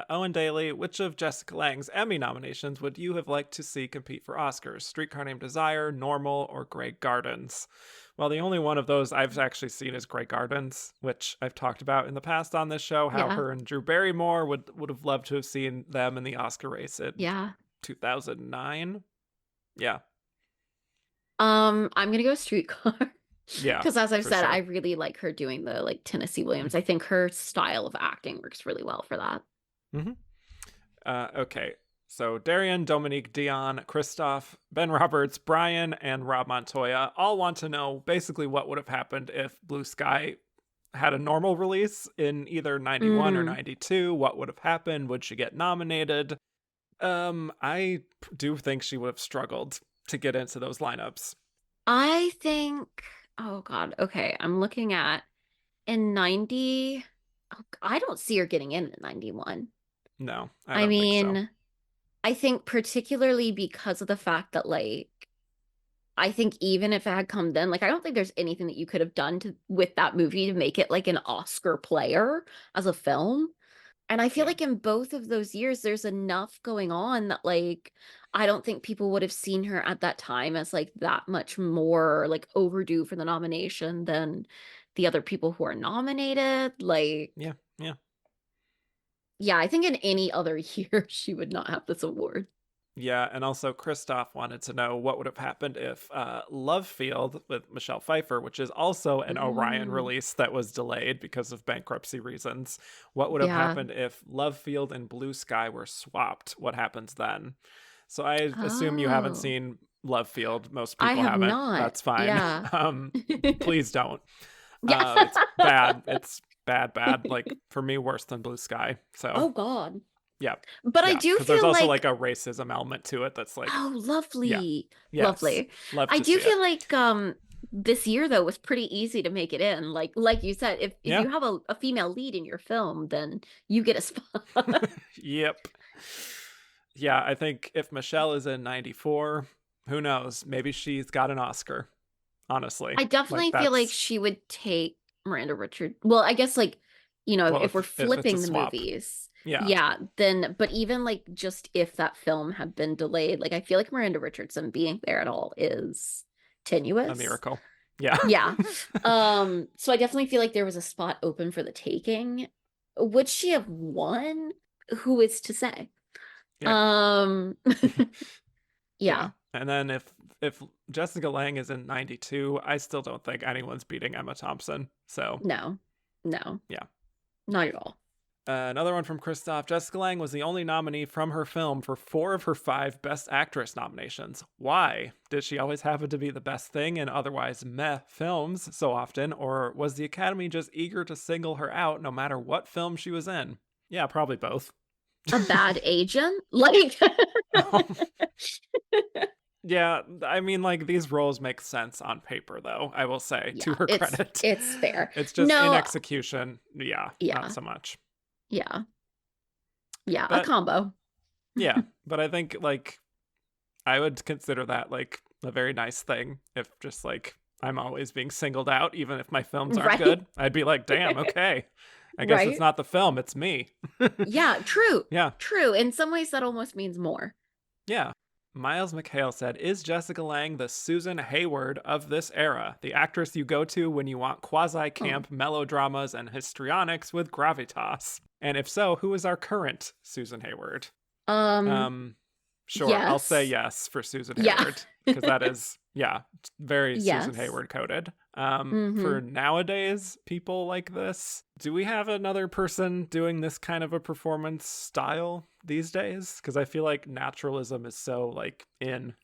Owen Daly, which of Jessica Lange's Emmy nominations would you have liked to see compete for Oscars? Streetcar Named Desire, Normal, or Grey Gardens? Well, the only one of those I've actually seen is Grey Gardens, which I've talked about in the past on this show, how Yeah. her and Drew Barrymore would have loved to have seen them in the Oscar race in Yeah. 2009. Yeah. I'm gonna go Streetcar. Yeah, Because as I've for said, I sure. really like her doing the like Tennessee Williams. I think her style of acting works really well for that. Mm-hmm. Okay. So Darian, Dominique, Dion, Christoph, Ben Roberts, Brian, and Rob Montoya all want to know basically what would have happened if Blue Sky had a normal release in either 91 or 92. What would have happened? Would she get nominated? I do think she would have struggled to get into those lineups. I think, oh God, okay. I'm looking at in 90. Oh, I don't see her getting in 91. No, I I don't think so. mean, I think particularly because of the fact that like I think even if it had come then, like I don't think there's anything that you could have done to with that movie to make it like an Oscar player as a film. And I feel Yeah. like in both of those years, there's enough going on that like I don't think people would have seen her at that time as like that much more like overdue for the nomination than the other people who are nominated. Like, Yeah. Yeah. yeah, I think in any other year she would not have this award. Yeah, and also Christoph wanted to know what would have happened if Love Field with Michelle Pfeiffer, which is also an Orion Mm, release that was delayed because of bankruptcy reasons. What would have yeah. happened if Love Field and Blue Sky were swapped? What happens then? So I assume you haven't Oh, seen Love Field. Most I people have haven't. not. That's fine. Yeah. Please don't. Yeah. It's bad. It's bad, bad. Like for me, worse than Blue Sky. So Oh God. yeah, But I yeah. do Because there's feel also like like a racism element to it. That's like, oh, yeah, lovely. yes, Lovely. love I to do see it. feel like this year though was pretty easy to make it in. Like you said, if Yeah. you have a female lead in your film, then you get a spot. Yep. Yeah, I think if Michelle is in 94, who knows? Maybe she's got an Oscar, honestly. I Like definitely feel like that's, she would take Miranda Richard. Well, I guess like, well, if we're if it's a flipping the swap. movies, Yeah, yeah, then but even like just if that film had been delayed, like I feel like Miranda Richardson being there at all is a tenuous. miracle. Yeah. Yeah. So I definitely feel like there was a spot open for the taking. Would she have won? Who is to say? Yeah. Um Yeah. yeah. And then if Jessica Lange is in 92, I still don't think anyone's beating Emma Thompson. So, No. No. yeah. Not at all. Another one from Christoph. Jessica Lange was the only nominee from her film for 4 of her 5 Best Actress nominations. Why? Did she always happen to be the best thing in otherwise meh films so often, or was the Academy just eager to single her out no matter what film she was in? Yeah, probably both. A bad agent? Like Yeah, I mean, like, these roles make sense on paper, though, I will say, to yeah, her it's credit. it's fair. It's just in No, execution, yeah, not yeah. so much. Yeah. Yeah, a But combo. yeah, but I think, like, I would consider that, like, a very nice thing if just, like, I'm always being singled out, even if my films aren't Right? good. I'd be like, damn, okay. I guess it's Right? not the film, it's me. Yeah, true. Yeah, True. In some ways that almost means more. yeah. Miles McHale said, is Jessica Lange the Susan Hayward of this era? The actress you go to when you want Oh. quasi-camp melodramas and histrionics with gravitas? And if so, who is our current Susan Hayward? Um, Um, sure, I'll say yes. yes for Susan Yeah. Hayward, because that is, yeah, very Susan Yes. Hayward coded. Mm-hmm. For nowadays, people like this, do we have another person doing this kind of a performance style these days? Because I feel like naturalism is so like in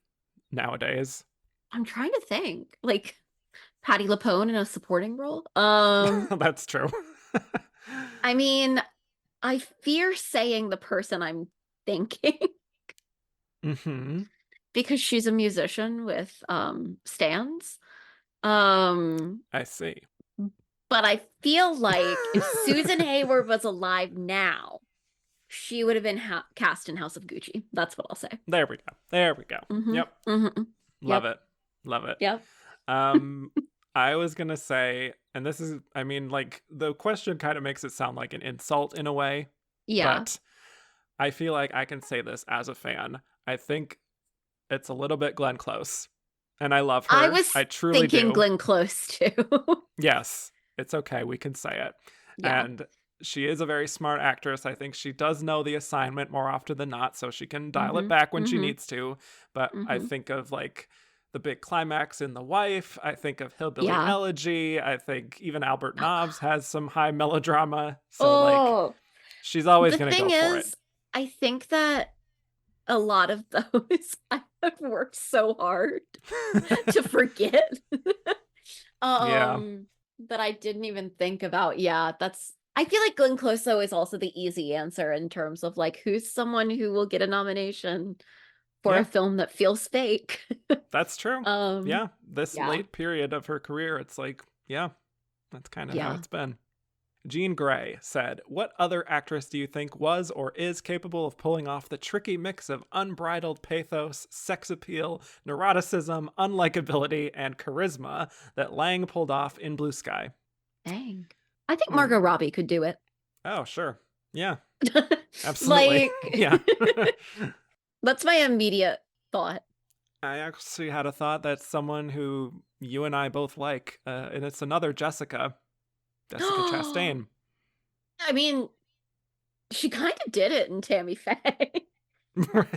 nowadays. I'm trying to think. Like Patty LuPone in a supporting role. That's true. I mean, I fear saying the person I'm thinking. Hmm. because she's a musician with stands. Um, I see. but I feel like if Susan Hayward was alive now, she would have been cast in House of Gucci. That's what I'll say. There we go. There we go. Mm-hmm. Yep. Mm-hmm. Love Yep. it. Love it. Yep. I was gonna say, and this is, I mean, like, the question kind of makes it sound like an insult in a way, Yeah. but I feel like I can say this as a fan. I think it's a little bit Glenn Close, and I love her. I was truly thinking do. Glenn Close too. Yes, it's okay. We can say it. Yeah. And she is a very smart actress. I think she does know the assignment more often than not, so she can dial it back when she needs to. But I think of like the big climax in The Wife. I think of Hillbilly Elegy. I think even Albert Nobbs has some high melodrama. So like, she's always going to go for it. I think that a lot of those I have worked so hard to forget. That I didn't even think about. Yeah, I feel like Glenn Close though is also the easy answer in terms of like who's someone who will get a nomination for a film that feels fake. That's true. Yeah, this late period of her career, it's like, yeah, that's kind of how it's been. Jean Grey said, "What other actress do you think was or is capable of pulling off the tricky mix of unbridled pathos, sex appeal, neuroticism, unlikability, and charisma that Lange pulled off in Blue Sky?" Dang. I think Margot Robbie could do it. Oh, sure. Yeah. Absolutely. Yeah. That's my immediate thought. I actually had a thought that's someone who you and I both like, and it's another Jessica Chastain. I mean, she kind of did it in Tammy Faye.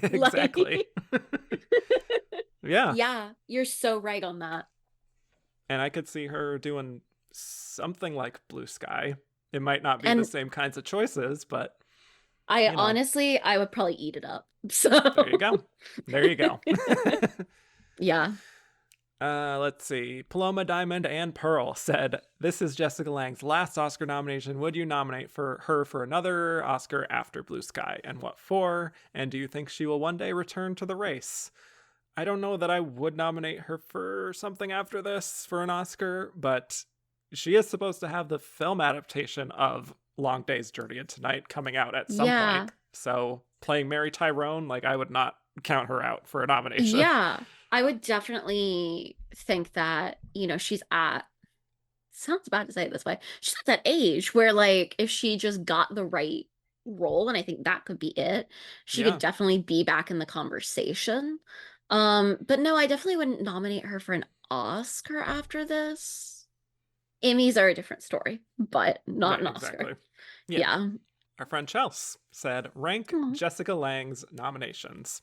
Exactly. Yeah. Yeah, you're so right on that. And I could see her doing something like Blue Sky. It might not be the same kinds of choices, but honestly, I would probably eat it up. So there you go. There you go. Yeah. Let's see. Paloma Diamond and Pearl said, "This is Jessica Lange's last Oscar nomination. Would you nominate her for another Oscar after Blue Sky? And what for? And do you think she will one day return to the race?" I don't know that I would nominate her for something after this for an Oscar, but she is supposed to have the film adaptation of Long Day's Journey into Night coming out at some point. So playing Mary Tyrone, like, I would not count her out for a nomination. Yeah. I would definitely think that, she's sounds bad to say it this way, she's at that age where, like, if she just got the right role, and I think that could be it, she could definitely be back in the conversation. But no, I definitely wouldn't nominate her for an Oscar after this. Emmys are a different story, but not an Oscar. Exactly. Yeah. Our friend Chelsea said, "Rank Jessica Lange's nominations."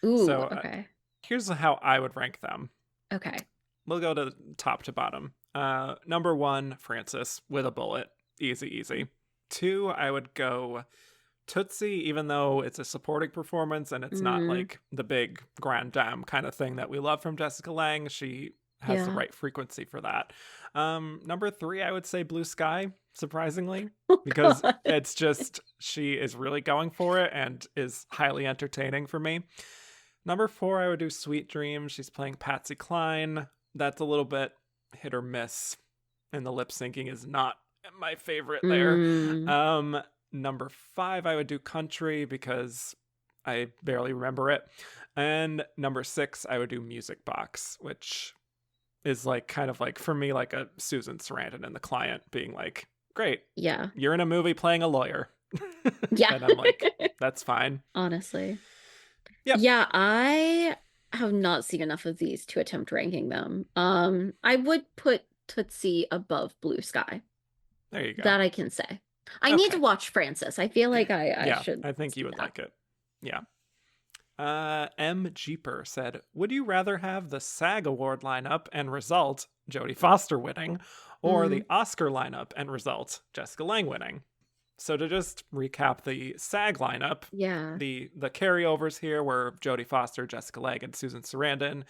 Ooh, so, okay. Here's how I would rank them. Okay. We'll go to top to bottom. Number 1, Frances with a bullet. Easy. 2, I would go Tootsie, even though it's a supporting performance and it's not like the big grand dame kind of thing that we love from Jessica Lange. She has the right frequency for that. Number 3, I would say Blue Sky, surprisingly, because it's just, she is really going for it and is highly entertaining for me. Number 4, I would do Sweet Dreams. She's playing Patsy Cline. That's a little bit hit or miss, and the lip syncing is not my favorite there. Number 5, I would do Country because I barely remember it. And number 6, I would do Music Box, which is like kind of like, for me, like a Susan Sarandon in The Client being like, great. Yeah. You're in a movie playing a lawyer. Yeah. And I'm like, that's fine. Honestly. Yep. Yeah, I have not seen enough of these to attempt ranking them. I would put Tootsie above Blue Sky. There you go. That I can say. I need to watch Frances. I feel like I should. I think you would like it. Yeah. M. Jeeper said, "Would you rather have the SAG Award lineup and result Jodie Foster winning, or the Oscar lineup and result Jessica Lange winning?" So to just recap the SAG lineup, the carryovers here were Jodie Foster, Jessica Lange, and Susan Sarandon.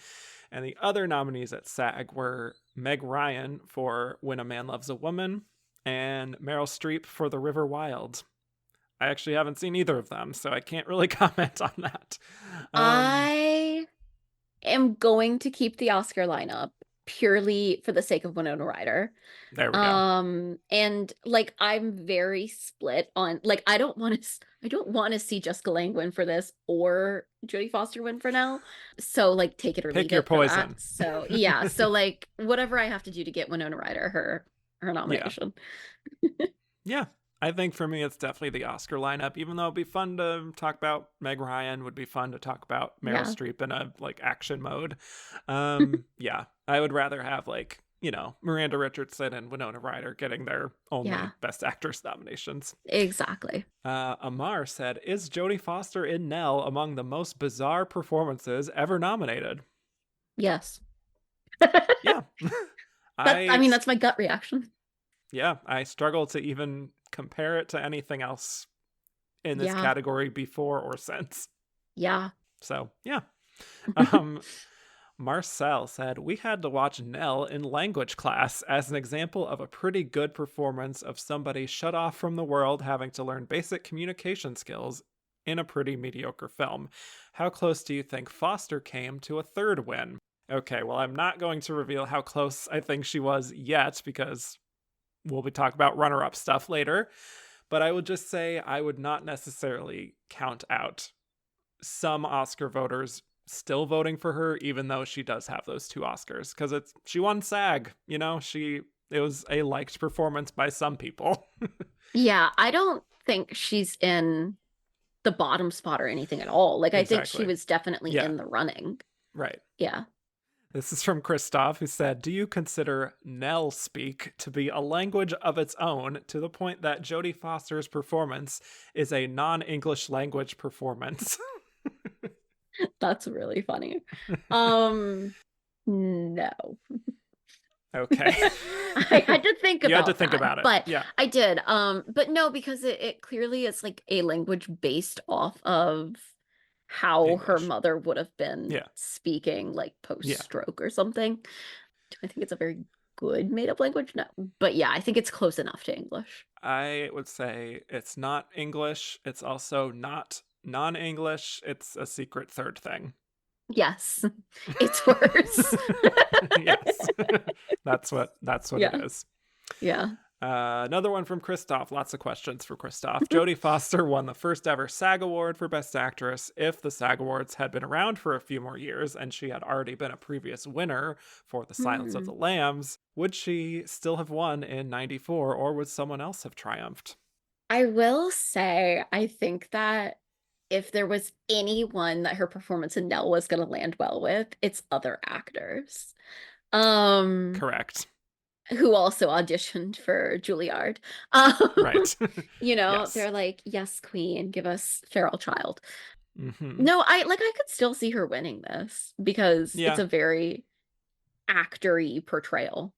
And the other nominees at SAG were Meg Ryan for When a Man Loves a Woman and Meryl Streep for The River Wild. I actually haven't seen either of them, so I can't really comment on that. I am going to keep the Oscar lineup purely for the sake of Winona Ryder. There we go. And like I'm very split on like I don't want to see Jessica Lange win for this or Jodie Foster win for Nell. So like take it or Pick leave your it for that. poison. So yeah, so like whatever I have to do to get Winona Ryder her Yeah. nomination. Yeah. I think for me, it's definitely the Oscar lineup. Even though it'd be fun to talk about Meg Ryan, would be fun to talk about Meryl Yeah. Streep in a like action mode. Yeah, I would rather have like Miranda Richardson and Winona Ryder getting their only Yeah. Best Actress nominations. Exactly. Amar said, "Is Jodie Foster in Nell among the most bizarre performances ever nominated?" Yes. Yeah, I mean that's my gut reaction. yeah, I struggle to even compare it to anything else in this Yeah. category before or since. Yeah. So, yeah. Um, Marcel said, "We had to watch Nell in language class as an example of a pretty good performance of somebody shut off from the world having to learn basic communication skills in a pretty mediocre film. How close do you think Foster came to a third win?" Okay, well, I'm not going to reveal how close I think she was yet because we'll be talking about runner-up stuff later. But I would just say I would not necessarily count out some Oscar voters still voting for her, even though she does have those two Oscars, because she won SAG. It was a liked performance by some people. Yeah, I don't think she's in the bottom spot or anything at all. Like I think she Exactly. was definitely Yeah. in the running. Right. Yeah. This is from Christoph, who said, "Do you consider Nell speak to be a language of its own to the point that Jodie Foster's performance is a non-English language performance?" That's really funny. No. Okay. I had to think You had about to think that, about it. but Yeah. I did. But no, because it clearly is like a language based off of how her English. mother would have been Yeah. speaking like Yeah. post-stroke or something. Do I think it's a very good made-up language? No. But yeah, I think it's close enough to English. I would say it's not English. It's also not non-English. It's a secret third thing. Yes. It's worse. Yes. That's what Yeah. it is. Yeah. Another one from Christoph. Lots of questions for Christoph. Jodie Foster won the first ever SAG Award for Best Actress. If the SAG Awards had been around for a few more years and she had already been a previous winner for The Silence of the Lambs, would she still have won in 94 or would someone else have triumphed? I will say, I think that if there was anyone that her performance in Nell was going to land well with, it's other actors. Correct. Who also auditioned for Juilliard. Right. Yes. They're like, yes, queen, give us Feral Child. Mm-hmm. No, I could still see her winning this because it's Yeah. a very actory portrayal.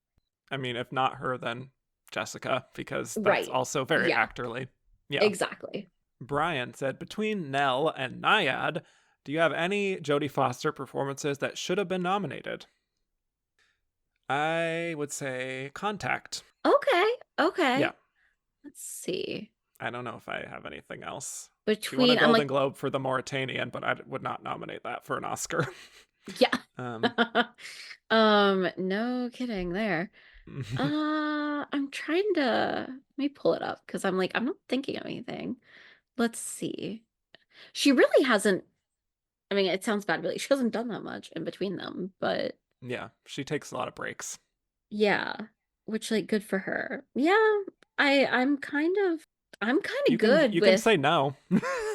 I mean, if not her, then Jessica, because that's Right. also very Yeah. actorly. Yeah. Exactly. Brian said, "Between Nell and Nyad, do you have any Jodie Foster performances that should have been nominated?" I would say Contact. Okay. Yeah. Let's see. I don't know if I have anything else. She won a Between, I'm Golden like, Globe for The Mauritanian, but I would not nominate that for an Oscar. yeah. um, No kidding there. I'm trying to let me pull it up because I'm like, I'm not thinking of anything. Let's see. She really hasn't, I mean, it sounds bad, really. She hasn't done that much in between them, but yeah, she takes a lot of breaks. yeah, which like good for her. Yeah, I'm kind of good You can with say no.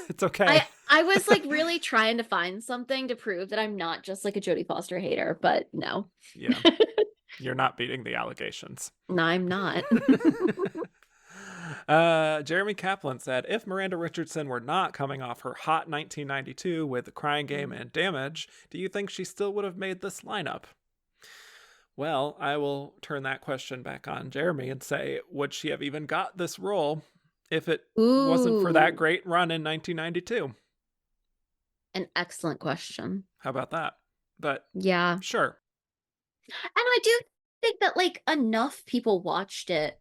It's okay. I was like really trying to find something to prove that I'm not just like a Jodie Foster hater, but no. Yeah. You're not beating the allegations. No, I'm not. Jeremy Kaplan said, "If Miranda Richardson were not coming off her hot 1992 with The Crying Game and Damage, do you think she still would have made this lineup?" Well, I will turn that question back on Jeremy and say, would she have even got this role if it wasn't for that Ooh, great run in 1992? an excellent question. How about that? But Yeah. sure. And I do think that like enough people watched it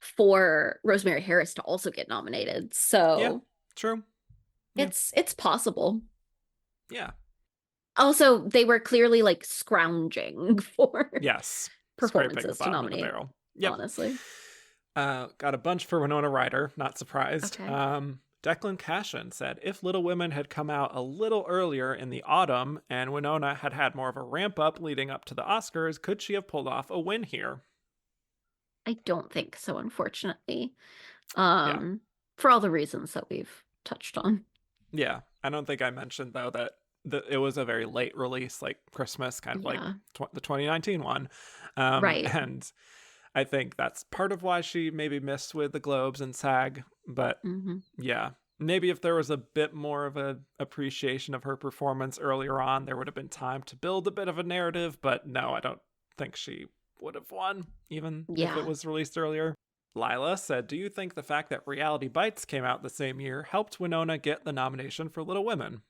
for Rosemary Harris to also get nominated. Yeah, So true. Yeah. it's possible. Yeah. Also, they were clearly like scrounging for Yes. Scraping the performances to bottom of the nominate, barrel. Yep. honestly. Got a bunch for Winona Ryder. Not surprised. Okay. Declan Cashin said, if Little Women had come out a little earlier in the autumn and Winona had had more of a ramp up leading up to the Oscars, could she have pulled off a win here? I don't think so, unfortunately. Yeah. For all the reasons that we've touched on. Yeah. I don't think I mentioned, though, that it was a very late release, like Christmas, kind of like Yeah. the 2019 one. Right. And I think that's part of why she maybe missed with the Globes and SAG. But yeah, maybe if there was a bit more of a appreciation of her performance earlier on, there would have been time to build a bit of a narrative. But no, I don't think she would have won, even if it Yeah. was released earlier. Lila said, do you think the fact that Reality Bites came out the same year helped Winona get the nomination for Little Women?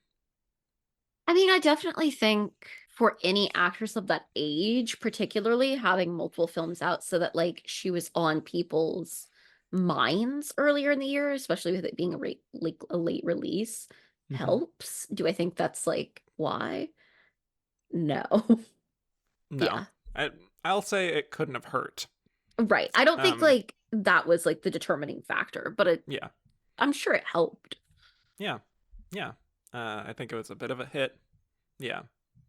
I mean, I definitely think for any actress of that age, particularly having multiple films out so that like she was on people's minds earlier in the year, especially with it being a late release, Mm-hmm. helps. Do I think that's like why? No. No, Yeah. I'll say it couldn't have hurt. Right. I don't think Um, like that was like the determining factor, but yeah, I'm sure it helped. yeah, yeah. I think it was a bit of a hit. Yeah.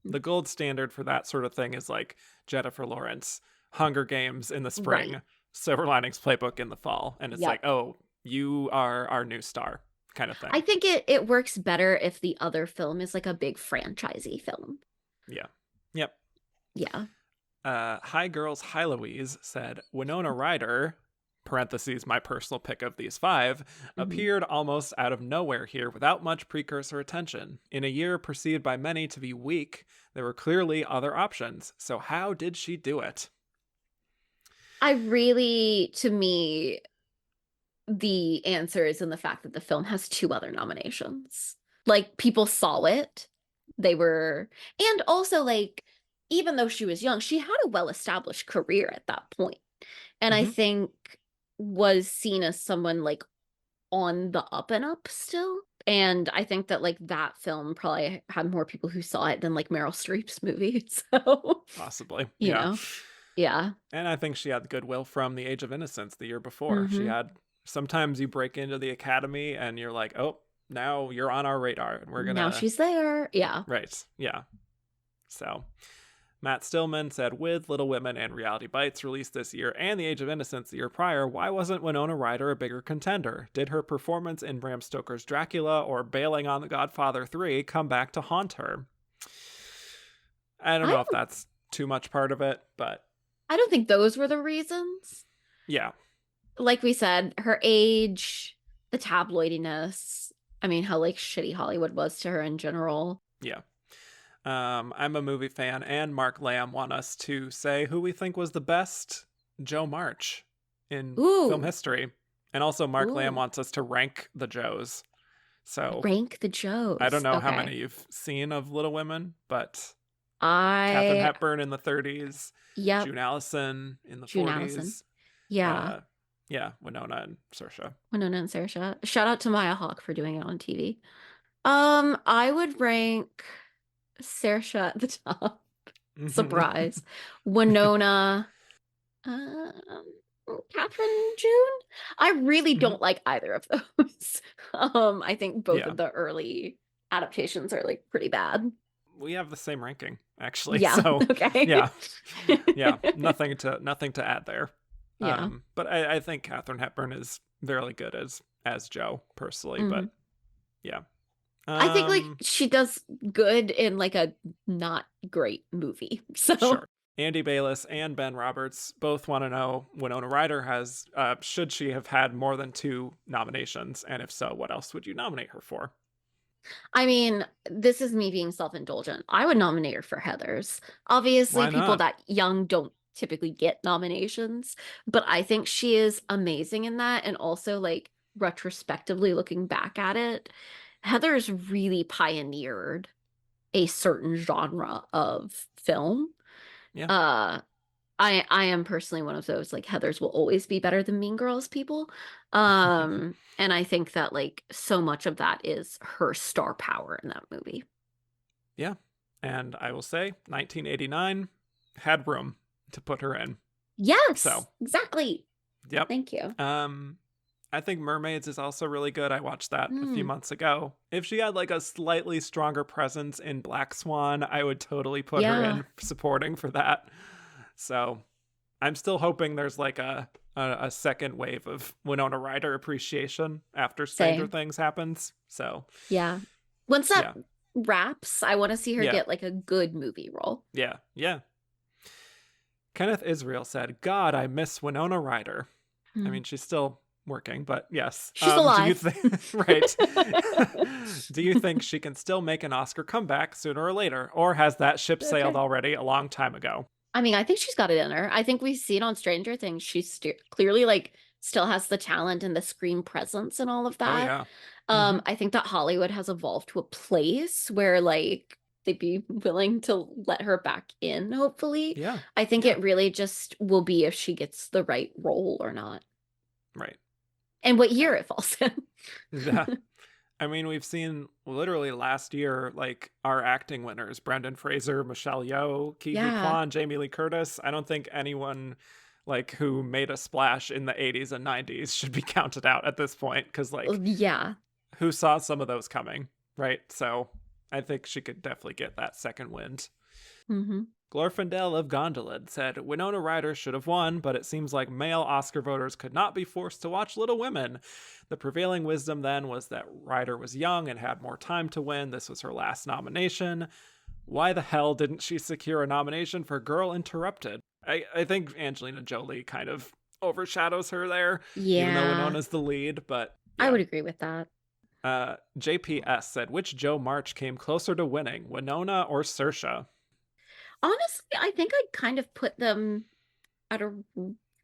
The gold standard for that sort of thing is like Jennifer Lawrence, Hunger Games in the Right. spring, Silver Linings Playbook in the fall. And it's Yep. like, oh, you are our new star kind of I thing. think it works better if the other film is like a big franchisey film. Yeah. Yep. Yeah. Hi Girls, Hi Louise said Winona Ryder, parentheses, my personal pick of these five, Mhm. appeared almost out of nowhere here without much precursor attention. In a year perceived by many to be weak, there were clearly other options. So how did she do it? I really, to me, the answer is in the fact that the film has two other nominations. Like people saw it. They were, and also like, even though she was young, she had a well-established career at that point. And I Mm-hmm. think was seen as someone like on the up and up still. And I think that like that film probably had more people who saw it than like Meryl Streep's movie. So, Possibly. you Yeah. know, yeah. And I think she had goodwill from The Age of Innocence the year before. She Hmm. had sometimes you break into the academy and you're like, oh, now you're on our radar and we're Now gonna she's there. Yeah. right. Yeah. So Matt Stillman said, with Little Women and Reality Bites released this year and The Age of Innocence the year prior, why wasn't Winona Ryder a bigger contender? Did her performance in Bram Stoker's Dracula or bailing on The Godfather 3 come back to haunt her? I don't I know if that's too much part of it, but I don't think those were the reasons. yeah. Like we said, her age, the tabloidiness. I mean, how like shitty Hollywood was to her in general. Yeah. I'm a movie fan, and Mark Lamb want us to say who we think was the best Joe March in film Ooh, history. And also, Mark Lamb ooh. wants us to rank the Joes. So Rank the I don't Joes. know how Okay. many you've seen of Little Women, but Katharine I, Hepburn in the 30s, yep, June Allison in the June Allison. 40s. Yeah. Uh, yeah, Winona and Saoirse. Winona and Saoirse. Shout out to Maya Hawke for doing it on TV. I would rank Saoirse at the top. Surprise. Winona, um, Catherine, June. I really don't like either of those. I think both Yeah, of the early adaptations are like pretty bad. we have the same ranking actually. Yeah. So Okay. yeah, yeah, nothing to add there. Yeah. But I think Katharine Hepburn is very good as Joe personally. Mhm. But yeah, I think like um, she does good in like a not great movie. So sure. Andy Bayless and Ben Roberts both want to know Winona Ryder has should she have had more than two nominations, and if so, what else would you nominate her for? I mean, this is me being self-indulgent. I would nominate her for Heathers. Obviously, Why people not? that young don't typically get nominations, but I think she is amazing in that. And also, like, retrospectively looking back at it, Heathers really pioneered a certain genre of film. Yeah. Uh, I am personally one of those like Heathers will always be better than Mean Girls people. And I think that like so much of that is her star power in that movie. Yeah. And I will say 1989 had room to put her in. Yes, so exactly. Yep. Thank you. I think Mermaids is also really good. I watched that a few months ago. If she had like a slightly stronger presence in Black Swan, I would totally put her in supporting for that. So I'm still hoping there's like a second wave of Winona Ryder appreciation after Stranger Things happens. So yeah. Once that wraps, I want to see her get like a good movie role. Yeah. Kenneth Israel said, God, I miss Winona Ryder. I mean, she's still working, but yes. She's alive. Do you think, right. Do you think she can still make an Oscar comeback sooner or later? Or has that ship sailed already a long time ago? I mean, I think she's got it in her. I think we see it on Stranger Things. She's clearly like still has the talent and the screen presence and all of that. Oh, yeah. I think that Hollywood has evolved to a place where like they'd be willing to let her back in, hopefully. Yeah. I think it really just will be if she gets the right role or not. Right. And what year it falls in. Yeah. I mean, we've seen literally last year, like our acting winners, Brendan Fraser, Michelle Yeoh, Ke Huy Quan, Jamie Lee Curtis. I don't think anyone like who made a splash in the 80s and 90s should be counted out at this point. Cause like, who saw some of those coming? Right. So I think she could definitely get that second wind. Glorfindel of Gondolin said, Winona Ryder should have won, but it seems like male Oscar voters could not be forced to watch Little Women. The prevailing wisdom then was that Ryder was young and had more time to win. This was her last nomination. Why the hell didn't she secure a nomination for Girl Interrupted? I think Angelina Jolie kind of overshadows her there, even though Winona's the lead, but I would agree with that. JPS said, which Jo March came closer to winning, Winona or Saoirse? Honestly, I think I'd kind of put them at a,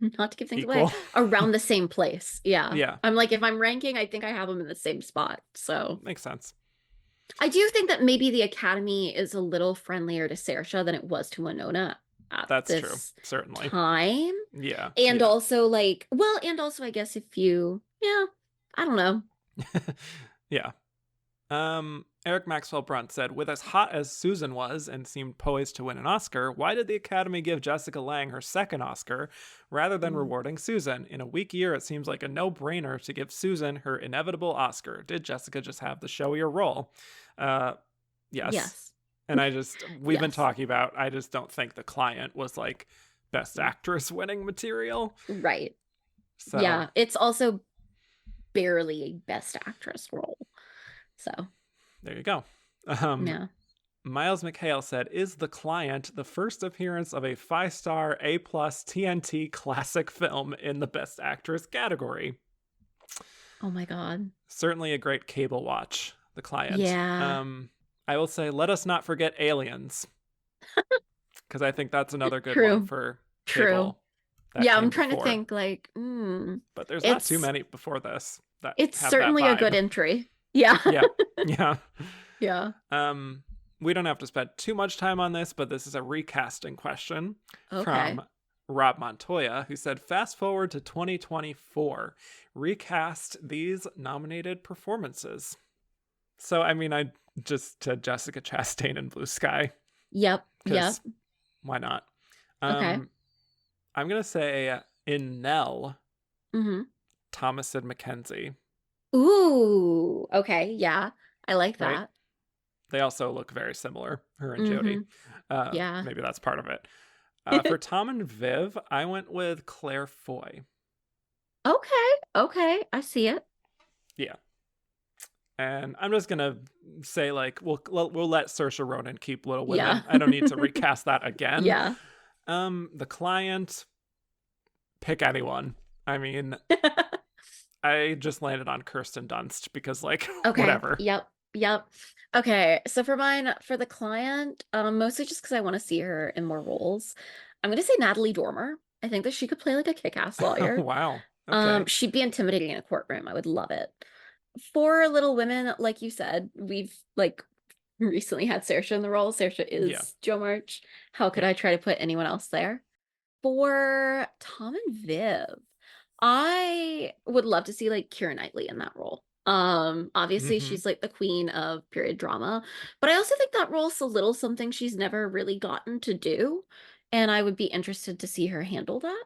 not to give things away, around the same place. Yeah. I'm like, if I'm ranking, I think I have them in the same spot. So makes sense. I do think that maybe the Academy is a little friendlier to Saoirse than it was to Winona at That's true. Certainly. Time. Yeah. And also like, well, and also I guess if you, I don't know. Yeah. Eric Maxwell Brunt said, with as hot as Susan was and seemed poised to win an Oscar, why did the Academy give Jessica Lange her second Oscar rather than rewarding Susan? In a weak year, it seems like a no-brainer to give Susan her inevitable Oscar. Did Jessica just have the showier role? Yes. And we've been talking about, I just don't think The Client was like Best Actress winning material. Right. So yeah, it's also barely a Best Actress role. So there you go. Miles McHale said, is The Client the first appearance of a 5-star A+ TNT classic film in the Best Actress category? Oh my God. Certainly a great cable watch, The Client. Yeah. I will say, let us not forget Aliens. Because I think that's another good one for cable. Yeah, I'm trying to think like, But there's not too many before this. It's certainly a good entry. Yeah. Yeah. We don't have to spend too much time on this, but this is a recasting question from Rob Montoya, who said, fast forward to 2024, recast these nominated performances. So, I mean, I just to Jessica Chastain in Blue Sky. Yep. Why not? I'm going to say in Nell, Thomasin McKenzie. Ooh, okay, yeah. I like that. Right? They also look very similar, her and Jodie. Maybe that's part of it. For Tom and Viv, I went with Claire Foy. Okay, I see it. Yeah. And I'm just going to say, like, we'll let Saoirse Ronan keep Little Women. Yeah. I don't need to recast that again. Yeah. The Client, pick anyone. I mean... I just landed on Kirsten Dunst because, like, whatever. Yep. Okay, so for mine, for The Client, mostly just because I want to see her in more roles, I'm going to say Natalie Dormer. I think that she could play, like, a kick-ass lawyer. Wow. Okay. She'd be intimidating in a courtroom. I would love it. For Little Women, like you said, we've, like, recently had Saoirse in the role. Saoirse is Jo March. How could I try to put anyone else there? For Tom and Viv, I would love to see like Keira Knightley in that role. Obviously she's like the queen of period drama, but I also think that role's a little something she's never really gotten to do, and I would be interested to see her handle that.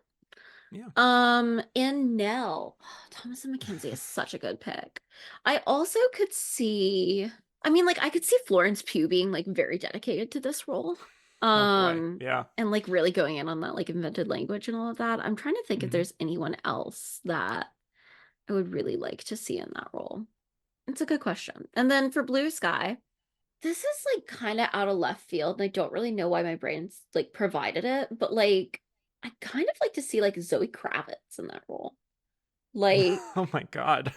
Yeah. In Nell, Thomasin McKenzie is such a good pick. I also could see, I mean, like I could see Florence Pugh being like very dedicated to this role. Oh boy. Yeah. And like really going in on that like invented language and all of that. I'm trying to think if there's anyone else that I would really like to see in that role. It's a good question. And then for Blue Sky, this is like kind of out of left field, and I don't really know why my brain's like provided it, but like I kind of like to see like Zoe Kravitz in that role. Like Oh my God.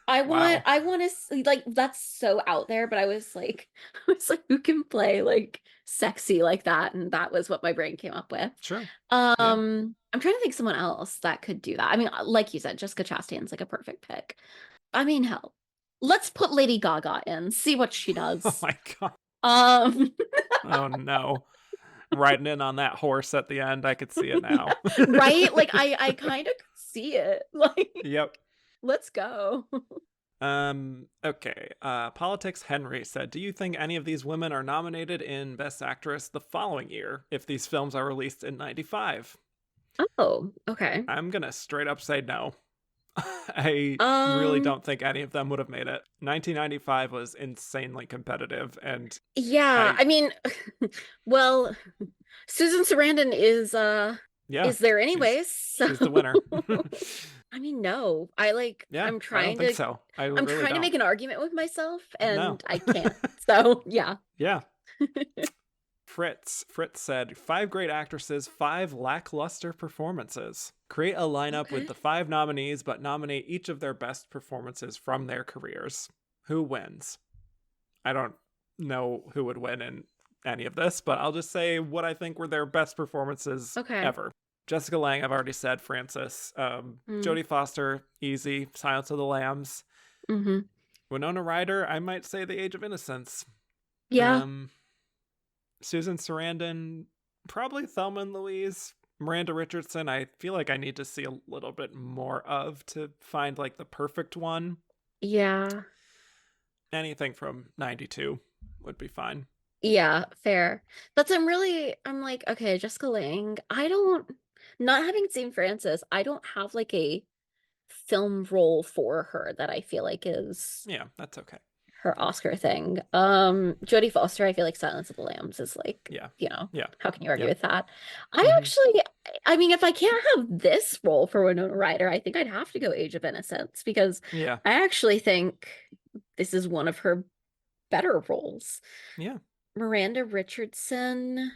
I want Wow. I want to see, like that's so out there, but I was like I was like who can play like sexy like that, and that was what my brain came up with. Sure. Yeah. I'm trying to think someone else that could do that. I mean, like you said, Jessica Chastain's like a perfect pick. I mean, hell, let's put Lady Gaga in, see what she Oh does. my God. Um, Oh no. Riding in on that horse at the end. I could see it now. right? Like I kind of see it. Like, Yep. let's go. Okay. Politics Henry said, do you think any of these women are nominated in Best Actress the following year if these films are released in 95? Oh, okay. I'm gonna straight up say no. I really Um, don't think any of them would have made it. 1995 was insanely competitive, and yeah, I I mean, well, Susan Sarandon yeah, is there she's anyways. she's So the winner. I mean, no. I like Yeah, I don't think so. I I'm really trying to don't. make an argument with myself No. and I can't. So, yeah. Yeah. Fritz said, 5 great actresses, 5 lackluster performances. Create a lineup with Okay. the 5 nominees, but nominate each of their best performances from their careers. Who wins? I don't know who would win in any of this, but I'll just say what I think were their best performances Okay. ever. Jessica Lange, I've already said. Frances. Mm. Jodie Foster, easy. Silence of the Lambs. Mm-hmm. Winona Ryder, I might say The Age of Innocence. Yeah. Susan Sarandon, probably Thelma and Louise. Miranda Richardson, I feel like I need to see a little bit more of to find like the perfect one. Yeah. Anything from 92 would be fine. Yeah, fair. I'm like, okay, Jessica Lange. Not having seen Frances, I don't have like a film role for her that I feel like is Yeah, that's okay. her Oscar thing. Jodie Foster, I feel like Silence of the Lambs is like, Yeah. yeah, how can you argue Yep. with that? I mean, if I can't have this role for Winona Ryder, I think I'd have to go Age of Innocence because Yeah. I actually think this is one of her better roles. Yeah. Miranda Richardson.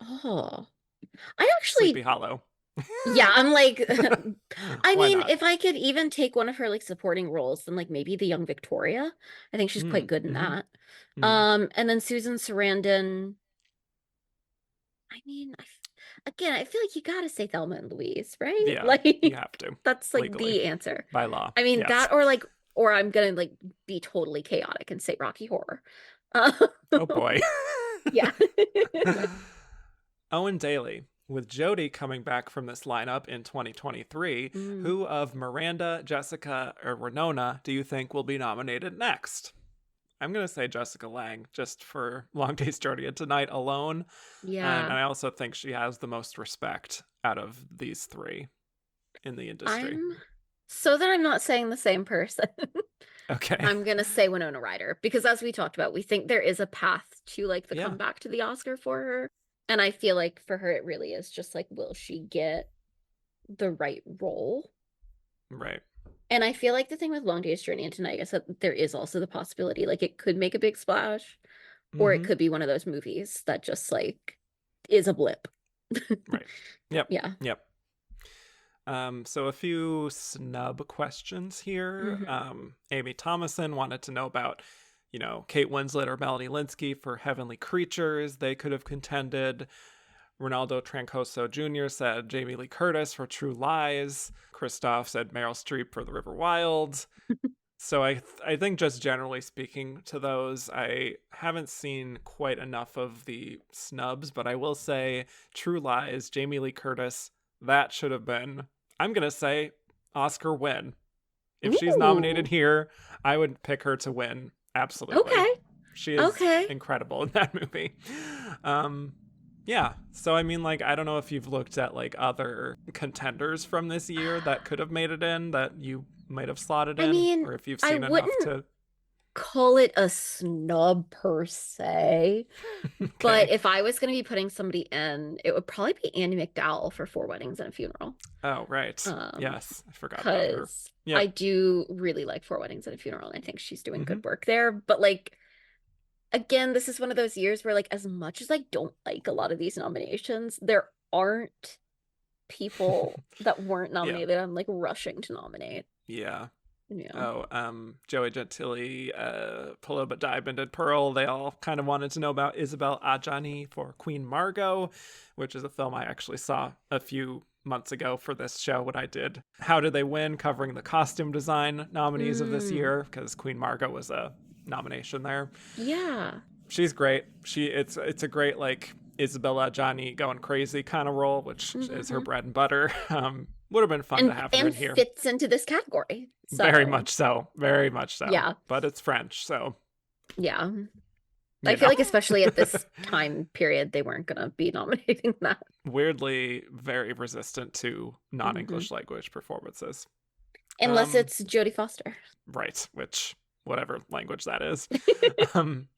Oh, Sleepy Hollow. yeah, I'm like, I Why mean, not? if I could even take one of her like supporting roles, then like maybe the young Victoria. I think she's quite good in Mm-hmm. that. Mm. And then Susan Sarandon. I mean, again, I feel like you gotta say Thelma and Louise, right? Yeah, you Like have to. that's like Legally. the answer. By law. I mean, Yes. that or I'm gonna like be totally chaotic and say Rocky Horror. Oh boy. Yeah. Owen Daly. With Jodie coming back from this lineup in 2023, Mm. who of Miranda, Jessica, or Winona do you think will be nominated next? I'm going to say Jessica Lange, just for Long Day's Journey Tonight alone. And Yeah. I also think she has the most respect out of these 3 in the industry. So that I'm not saying the same person. Okay. I'm gonna say Winona Ryder because as we talked about, we think there is a path to like the Yeah. comeback to the Oscar for her. And I feel like for her it really is just like, will she get the right role? Right. And I feel like the thing with Long Day's Journey into Night is that there is also the possibility like it could make a big splash, or it Mm-hmm. could be one of those movies that just like is a blip. Right. Yep. Yeah. Yep. So a few snub questions here. Mm-hmm. Amy Thomason wanted to know about, Kate Winslet or Melanie Linsky for Heavenly Creatures. They could have contended. Ronaldo Trancoso Jr. said Jamie Lee Curtis for True Lies. Christoph said Meryl Streep for The River Wild. So I think just generally speaking to those, I haven't seen quite enough of the snubs, but I will say True Lies, Jamie Lee Curtis, that should have been, I'm going to say, Oscar win. If she's nominated Ooh. here, I would pick her to win. Absolutely. Okay. She is Okay. incredible in that movie. Yeah. So, I mean, like, I don't know if you've looked at, like, other contenders from this year that could have made it in that you might have slotted I in, mean, or if you've I seen enough wouldn't to. call it a snub per se, but Okay. if I was going to be putting somebody in, it would probably be Andy McDowell for Four Weddings and a Funeral. Oh, right. Um, Yes. I forgot about her. because I Yep. do really like Four Weddings and a Funeral, and I think she's doing Hmm. good work there. But like, again, this is one of those years where, like, as much as I don't like a lot of these nominations, there aren't people that weren't Yeah. nominated I'm like rushing to nominate. Yeah. Yeah. Oh, Joey Gentili, Paloma Diamond, and Pearl, they all kind of wanted to know about Isabel Adjani for Queen Margot, which is a film I actually saw a few months ago for this show when I did How Did They Win, covering the costume design nominees of this Mm, year, because Queen Margot was a nomination there. yeah. She's great. It's a great, like, Isabella Adjani going crazy kind of role, which is her Hmm. bread and butter. Would have been fun to have her And in here. fits into this category. Very So, much so. Very much so. yeah. But it's French, so, Yeah. I you feel know. like especially at this time period they weren't going to be nominating that. Weirdly very resistant to Hmm. non-English language performances. Unless Um, it's Jodie Foster. right, which, whatever language that is. Um,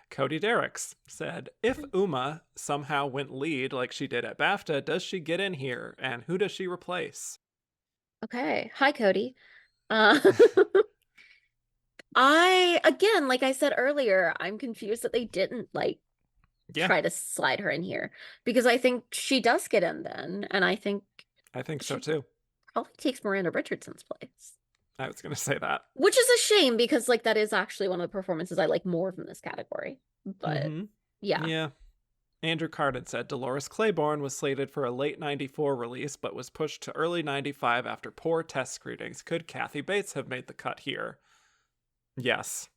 Cody Derricks said, if Uma somehow went lead like she did at BAFTA, does she get in here? And who does she replace? Okay. Hi, Cody. Uh, again, like I said earlier, I'm confused that they didn't like Yeah, try to slide her in here because I think she does get in then, and I think I think so she too. probably takes Miranda Richardson's place. I was going to say that. Which is a shame because like that is actually one of the performances I like more from this category. But Mm-hmm. yeah. Yeah. Andrew Carden said Dolores Claiborne was slated for a late 94 release, but was pushed to early 95 after poor test screenings. Could Kathy Bates have made the cut here? Yes.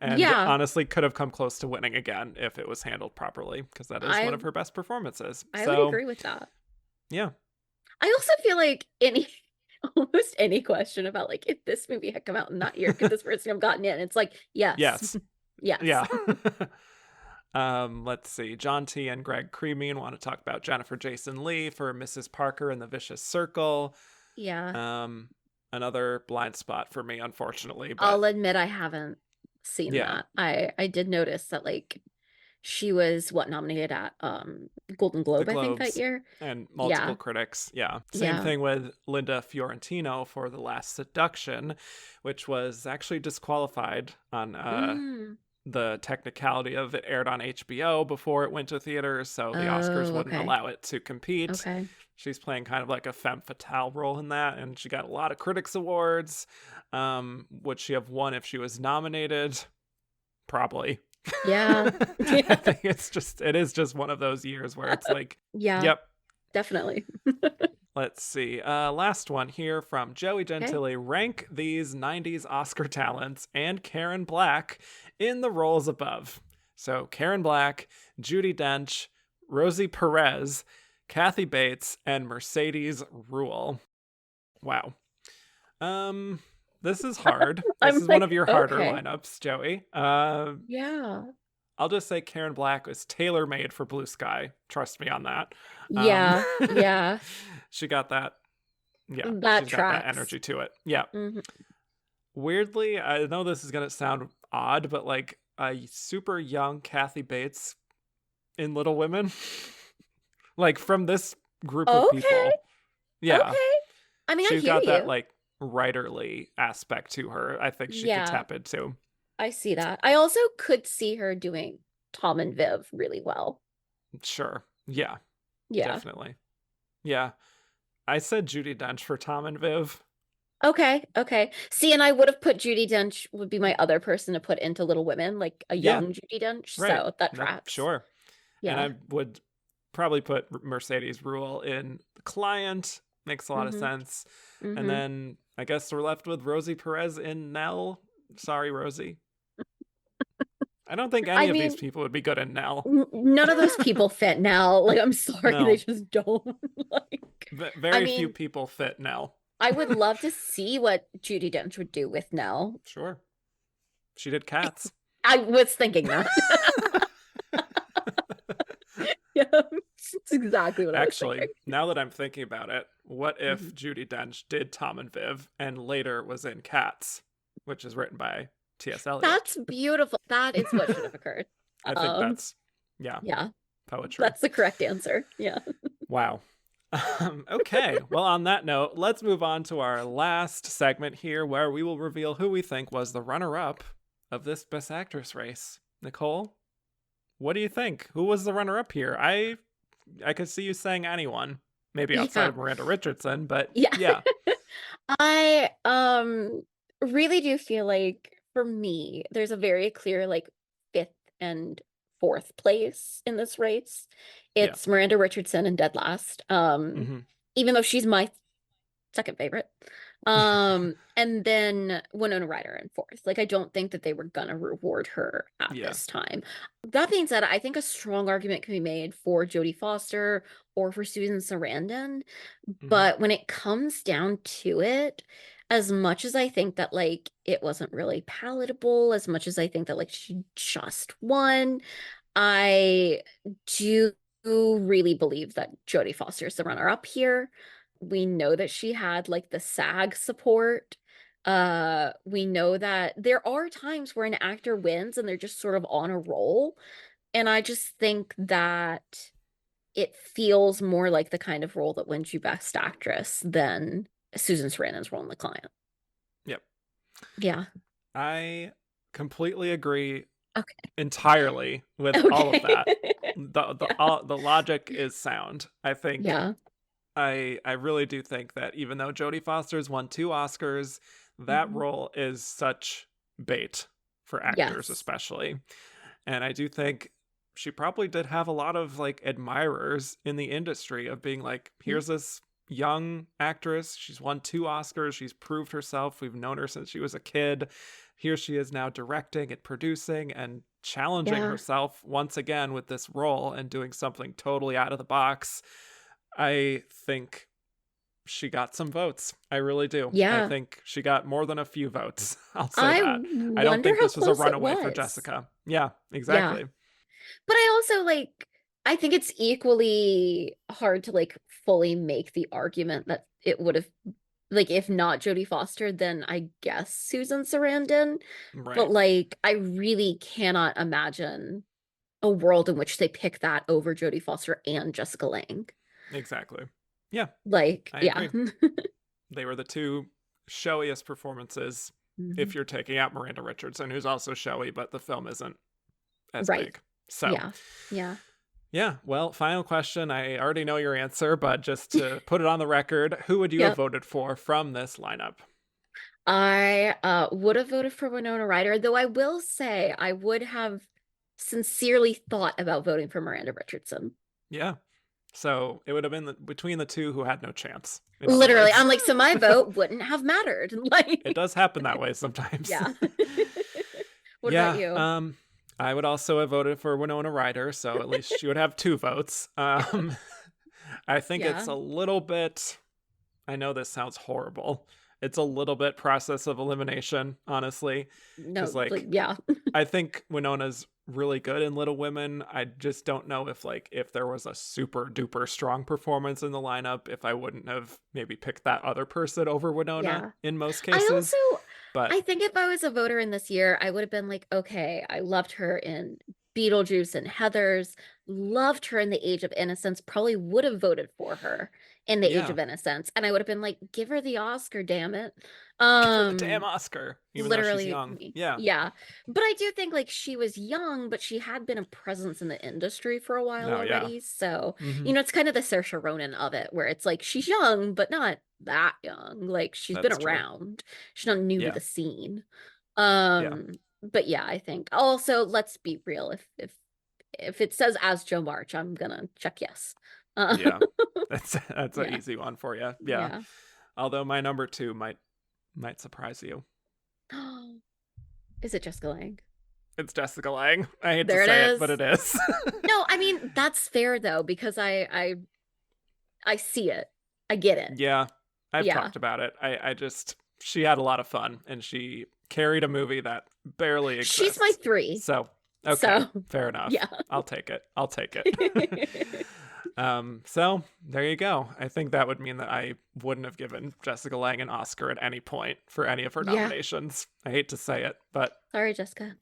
And Yeah, honestly, could have come close to winning again if it was handled properly, because that is one I of her best performances. I would So, agree with that. yeah. I also feel like any almost any question about like if this movie had come out in that year, could this person have gotten in? It's like, yes. Yes. Yes. Yeah. Let's see. John T. and Greg Creaming want to talk about Jennifer Jason Leigh for Mrs. Parker in The Vicious Circle. Yeah. Another blind spot for me, unfortunately, but I'll admit I haven't seen yeah, that. I did notice that like she was nominated at Golden the Globe, I think that Globes year. and multiple Yeah. critics. Yeah. Same Yeah. thing with Linda Fiorentino for The Last Seduction, which was actually disqualified on Mm. the technicality of it aired on HBO before it went to theaters, so the Oscars Oh, wouldn't okay. allow it to compete. Okay. She's playing kind of like a femme fatale role in that, and she got a lot of critics awards. Would she have won if she was nominated? Probably. Yeah. I think it is just one of those years where it's like, Yeah, yep. definitely. Let's see. Last one here from Joey Okay. Gentili. Rank these 90s Oscar talents and Karen Black in the roles above. So Karen Black, Judi Dench, Rosie Perez, Kathy Bates, and Mercedes Ruehl. Wow. This is hard. This I'm is one like, of your harder okay. lineups, Joey. Yeah. I'll just say Karen Black was tailor-made for Blue Sky. Trust me on that. Um, Yeah. Yeah. she got that. Yeah, That she's got that tracks. energy to it. Yeah. Hmm. Weirdly, I know this is gonna sound odd, but like a super young Kathy Bates in Little Women, like from this group of Okay. people. Yeah, Okay. I mean, I she's hear got that you. like writerly aspect to her. I think she could Yeah, tap into. I see that. I also could see her doing Tom and Viv really well. Sure. Yeah, Yeah. definitely. Yeah. I said Judi Dench for Tom and Viv. Okay. Okay. See, and I would have put Judi Dench would be my other person to put into Little Women, like a Yeah, young Judi Dench. right. So that That tracks. sure. And Yeah. I would probably put Mercedes Ruehl in The Client. Makes a lot of Mm-hmm. sense. And Mm-hmm. then I guess we're left with Rosie Perez in Nell. Sorry, Rosie. I don't think I any of these mean, people would be good in Nell. none of those people fit now. Like, I'm sorry, they No. just don't. Like, I Very few mean, people fit Nell. I would love to see what Judi Dench would do with Nell. Sure. She did Cats. I was thinking that. Yeah, it's exactly what I was Actually, thinking. now that I'm thinking about it, what if Mhm. Judi Dench did Tom and Viv and later was in Cats, which is written by T.S. Eliot? That's beautiful. That is what should have occurred. I think that's, yeah, Yeah, poetry. that's the correct answer. Yeah. Wow. Okay, well, on that note, let's move on to our last segment here where we will reveal who we think was the runner-up of this Best Actress race. Nicole, what do you think? Who was the runner-up here? I could see you saying anyone, maybe outside Yeah. of Miranda Richardson, but Yeah. yeah. I really do feel like for me, there's a very clear like fifth and fourth place in this race. Yeah. It's Miranda Richardson in dead last. Mm-hmm. Even though she's my second favorite. And then Winona Ryder in fourth. Like, I don't think that they were gonna reward her at Yeah. this time. That being said, I think a strong argument can be made for Jodie Foster or for Susan Sarandon. Mm-hmm. But when it comes down to it, as much as I think that like it wasn't really palatable, as much as I think that like she just won, I do really believe that Jodie Foster is the runner-up here. We know that she had like the SAG support. We know that there are times where an actor wins and they're just sort of on a roll. And I just think that it feels more like the kind of role that wins you Best Actress than Susan Sarandon's role in The Client. Yep. Yeah. I completely agree Okay. entirely with all of that. The logic is sound. I think Yeah. I really do think that even though Jodie Foster's won 2 Oscars, that Mhm. role is such bait for actors Yes. especially. And I do think she probably did have a lot of like admirers in the industry of being like, here's this young actress. She's won 2 Oscars. She's proved herself. We've known her since she was a kid. Here she is now directing and producing and challenging Yeah. herself once again with this role and doing something totally out of the box. I think she got some votes. I really do. I Yeah. think she got more than a few votes. I'll say I that. I don't wonder think how this was a close it runaway for was. Jessica. Yeah, Yeah. exactly. But I also like I think it's equally hard to like fully make the argument that it would have like if not Jodie Foster, then I guess Susan Sarandon. But Right. like I really cannot imagine a world in which they pick that over Jodie Foster and Jessica Lange. Exactly. Yeah, Like, I yeah. agree. They were the 2 showiest performances if Mhm. you're taking out Miranda Richardson, who's also showy, but the film isn't as Right. big. So, Yeah. Yeah. yeah, well, final question. I already know your answer, but just to put it on the record, who would you have Yep. voted for from this lineup? I would have voted for Winona Ryder, though I will say I would have sincerely thought about voting for Miranda Richardson. Yeah. So it would have been between the 2 who had no chance. In other Literally, words, I'm like, so my vote wouldn't have mattered. Like, it does happen that way sometimes. yeah. What about Yeah. you? I would also have voted for Winona Ryder, so at least she would have 2 votes. I think it's Yeah. a little bit. I know this sounds horrible. It's a little bit process of elimination, honestly, No, because like yeah. I think Winona's really good in Little Women. I just don't know if there was a super duper strong performance in the lineup, if I wouldn't have maybe picked that other person over Winona Yeah. in most I cases. also But I think if I was a voter in this year, I would have been like, okay, I loved her in Beetlejuice and Heathers, loved her in The Age of Innocence, probably would have voted for her in The Age yeah, of Innocence. And I would have been like, give her the Oscar, damn it. give her the damn Oscar, even though she's Literally young. me. Yeah. Yeah. But I do think like she was young, but she had been a presence in the industry for a while Oh, yeah. already. So, Hmm. it's kind of the Saoirse Ronan of it, where it's like she's young, but not that young. Like she's been That's true. around. She's not new to Yeah. the scene. Yeah. But yeah, I think also let's be real. If it says as Joe March, I'm gonna check yes. Yeah. That's an Yeah. easy one for you. Yeah. Yeah. Although my number 2 might surprise you. Is it Jessica Lange? It's Jessica Lange. I hate There to it say it, but is. it is. No, I mean that's fair though, because I see it. I get it. Yeah. I've Yeah. talked about it. She had a lot of fun, and she carried a movie that barely exists. She's my 3. So, okay, fair enough. Yeah. I'll take it. So there you go. I think that would mean that I wouldn't have given Jessica Lange an Oscar at any point for any of her nominations. I hate to say it, but sorry, Jessica.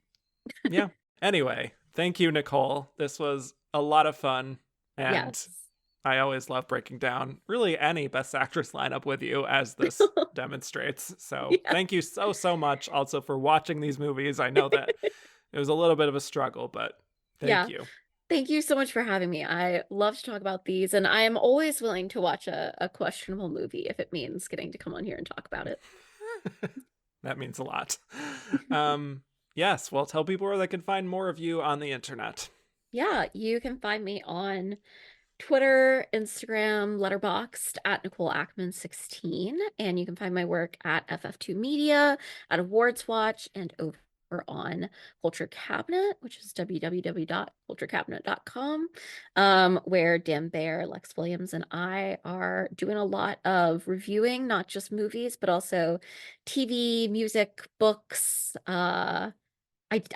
Yeah. Anyway, thank you, Nicole. This was a lot of fun, and I always love breaking down really any Best Actress lineup with you, as this demonstrates. So thank you so much also for watching these movies. I know that it was a little bit of a struggle, but thank you. Thank you so much for having me. I love to talk about these, and I am always willing to watch a questionable movie if it means getting to come on here and talk about it. That means a lot. Yes, well, tell people where they can find more of you on the internet. Yeah, you can find me on Twitter, Instagram, Letterboxd at Nicole Ackman 16, and you can find my work at FF2 Media, at Awards Watch, and over on Culture Cabinet, which is www.culturecabinet.com, where Dan Baer, Lex Williams, and I are doing a lot of reviewing, not just movies, but also TV, music, books. I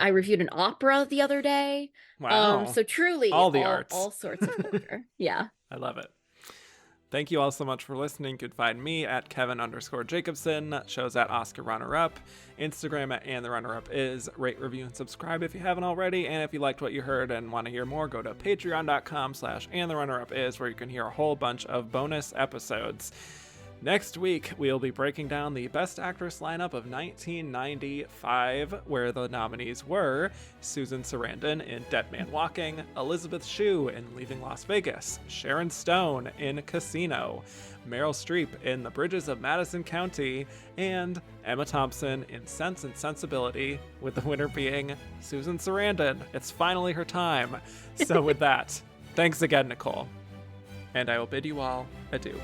reviewed an opera the other day. Wow. So truly all the arts. All sorts of culture. Yeah. I love it. Thank you all so much for listening. You can find me at Kevin_Jacobson, shows at Oscar Runner Up, Instagram at And the Runner Up is. Rate, review, and subscribe if you haven't already. And if you liked what you heard and want to hear more, go to patreon.com/andtherunnerup is, where you can hear a whole bunch of bonus episodes. Next week, we'll be breaking down the Best Actress lineup of 1995, where the nominees were Susan Sarandon in Dead Man Walking, Elizabeth Shue in Leaving Las Vegas, Sharon Stone in Casino, Meryl Streep in The Bridges of Madison County, and Emma Thompson in Sense and Sensibility, with the winner being Susan Sarandon. It's finally her time. So with that, thanks again, Nicole. And I will bid you all adieu.